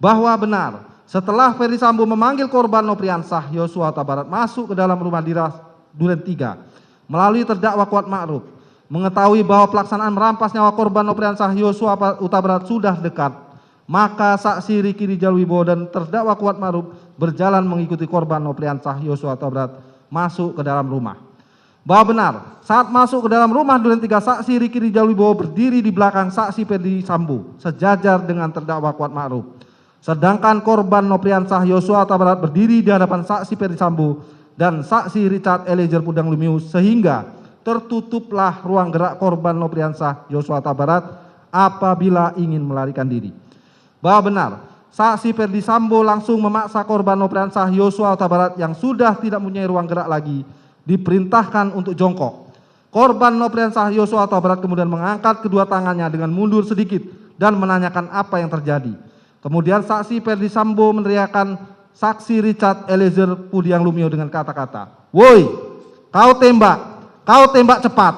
Bahwa benar, setelah Ferdi Sambo memanggil korban Nopriansah Yosua Huta Barat masuk ke dalam rumah dinas Duren 3 melalui terdakwa Kuat Ma'ruf, mengetahui bahwa pelaksanaan merampas nyawa korban Nopriansah Yosua Huta Barat sudah dekat, maka saksi Riki Rijal Wibowo dan terdakwa Kuat Ma'ruf berjalan mengikuti korban Nopriansah Yosua Huta Barat masuk ke dalam rumah. Bahwa benar, saat masuk ke dalam rumah Duren 3, saksi Riki Rijal Wibowo berdiri di belakang saksi Ferdi Sambo sejajar dengan terdakwa Kuat Ma'ruf. Sedangkan korban Nopriansah Yosua Huta Barat berdiri di hadapan saksi Ferdi Sambo dan saksi Richard Eliezer Pudang Lumiu, sehingga tertutuplah ruang gerak korban Nopriansah Yosua Huta Barat apabila ingin melarikan diri. Bahwa benar, saksi Ferdi Sambo langsung memaksa korban Nopriansah Yosua Huta Barat yang sudah tidak mempunyai ruang gerak lagi diperintahkan untuk jongkok. Korban Nopriansah Yosua Huta Barat kemudian mengangkat kedua tangannya dengan mundur sedikit dan menanyakan apa yang terjadi. Kemudian saksi Ferdi Sambo meneriakkan saksi Richard Eliezer Pudang Lumiu dengan kata-kata, "Woi, kau tembak cepat,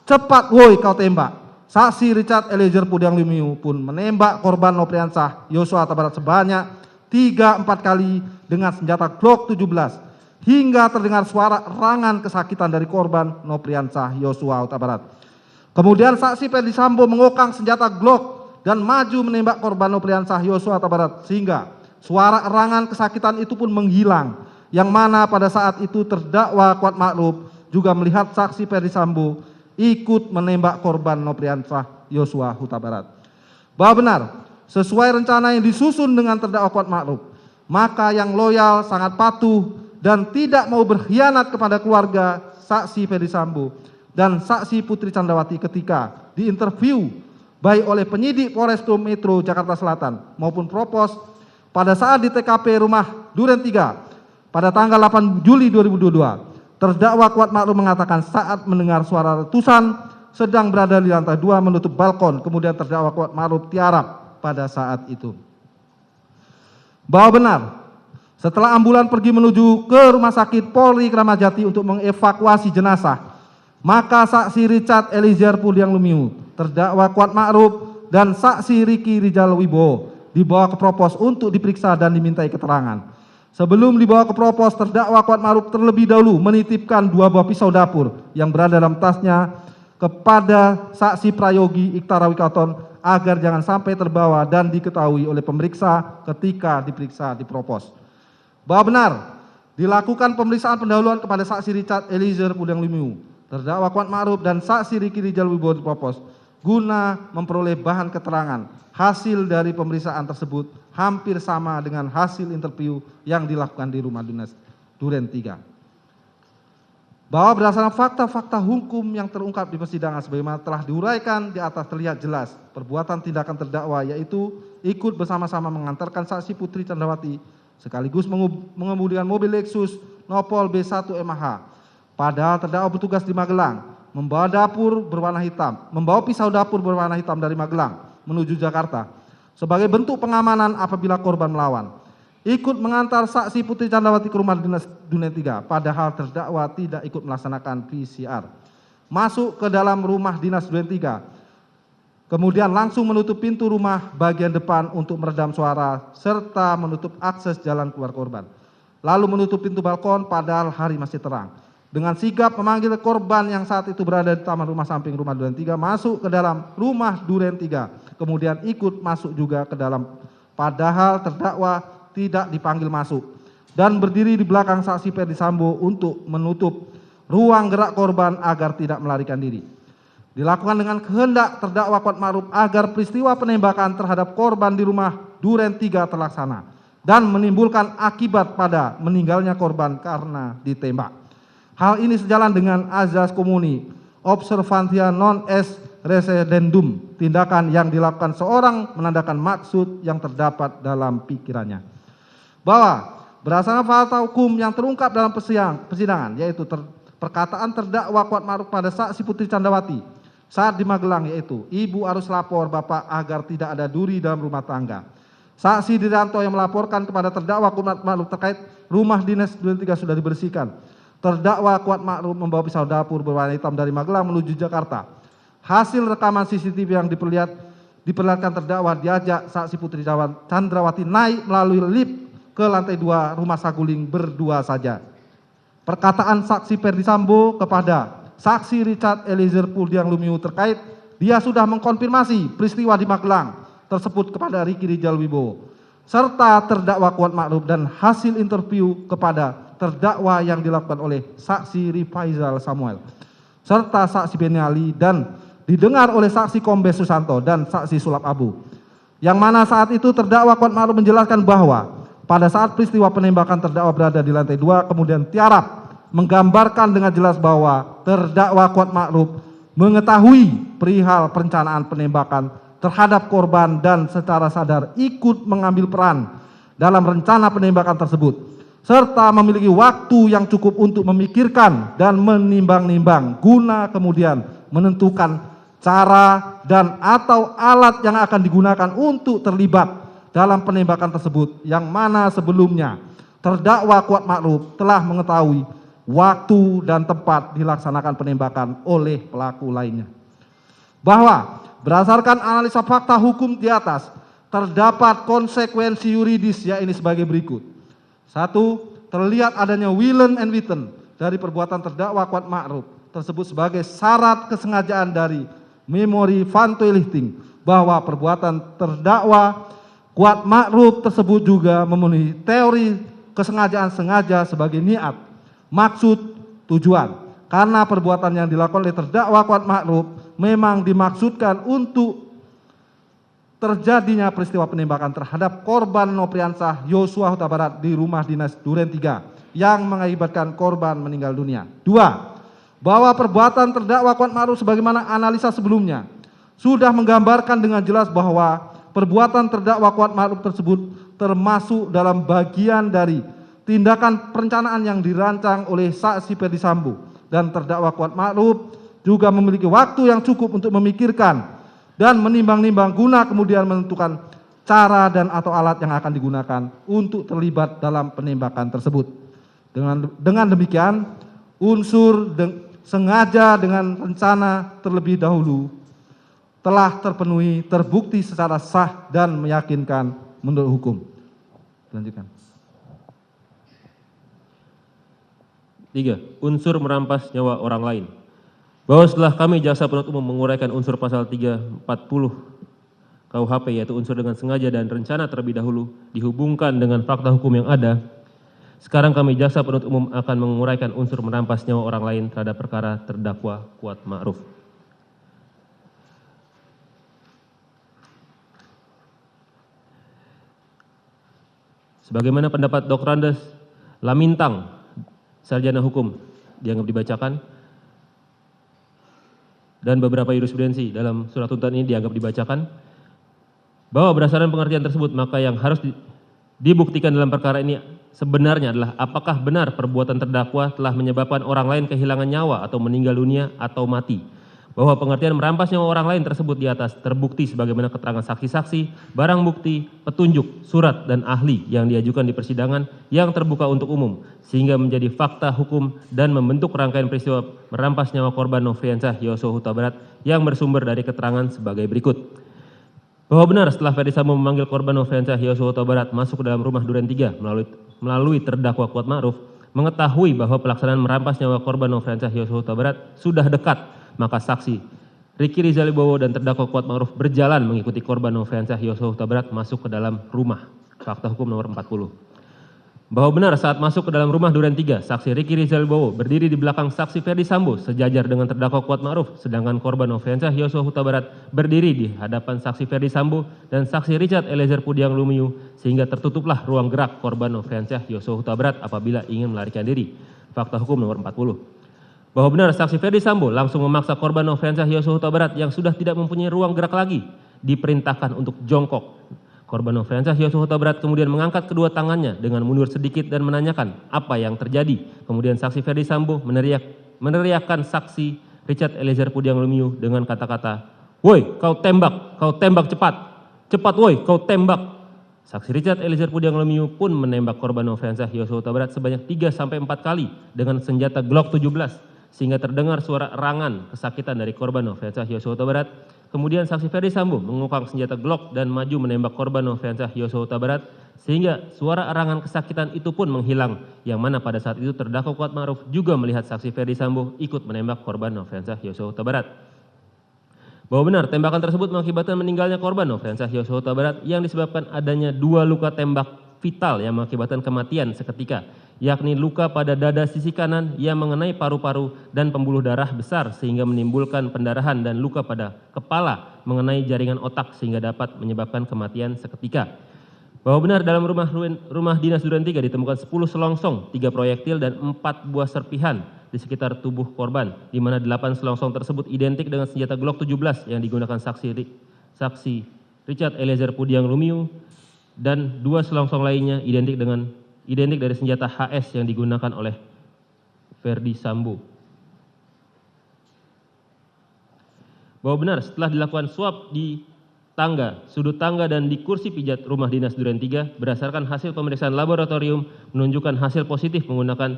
cepat woi kau tembak." Saksi Richard Eliezer Pudang Lumiu pun menembak korban Nopriansah Yosua Huta Barat sebanyak 3-4 kali dengan senjata Glock 17 hingga terdengar suara erangan kesakitan dari korban Nopriansah Yosua Huta Barat. Kemudian saksi Ferdi Sambo mengokang senjata Glock dan maju menembak korban Nopriansah Yosua Huta Barat sehingga suara erangan kesakitan itu pun menghilang, yang mana pada saat itu terdakwa Kuat Ma'ruf juga melihat saksi Ferdi Sambo ikut menembak korban Nopriansah Yosua Huta Barat. Bahwa benar, sesuai rencana yang disusun dengan terdakwa Kuat Ma'ruf, maka yang loyal, sangat patuh, dan tidak mau berkhianat kepada keluarga saksi Ferdi Sambo dan saksi Putri Candrawati ketika diinterview baik oleh penyidik Polres Metro Jakarta Selatan maupun Propos pada saat di TKP rumah Duren 3 pada tanggal 8 Juli 2022. Terdakwa Kuat Ma'ruf mengatakan saat mendengar suara letusan sedang berada di lantai 2 menutup balkon, kemudian terdakwa Kuat Ma'ruf tiarap pada saat itu. Bahwa benar, setelah ambulan pergi menuju ke Rumah Sakit Polri Kramat Jati untuk mengevakuasi jenazah, maka saksi Richard Eliezer Pudiang Lumiu, terdakwa Kuat Ma'ruf dan saksi Riki Rijal Wibowo dibawa ke Propos untuk diperiksa dan dimintai keterangan. Sebelum dibawa ke Propos, terdakwa Kuat Ma'ruf terlebih dahulu menitipkan 2 buah pisau dapur yang berada dalam tasnya kepada saksi Prayogi Iktara Wikaton agar jangan sampai terbawa dan diketahui oleh pemeriksa ketika diperiksa di Propos. Bahwa benar, dilakukan pemeriksaan pendahuluan kepada saksi Richard Eliezer Pudiang Lumiu, terdakwa Kuat Ma'ruf dan saksi Riki Rijal Wibowo di Propos guna memperoleh bahan keterangan. Hasil dari pemeriksaan tersebut hampir sama dengan hasil interview yang dilakukan di rumah dinas Duren 3. Bahwa berdasarkan fakta-fakta hukum yang terungkap di persidangan sebagaimana telah diuraikan di atas terlihat jelas perbuatan tindakan terdakwa yaitu ikut bersama-sama mengantarkan saksi Putri Candrawati sekaligus mengemudikan mobil Lexus Nopol B1 MH. Padahal terdakwa bertugas di Magelang, membawa pisau dapur berwarna hitam dari Magelang menuju Jakarta sebagai bentuk pengamanan apabila korban melawan. Ikut mengantar saksi Putri Candrawati ke rumah dinas Duren 3, padahal terdakwa tidak ikut melaksanakan PCR. Masuk ke dalam rumah dinas Duren 3, kemudian langsung menutup pintu rumah bagian depan untuk meredam suara serta menutup akses jalan keluar korban. Lalu menutup pintu balkon padahal hari masih terang. Dengan sigap memanggil korban yang saat itu berada di taman rumah samping rumah Duren 3 masuk ke dalam rumah Duren 3. Kemudian ikut masuk juga ke dalam padahal terdakwa tidak dipanggil masuk. Dan berdiri di belakang saksi Ferdi Sambo untuk menutup ruang gerak korban agar tidak melarikan diri. Dilakukan dengan kehendak terdakwa Kuat Ma'ruf agar peristiwa penembakan terhadap korban di rumah Duren 3 terlaksana. Dan menimbulkan akibat pada meninggalnya korban karena ditembak. Hal ini sejalan dengan azas komuni observantia non est resedendum, tindakan yang dilakukan seorang menandakan maksud yang terdapat dalam pikirannya. Bahwa berdasarkan fakta hukum yang terungkap dalam persidangan yaitu perkataan terdakwa Kuat Ma'ruf pada saksi Putri Candrawati saat di Magelang yaitu ibu harus lapor bapak agar tidak ada duri dalam rumah tangga. Saksi Diranto yang melaporkan kepada terdakwa Kuat Ma'ruf terkait rumah dinas Duren 3 sudah dibersihkan. Terdakwa Kuat Ma'ruf membawa pisau dapur berwarna hitam dari Magelang menuju Jakarta. Hasil rekaman CCTV yang diperlihatkan terdakwa diajak saksi Putri Candrawati naik melalui lift ke lantai 2 rumah Saguling berdua saja. Perkataan saksi Ferdi Sambo kepada saksi Richard Eliezer Pudiang Lumiu terkait dia sudah mengkonfirmasi peristiwa di Magelang tersebut kepada Riki Rijal Wibowo serta terdakwa Kuat Ma'ruf dan hasil interview kepada terdakwa yang dilakukan oleh saksi Rifaizal Samuel serta saksi Beni Ali dan didengar oleh saksi Kombes Susanto dan saksi Sulap Abu. Yang mana saat itu terdakwa Kuat Ma'ruf menjelaskan bahwa pada saat peristiwa penembakan terdakwa berada di lantai 2 kemudian tiarap menggambarkan dengan jelas bahwa terdakwa Kuat Ma'ruf mengetahui perihal perencanaan penembakan terhadap korban dan secara sadar ikut mengambil peran dalam rencana penembakan tersebut serta memiliki waktu yang cukup untuk memikirkan dan menimbang-nimbang guna kemudian menentukan cara dan atau alat yang akan digunakan untuk terlibat dalam penembakan tersebut yang mana sebelumnya terdakwa Kuat Ma'ruf telah mengetahui waktu dan tempat dilaksanakan penembakan oleh pelaku lainnya. Bahwa berdasarkan analisa fakta hukum di atas terdapat konsekuensi yuridis yaitu sebagai berikut. 1. Terlihat adanya willen and witten dari perbuatan terdakwa Kuat Ma'ruf tersebut sebagai syarat kesengajaan dari memori van toelichting bahwa perbuatan terdakwa Kuat Ma'ruf tersebut juga memenuhi teori kesengajaan sengaja sebagai niat, maksud, tujuan. Karena perbuatan yang dilakukan oleh terdakwa Kuat Ma'ruf memang dimaksudkan untuk terjadinya peristiwa penembakan terhadap korban Nopriansah Yosua Huta Barat di rumah dinas Duren 3 yang mengakibatkan korban meninggal dunia. 2. bahwa perbuatan terdakwa Kuat Ma'ruf sebagaimana analisa sebelumnya sudah menggambarkan dengan jelas bahwa perbuatan terdakwa Kuat Ma'ruf tersebut termasuk dalam bagian dari tindakan perencanaan yang dirancang oleh saksi Ferdi Sambo, dan terdakwa Kuat Ma'ruf juga memiliki waktu yang cukup untuk memikirkan dan menimbang-nimbang guna kemudian menentukan cara dan atau alat yang akan digunakan untuk terlibat dalam penembakan tersebut. Dengan demikian, unsur sengaja dengan rencana terlebih dahulu telah terpenuhi, terbukti secara sah dan meyakinkan menurut hukum. Lanjutkan. 3. Unsur merampas nyawa orang lain. Bahwa setelah kami jaksa penuntut umum menguraikan unsur pasal 340 KUHP, yaitu unsur dengan sengaja dan rencana terlebih dahulu dihubungkan dengan fakta hukum yang ada, sekarang kami jaksa penuntut umum akan menguraikan unsur merampas nyawa orang lain terhadap perkara terdakwa Kuat Ma'ruf. Sebagaimana pendapat Dr. Andes Lamintang, sarjana hukum, dianggap dibacakan, dan beberapa jurisprudensi dalam surat tuntutan ini dianggap dibacakan, bahwa berdasarkan pengertian tersebut maka yang harus dibuktikan dalam perkara ini sebenarnya adalah apakah benar perbuatan terdakwa telah menyebabkan orang lain kehilangan nyawa atau meninggal dunia atau mati. Bahwa pengertian merampas nyawa orang lain tersebut di atas terbukti sebagaimana keterangan saksi-saksi, barang bukti, petunjuk, surat, dan ahli yang diajukan di persidangan yang terbuka untuk umum, sehingga menjadi fakta hukum dan membentuk rangkaian peristiwa merampas nyawa korban Nofriansyah Yosua Huta Barat yang bersumber dari keterangan sebagai berikut. Bahwa benar setelah Ferdi Sambo memanggil korban Nofriansyah Yosua Huta Barat masuk ke dalam rumah Duren 3 melalui terdakwa Kuat Ma'ruf, mengetahui bahwa pelaksanaan merampas nyawa korban Nofriansyah Yosua Huta Barat sudah dekat, maka saksi Ricky Rizal Wibowo dan terdakwa Kuat Ma'ruf berjalan mengikuti korban Nofriansyah Yosua Huta Barat masuk ke dalam rumah. Fakta hukum nomor 40. Bahwa benar saat masuk ke dalam rumah Duren 3, saksi Ricky Rizal Wibowo berdiri di belakang saksi Ferdi Sambo sejajar dengan terdakwa Kuat Ma'ruf, sedangkan korban Nofriansyah Yosua Huta Barat berdiri di hadapan saksi Ferdi Sambo dan saksi Richard Eliezer Pudiang Lumiu, sehingga tertutuplah ruang gerak korban Nofriansyah Yosua Huta Barat apabila ingin melarikan diri. Fakta hukum nomor 40. Bahwa benar saksi Ferdi Sambo langsung memaksa korban Nofriansyah Yosua Huta Barat yang sudah tidak mempunyai ruang gerak lagi diperintahkan untuk jongkok. Korban Nofriansyah Yosua Huta Barat kemudian mengangkat kedua tangannya dengan mundur sedikit dan menanyakan apa yang terjadi. Kemudian saksi Ferdi Sambo meneriakkan saksi Richard Eliezer Pudiang Lumiu dengan kata-kata, "Woi, kau tembak cepat. Cepat woi, kau tembak." Saksi Richard Eliezer Pudiang Lumiu pun menembak korban Nofriansyah Yosua Huta Barat sebanyak 3-4 kali dengan senjata Glock 17 sehingga terdengar suara erangan kesakitan dari korban Nofriansyah Yosua Huta Barat. Kemudian saksi Ferdi Sambo mengukang senjata Glock dan maju menembak korban Nofriansyah Yosua Huta Barat sehingga suara erangan kesakitan itu pun menghilang, yang mana pada saat itu terdakwa Kuat Ma'ruf juga melihat saksi Ferdi Sambo ikut menembak korban Nofriansyah Yosua Huta Barat. Bahwa benar tembakan tersebut mengakibatkan meninggalnya korban Nofriansyah Yosua Huta Barat yang disebabkan adanya 2 luka tembak vital yang mengakibatkan kematian seketika, yakni luka pada dada sisi kanan yang mengenai paru-paru dan pembuluh darah besar sehingga menimbulkan pendarahan, dan luka pada kepala mengenai jaringan otak sehingga dapat menyebabkan kematian seketika. Bahwa benar dalam rumah dinas Duren 3 ditemukan 10 selongsong, 3 proyektil dan 4 buah serpihan di sekitar tubuh korban, di mana 8 selongsong tersebut identik dengan senjata Glock 17 yang digunakan saksi Richard Eliezer Pudiang Lumiu, dan 2 selongsong lainnya identik dari senjata HS yang digunakan oleh Ferdi Sambo. Bahwa benar setelah dilakukan swab di sudut tangga dan di kursi pijat rumah dinas Duren 3, berdasarkan hasil pemeriksaan laboratorium menunjukkan hasil positif mengandung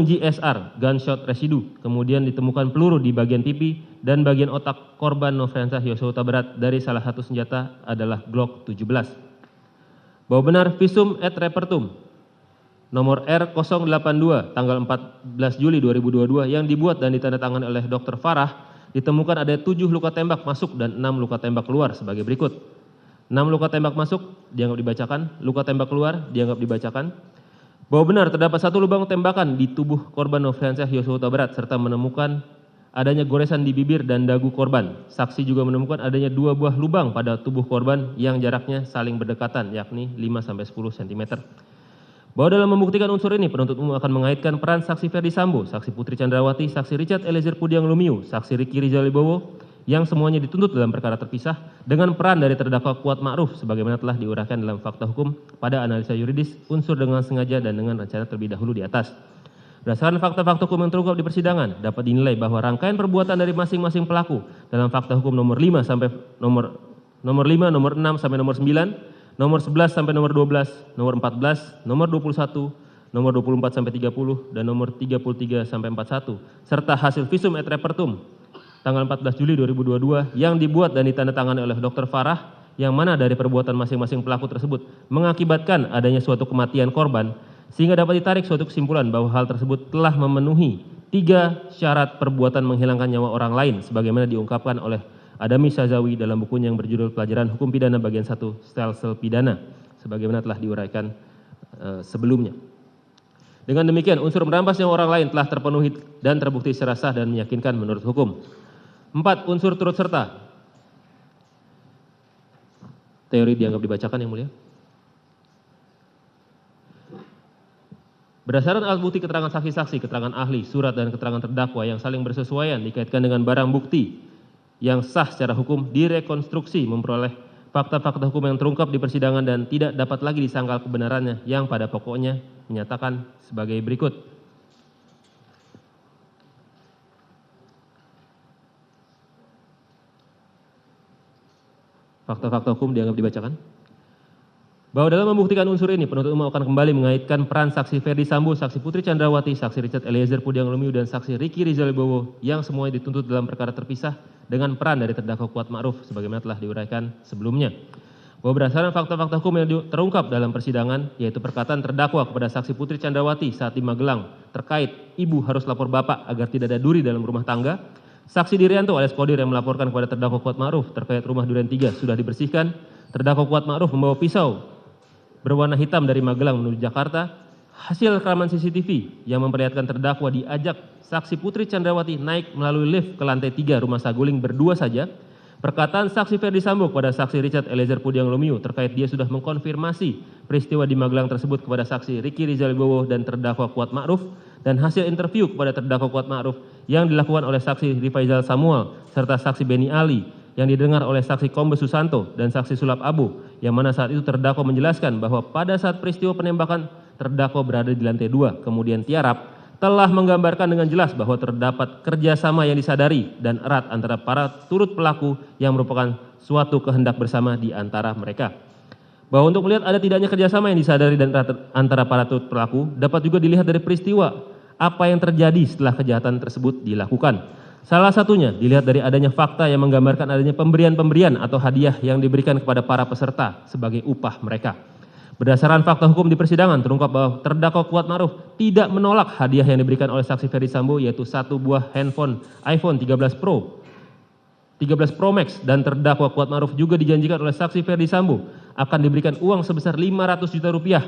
GSR, gunshot residue. Kemudian ditemukan peluru di bagian pipi dan bagian otak korban Nofriansyah Yosua Huta Barat dari salah satu senjata adalah Glock 17. Bahwa benar visum et repertum nomor R082 tanggal 14 Juli 2022 yang dibuat dan ditandatangani oleh Dr. Farah, ditemukan ada 7 luka tembak masuk dan 6 luka tembak keluar sebagai berikut. 6 luka tembak masuk dianggap dibacakan, luka tembak keluar dianggap dibacakan. Bahwa benar terdapat 1 lubang tembakan di tubuh korban Nofriansyah Yosua Huta Barat serta menemukan adanya goresan di bibir dan dagu korban. Saksi juga menemukan adanya 2 buah lubang pada tubuh korban yang jaraknya saling berdekatan, yakni 5-10 cm. Bahwa dalam membuktikan unsur ini, penuntut umum akan mengaitkan peran saksi Ferdi Sambo, saksi Putri Chandrawati, saksi Richard Eliezer Pudiang Lumiu, saksi Ricky Rizal Wibowo, yang semuanya dituntut dalam perkara terpisah, dengan peran dari terdakwa Kuat Ma'ruf, sebagaimana telah diuraikan dalam fakta hukum pada analisa yuridis, unsur dengan sengaja dan dengan rencana terlebih dahulu di atas. Berdasarkan fakta-fakta hukum yang terungkap di persidangan, dapat dinilai bahwa rangkaian perbuatan dari masing-masing pelaku dalam fakta hukum nomor 5 sampai nomor 5, nomor 6 sampai nomor 9, nomor 11 sampai nomor 12, nomor 14, nomor 21, nomor 24 sampai 30, dan nomor 33 sampai 41, serta hasil visum et repertum tanggal 14 Juli 2022 yang dibuat dan ditandatangani oleh Dr. Farah, yang mana dari perbuatan masing-masing pelaku tersebut mengakibatkan adanya suatu kematian korban, sehingga dapat ditarik suatu kesimpulan bahwa hal tersebut telah memenuhi 3 syarat perbuatan menghilangkan nyawa orang lain, sebagaimana diungkapkan oleh Adami Syazawi dalam bukunya yang berjudul Pelajaran Hukum Pidana Bagian 1 Sel-Sel Pidana, sebagaimana telah diuraikan sebelumnya. Dengan demikian, unsur merampas nyawa orang lain telah terpenuhi dan terbukti secara sah dan meyakinkan menurut hukum. 4. Unsur turut serta. Teori dianggap dibacakan, Yang Mulia. Berdasarkan alat bukti keterangan saksi-saksi, keterangan ahli, surat, dan keterangan terdakwa yang saling bersesuaian dikaitkan dengan barang bukti yang sah secara hukum, direkonstruksi memperoleh fakta-fakta hukum yang terungkap di persidangan dan tidak dapat lagi disangkal kebenarannya, yang pada pokoknya menyatakan sebagai berikut. Fakta-fakta hukum dianggap dibacakan. Bahwa dalam membuktikan unsur ini, penuntut umum akan kembali mengaitkan peran saksi Ferdi Sambo, saksi Putri Chandrawati, saksi Richard Eliezer Pudiang Lumiu, dan saksi Ricky Rizal Wibowo yang semuanya dituntut dalam perkara terpisah dengan peran dari terdakwa Kuat Ma'ruf, sebagaimana telah diuraikan sebelumnya. Bahwa berdasarkan fakta-fakta hukum yang terungkap dalam persidangan, yaitu perkataan terdakwa kepada saksi Putri Chandrawati saat di Magelang terkait ibu harus lapor bapak agar tidak ada duri dalam rumah tangga, saksi Dirianto alias Kodir yang melaporkan kepada terdakwa Kuat Ma'ruf terkait rumah Duren 3 sudah dibersihkan, terdakwa Kuat Ma'ruf membawa pisau berwarna hitam dari Magelang menuju Jakarta, hasil rekaman CCTV yang memperlihatkan terdakwa diajak saksi Putri Chandrawati naik melalui lift ke lantai 3 rumah saguling berdua saja, perkataan saksi Ferdi Sambo kepada saksi Richard Eliezer Pudiang Lumiu terkait dia sudah mengkonfirmasi peristiwa di Magelang tersebut kepada saksi Ricky Rizal Wibowo dan terdakwa Kuat Ma'ruf, dan hasil interview kepada terdakwa Kuat Ma'ruf yang dilakukan oleh saksi Rifaizal Samuel serta saksi Beni Ali yang didengar oleh saksi Kombes Susanto dan saksi Sulap Abu, yang mana saat itu terdakwa menjelaskan bahwa pada saat peristiwa penembakan terdakwa berada di lantai 2, kemudian tiarap, telah menggambarkan dengan jelas bahwa terdapat kerjasama yang disadari dan erat antara para turut pelaku yang merupakan suatu kehendak bersama di antara mereka. Bahwa untuk melihat ada tidaknya kerjasama yang disadari dan erat antara para turut pelaku dapat juga dilihat dari peristiwa apa yang terjadi setelah kejahatan tersebut dilakukan. Salah satunya dilihat dari adanya fakta yang menggambarkan adanya pemberian-pemberian atau hadiah yang diberikan kepada para peserta sebagai upah mereka. Berdasarkan fakta hukum di persidangan terungkap bahwa terdakwa Kuat Ma'ruf tidak menolak hadiah yang diberikan oleh saksi Ferdi Sambo, yaitu 1 buah handphone iPhone 13 Pro Max, dan terdakwa Kuat Ma'ruf juga dijanjikan oleh saksi Ferdi Sambo akan diberikan uang sebesar 500 juta rupiah.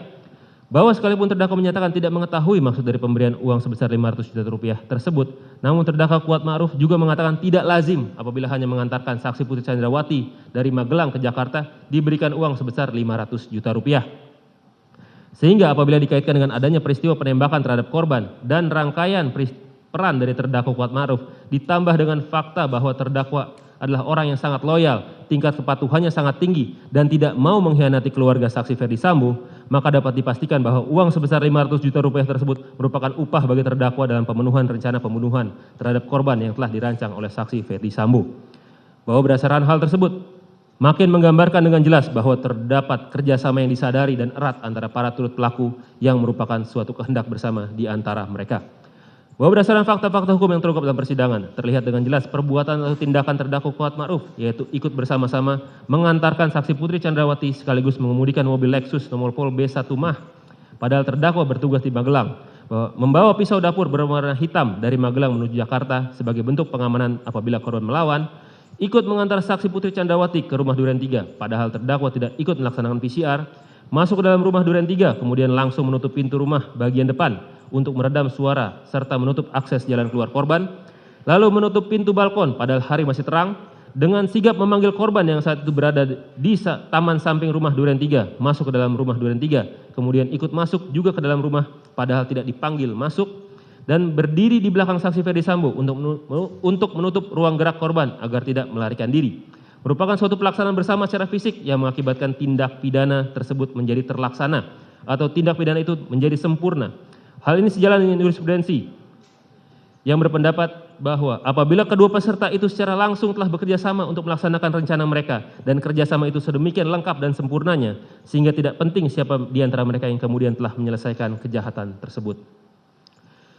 Bahwa sekalipun terdakwa menyatakan tidak mengetahui maksud dari pemberian uang sebesar 500 juta rupiah tersebut, namun terdakwa Kuat Ma'ruf juga mengatakan tidak lazim apabila hanya mengantarkan saksi Putri Chandrawati dari Magelang ke Jakarta diberikan uang sebesar 500 juta rupiah. Sehingga apabila dikaitkan dengan adanya peristiwa penembakan terhadap korban dan rangkaian peran dari terdakwa Kuat Ma'ruf ditambah dengan fakta bahwa terdakwa adalah orang yang sangat loyal, tingkat kepatuhannya sangat tinggi, dan tidak mau mengkhianati keluarga saksi Ferdi Sambo, maka dapat dipastikan bahwa uang sebesar 500 juta rupiah tersebut merupakan upah bagi terdakwa dalam pemenuhan rencana pembunuhan terhadap korban yang telah dirancang oleh saksi Ferdi Sambo. Bahwa berdasarkan hal tersebut, makin menggambarkan dengan jelas bahwa terdapat kerjasama yang disadari dan erat antara para turut pelaku yang merupakan suatu kehendak bersama di antara mereka. Bahwa berdasarkan fakta-fakta hukum yang terungkap dalam persidangan, terlihat dengan jelas perbuatan atau tindakan terdakwa Kuat Ma'ruf, yaitu ikut bersama-sama mengantarkan saksi Putri Chandrawati sekaligus mengemudikan mobil Lexus nomor Pol B1 Mah, padahal terdakwa bertugas di Magelang, membawa pisau dapur berwarna hitam dari Magelang menuju Jakarta sebagai bentuk pengamanan apabila korban melawan, ikut mengantar saksi Putri Chandrawati ke rumah Duren 3, padahal terdakwa tidak ikut melaksanakan PCR, masuk ke dalam rumah Duren 3, kemudian langsung menutup pintu rumah bagian depan untuk meredam suara serta menutup akses jalan keluar korban, lalu menutup pintu balkon padahal hari masih terang, dengan sigap memanggil korban yang saat itu berada di taman samping rumah Duren 3 masuk ke dalam rumah Duren 3, kemudian ikut masuk juga ke dalam rumah padahal tidak dipanggil masuk, dan berdiri di belakang saksi Ferdi Sambo untuk menutup ruang gerak korban agar tidak melarikan diri, merupakan suatu pelaksanaan bersama secara fisik yang mengakibatkan tindak pidana tersebut menjadi terlaksana atau tindak pidana itu menjadi sempurna. Hal ini sejalan dengan jurisprudensi yang berpendapat bahwa apabila kedua peserta itu secara langsung telah bekerja sama untuk melaksanakan rencana mereka dan kerjasama itu sedemikian lengkap dan sempurnanya sehingga tidak penting siapa di antara mereka yang kemudian telah menyelesaikan kejahatan tersebut.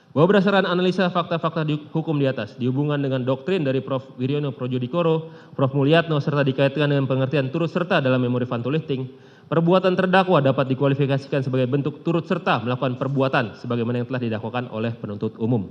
Bahwa berdasarkan analisa fakta-fakta hukum di atas dihubungkan dengan doktrin dari Prof. Wiryono Projodikoro, Prof. Mulyatno serta dikaitkan dengan pengertian turut serta dalam memori Vanto-Lifting, perbuatan terdakwa dapat dikualifikasikan sebagai bentuk turut serta melakukan perbuatan sebagaimana yang telah didakwakan oleh penuntut umum.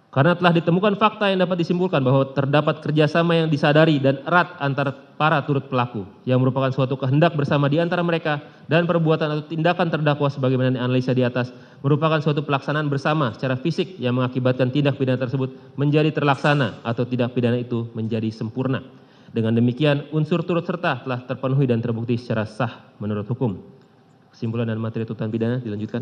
Karena telah ditemukan fakta yang dapat disimpulkan bahwa terdapat kerjasama yang disadari dan erat antara para turut pelaku, yang merupakan suatu kehendak bersama di antara mereka, dan perbuatan atau tindakan terdakwa sebagaimana dianalisa di atas merupakan suatu pelaksanaan bersama secara fisik yang mengakibatkan tindak pidana tersebut menjadi terlaksana atau tindak pidana itu menjadi sempurna. Dengan demikian, unsur turut serta telah terpenuhi dan terbukti secara sah menurut hukum. Kesimpulan dan materi tuntutan pidana dilanjutkan.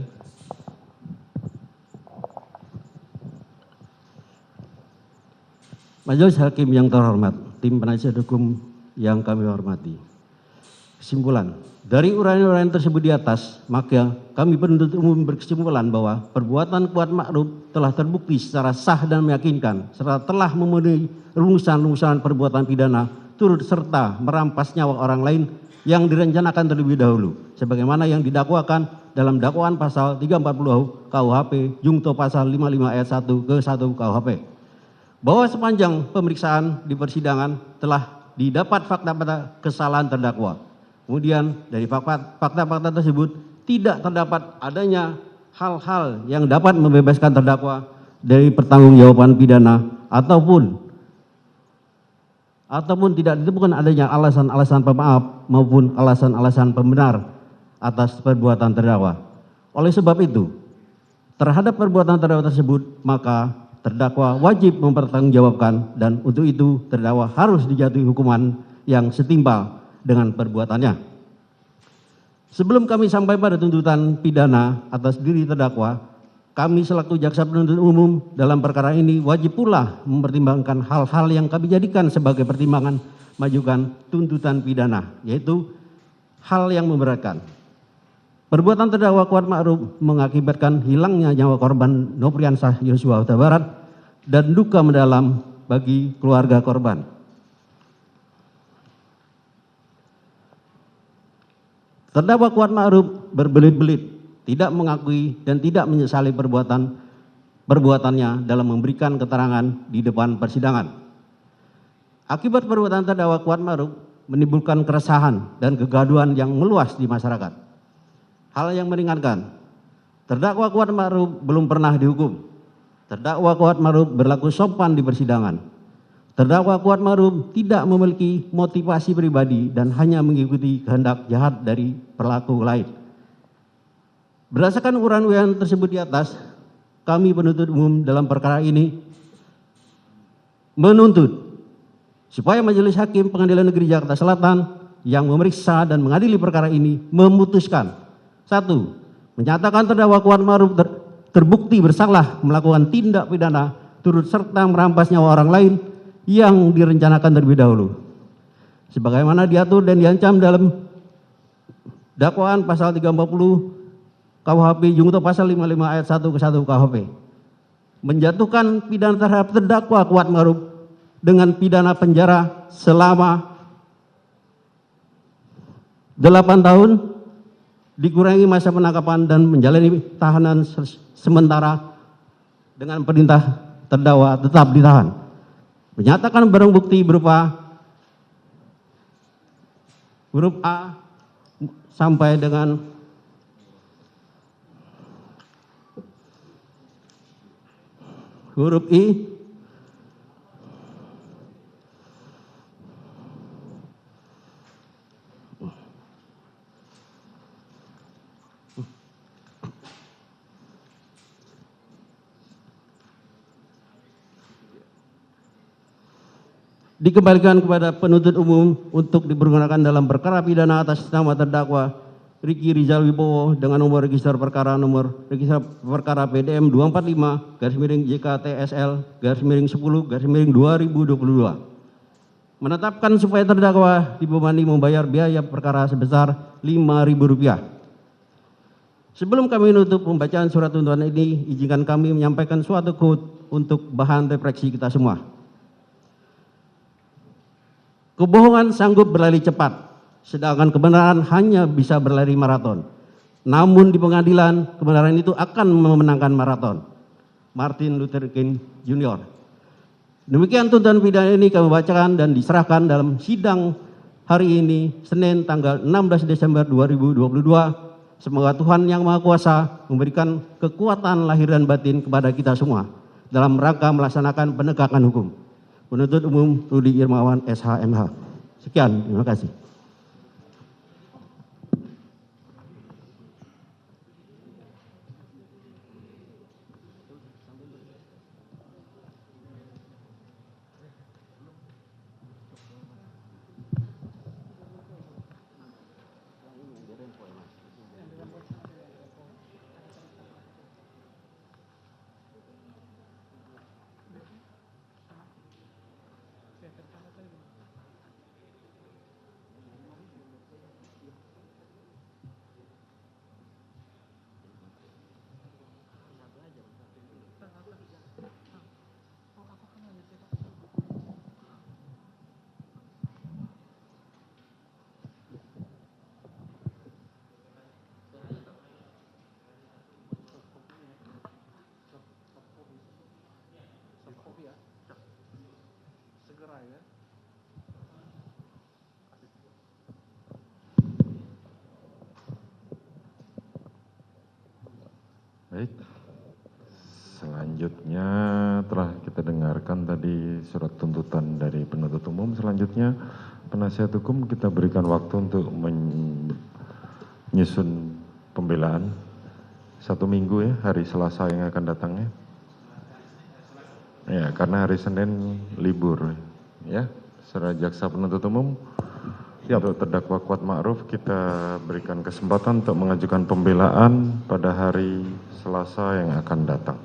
Majelis Hakim yang terhormat, tim penasihat hukum yang kami hormati. Kesimpulan, dari uraian-uraian tersebut di atas, maka kami penuntut umum berkesimpulan bahwa perbuatan Kuat Ma'ruf telah terbukti secara sah dan meyakinkan, serta telah memenuhi rumusan-rumusan perbuatan pidana, turut serta merampas nyawa orang lain yang direncanakan terlebih dahulu, sebagaimana yang didakwakan dalam dakwaan pasal 340 KUHP, jungto pasal 55 ayat 1 ke 1 KUHP. Bahwa sepanjang pemeriksaan di persidangan telah didapat fakta-fakta kesalahan terdakwa. Kemudian dari fakta-fakta tersebut tidak terdapat adanya hal-hal yang dapat membebaskan terdakwa dari pertanggungjawaban pidana ataupun tidak ditemukan adanya alasan-alasan pemaaf maupun alasan-alasan pembenar atas perbuatan terdakwa. Oleh sebab itu, terhadap perbuatan terdakwa tersebut, maka terdakwa wajib mempertanggungjawabkan dan untuk itu terdakwa harus dijatuhi hukuman yang setimpal dengan perbuatannya. Sebelum kami sampai pada tuntutan pidana atas diri terdakwa, kami selaku jaksa penuntut umum dalam perkara ini wajib pula mempertimbangkan hal-hal yang kami jadikan sebagai pertimbangan majukan tuntutan pidana, yaitu hal yang memberatkan. Perbuatan terdakwa Kuat Ma'ruf mengakibatkan hilangnya nyawa korban Nofriansah Yosua Huta Barat dan duka mendalam bagi keluarga korban. Terdakwa Kuat Ma'ruf berbelit-belit tidak mengakui dan tidak menyesali perbuatannya dalam memberikan keterangan di depan persidangan. Akibat perbuatan terdakwa Kuat Ma'ruf menimbulkan keresahan dan kegaduhan yang meluas di masyarakat. Hal yang meringankan, terdakwa Kuat Ma'ruf belum pernah dihukum. Terdakwa Kuat Ma'ruf berlaku sopan di persidangan. Terdakwa Kuat Ma'ruf tidak memiliki motivasi pribadi dan hanya mengikuti kehendak jahat dari pelaku lain. Berdasarkan uraian tersebut di atas, kami penuntut umum dalam perkara ini menuntut supaya Majelis Hakim Pengadilan Negeri Jakarta Selatan yang memeriksa dan mengadili perkara ini memutuskan: 1. Menyatakan terdakwa Kuat Ma'ruf terbukti bersalah melakukan tindak pidana turut serta merampas nyawa orang lain yang direncanakan terlebih dahulu, sebagaimana diatur dan diancam dalam dakwaan pasal 340 KUHP jungto pasal 55 ayat 1 ke 1 KUHP. Menjatuhkan pidana terhadap terdakwa Kuat Ma'ruf dengan pidana penjara selama 8 tahun dikurangi masa penangkapan dan menjalani tahanan sementara dengan perintah terdakwa tetap ditahan. Menyatakan barang bukti berupa huruf A sampai dengan huruf I dikembalikan kepada penuntut umum untuk dipergunakan dalam perkara pidana atas nama terdakwa Riki Rizal Wibowo dengan nomor register perkara PDM 245-JKTSL-10-2022. Menetapkan supaya terdakwa dibebani membayar biaya perkara sebesar Rp5.000. Sebelum kami menutup pembacaan surat tuntutan ini, izinkan kami menyampaikan suatu quote untuk bahan refleksi kita semua. Kebohongan sanggup berlari cepat, sedangkan kebenaran hanya bisa berlari maraton. Namun di pengadilan, kebenaran itu akan memenangkan maraton. Martin Luther King Jr. Demikian tuntutan pidana ini kami bacakan dan diserahkan dalam sidang hari ini, Senin tanggal 16 Desember 2022. Semoga Tuhan Yang Maha Kuasa memberikan kekuatan lahir dan batin kepada kita semua dalam rangka melaksanakan penegakan hukum. Penuntut umum Rudi Irmawan, SH.MH. Sekian, terima kasih. Baik, selanjutnya telah kita dengarkan tadi surat tuntutan dari penuntut umum. Selanjutnya penasihat hukum kita berikan waktu untuk menyusun pembelaan 1 minggu ya, hari Selasa yang akan datangnya. Ya, karena hari Senin libur ya. Saudara jaksa penuntut umum, untuk terdakwa Kuat Ma'ruf kita berikan kesempatan untuk mengajukan pembelaan pada hari Selasa yang akan datang.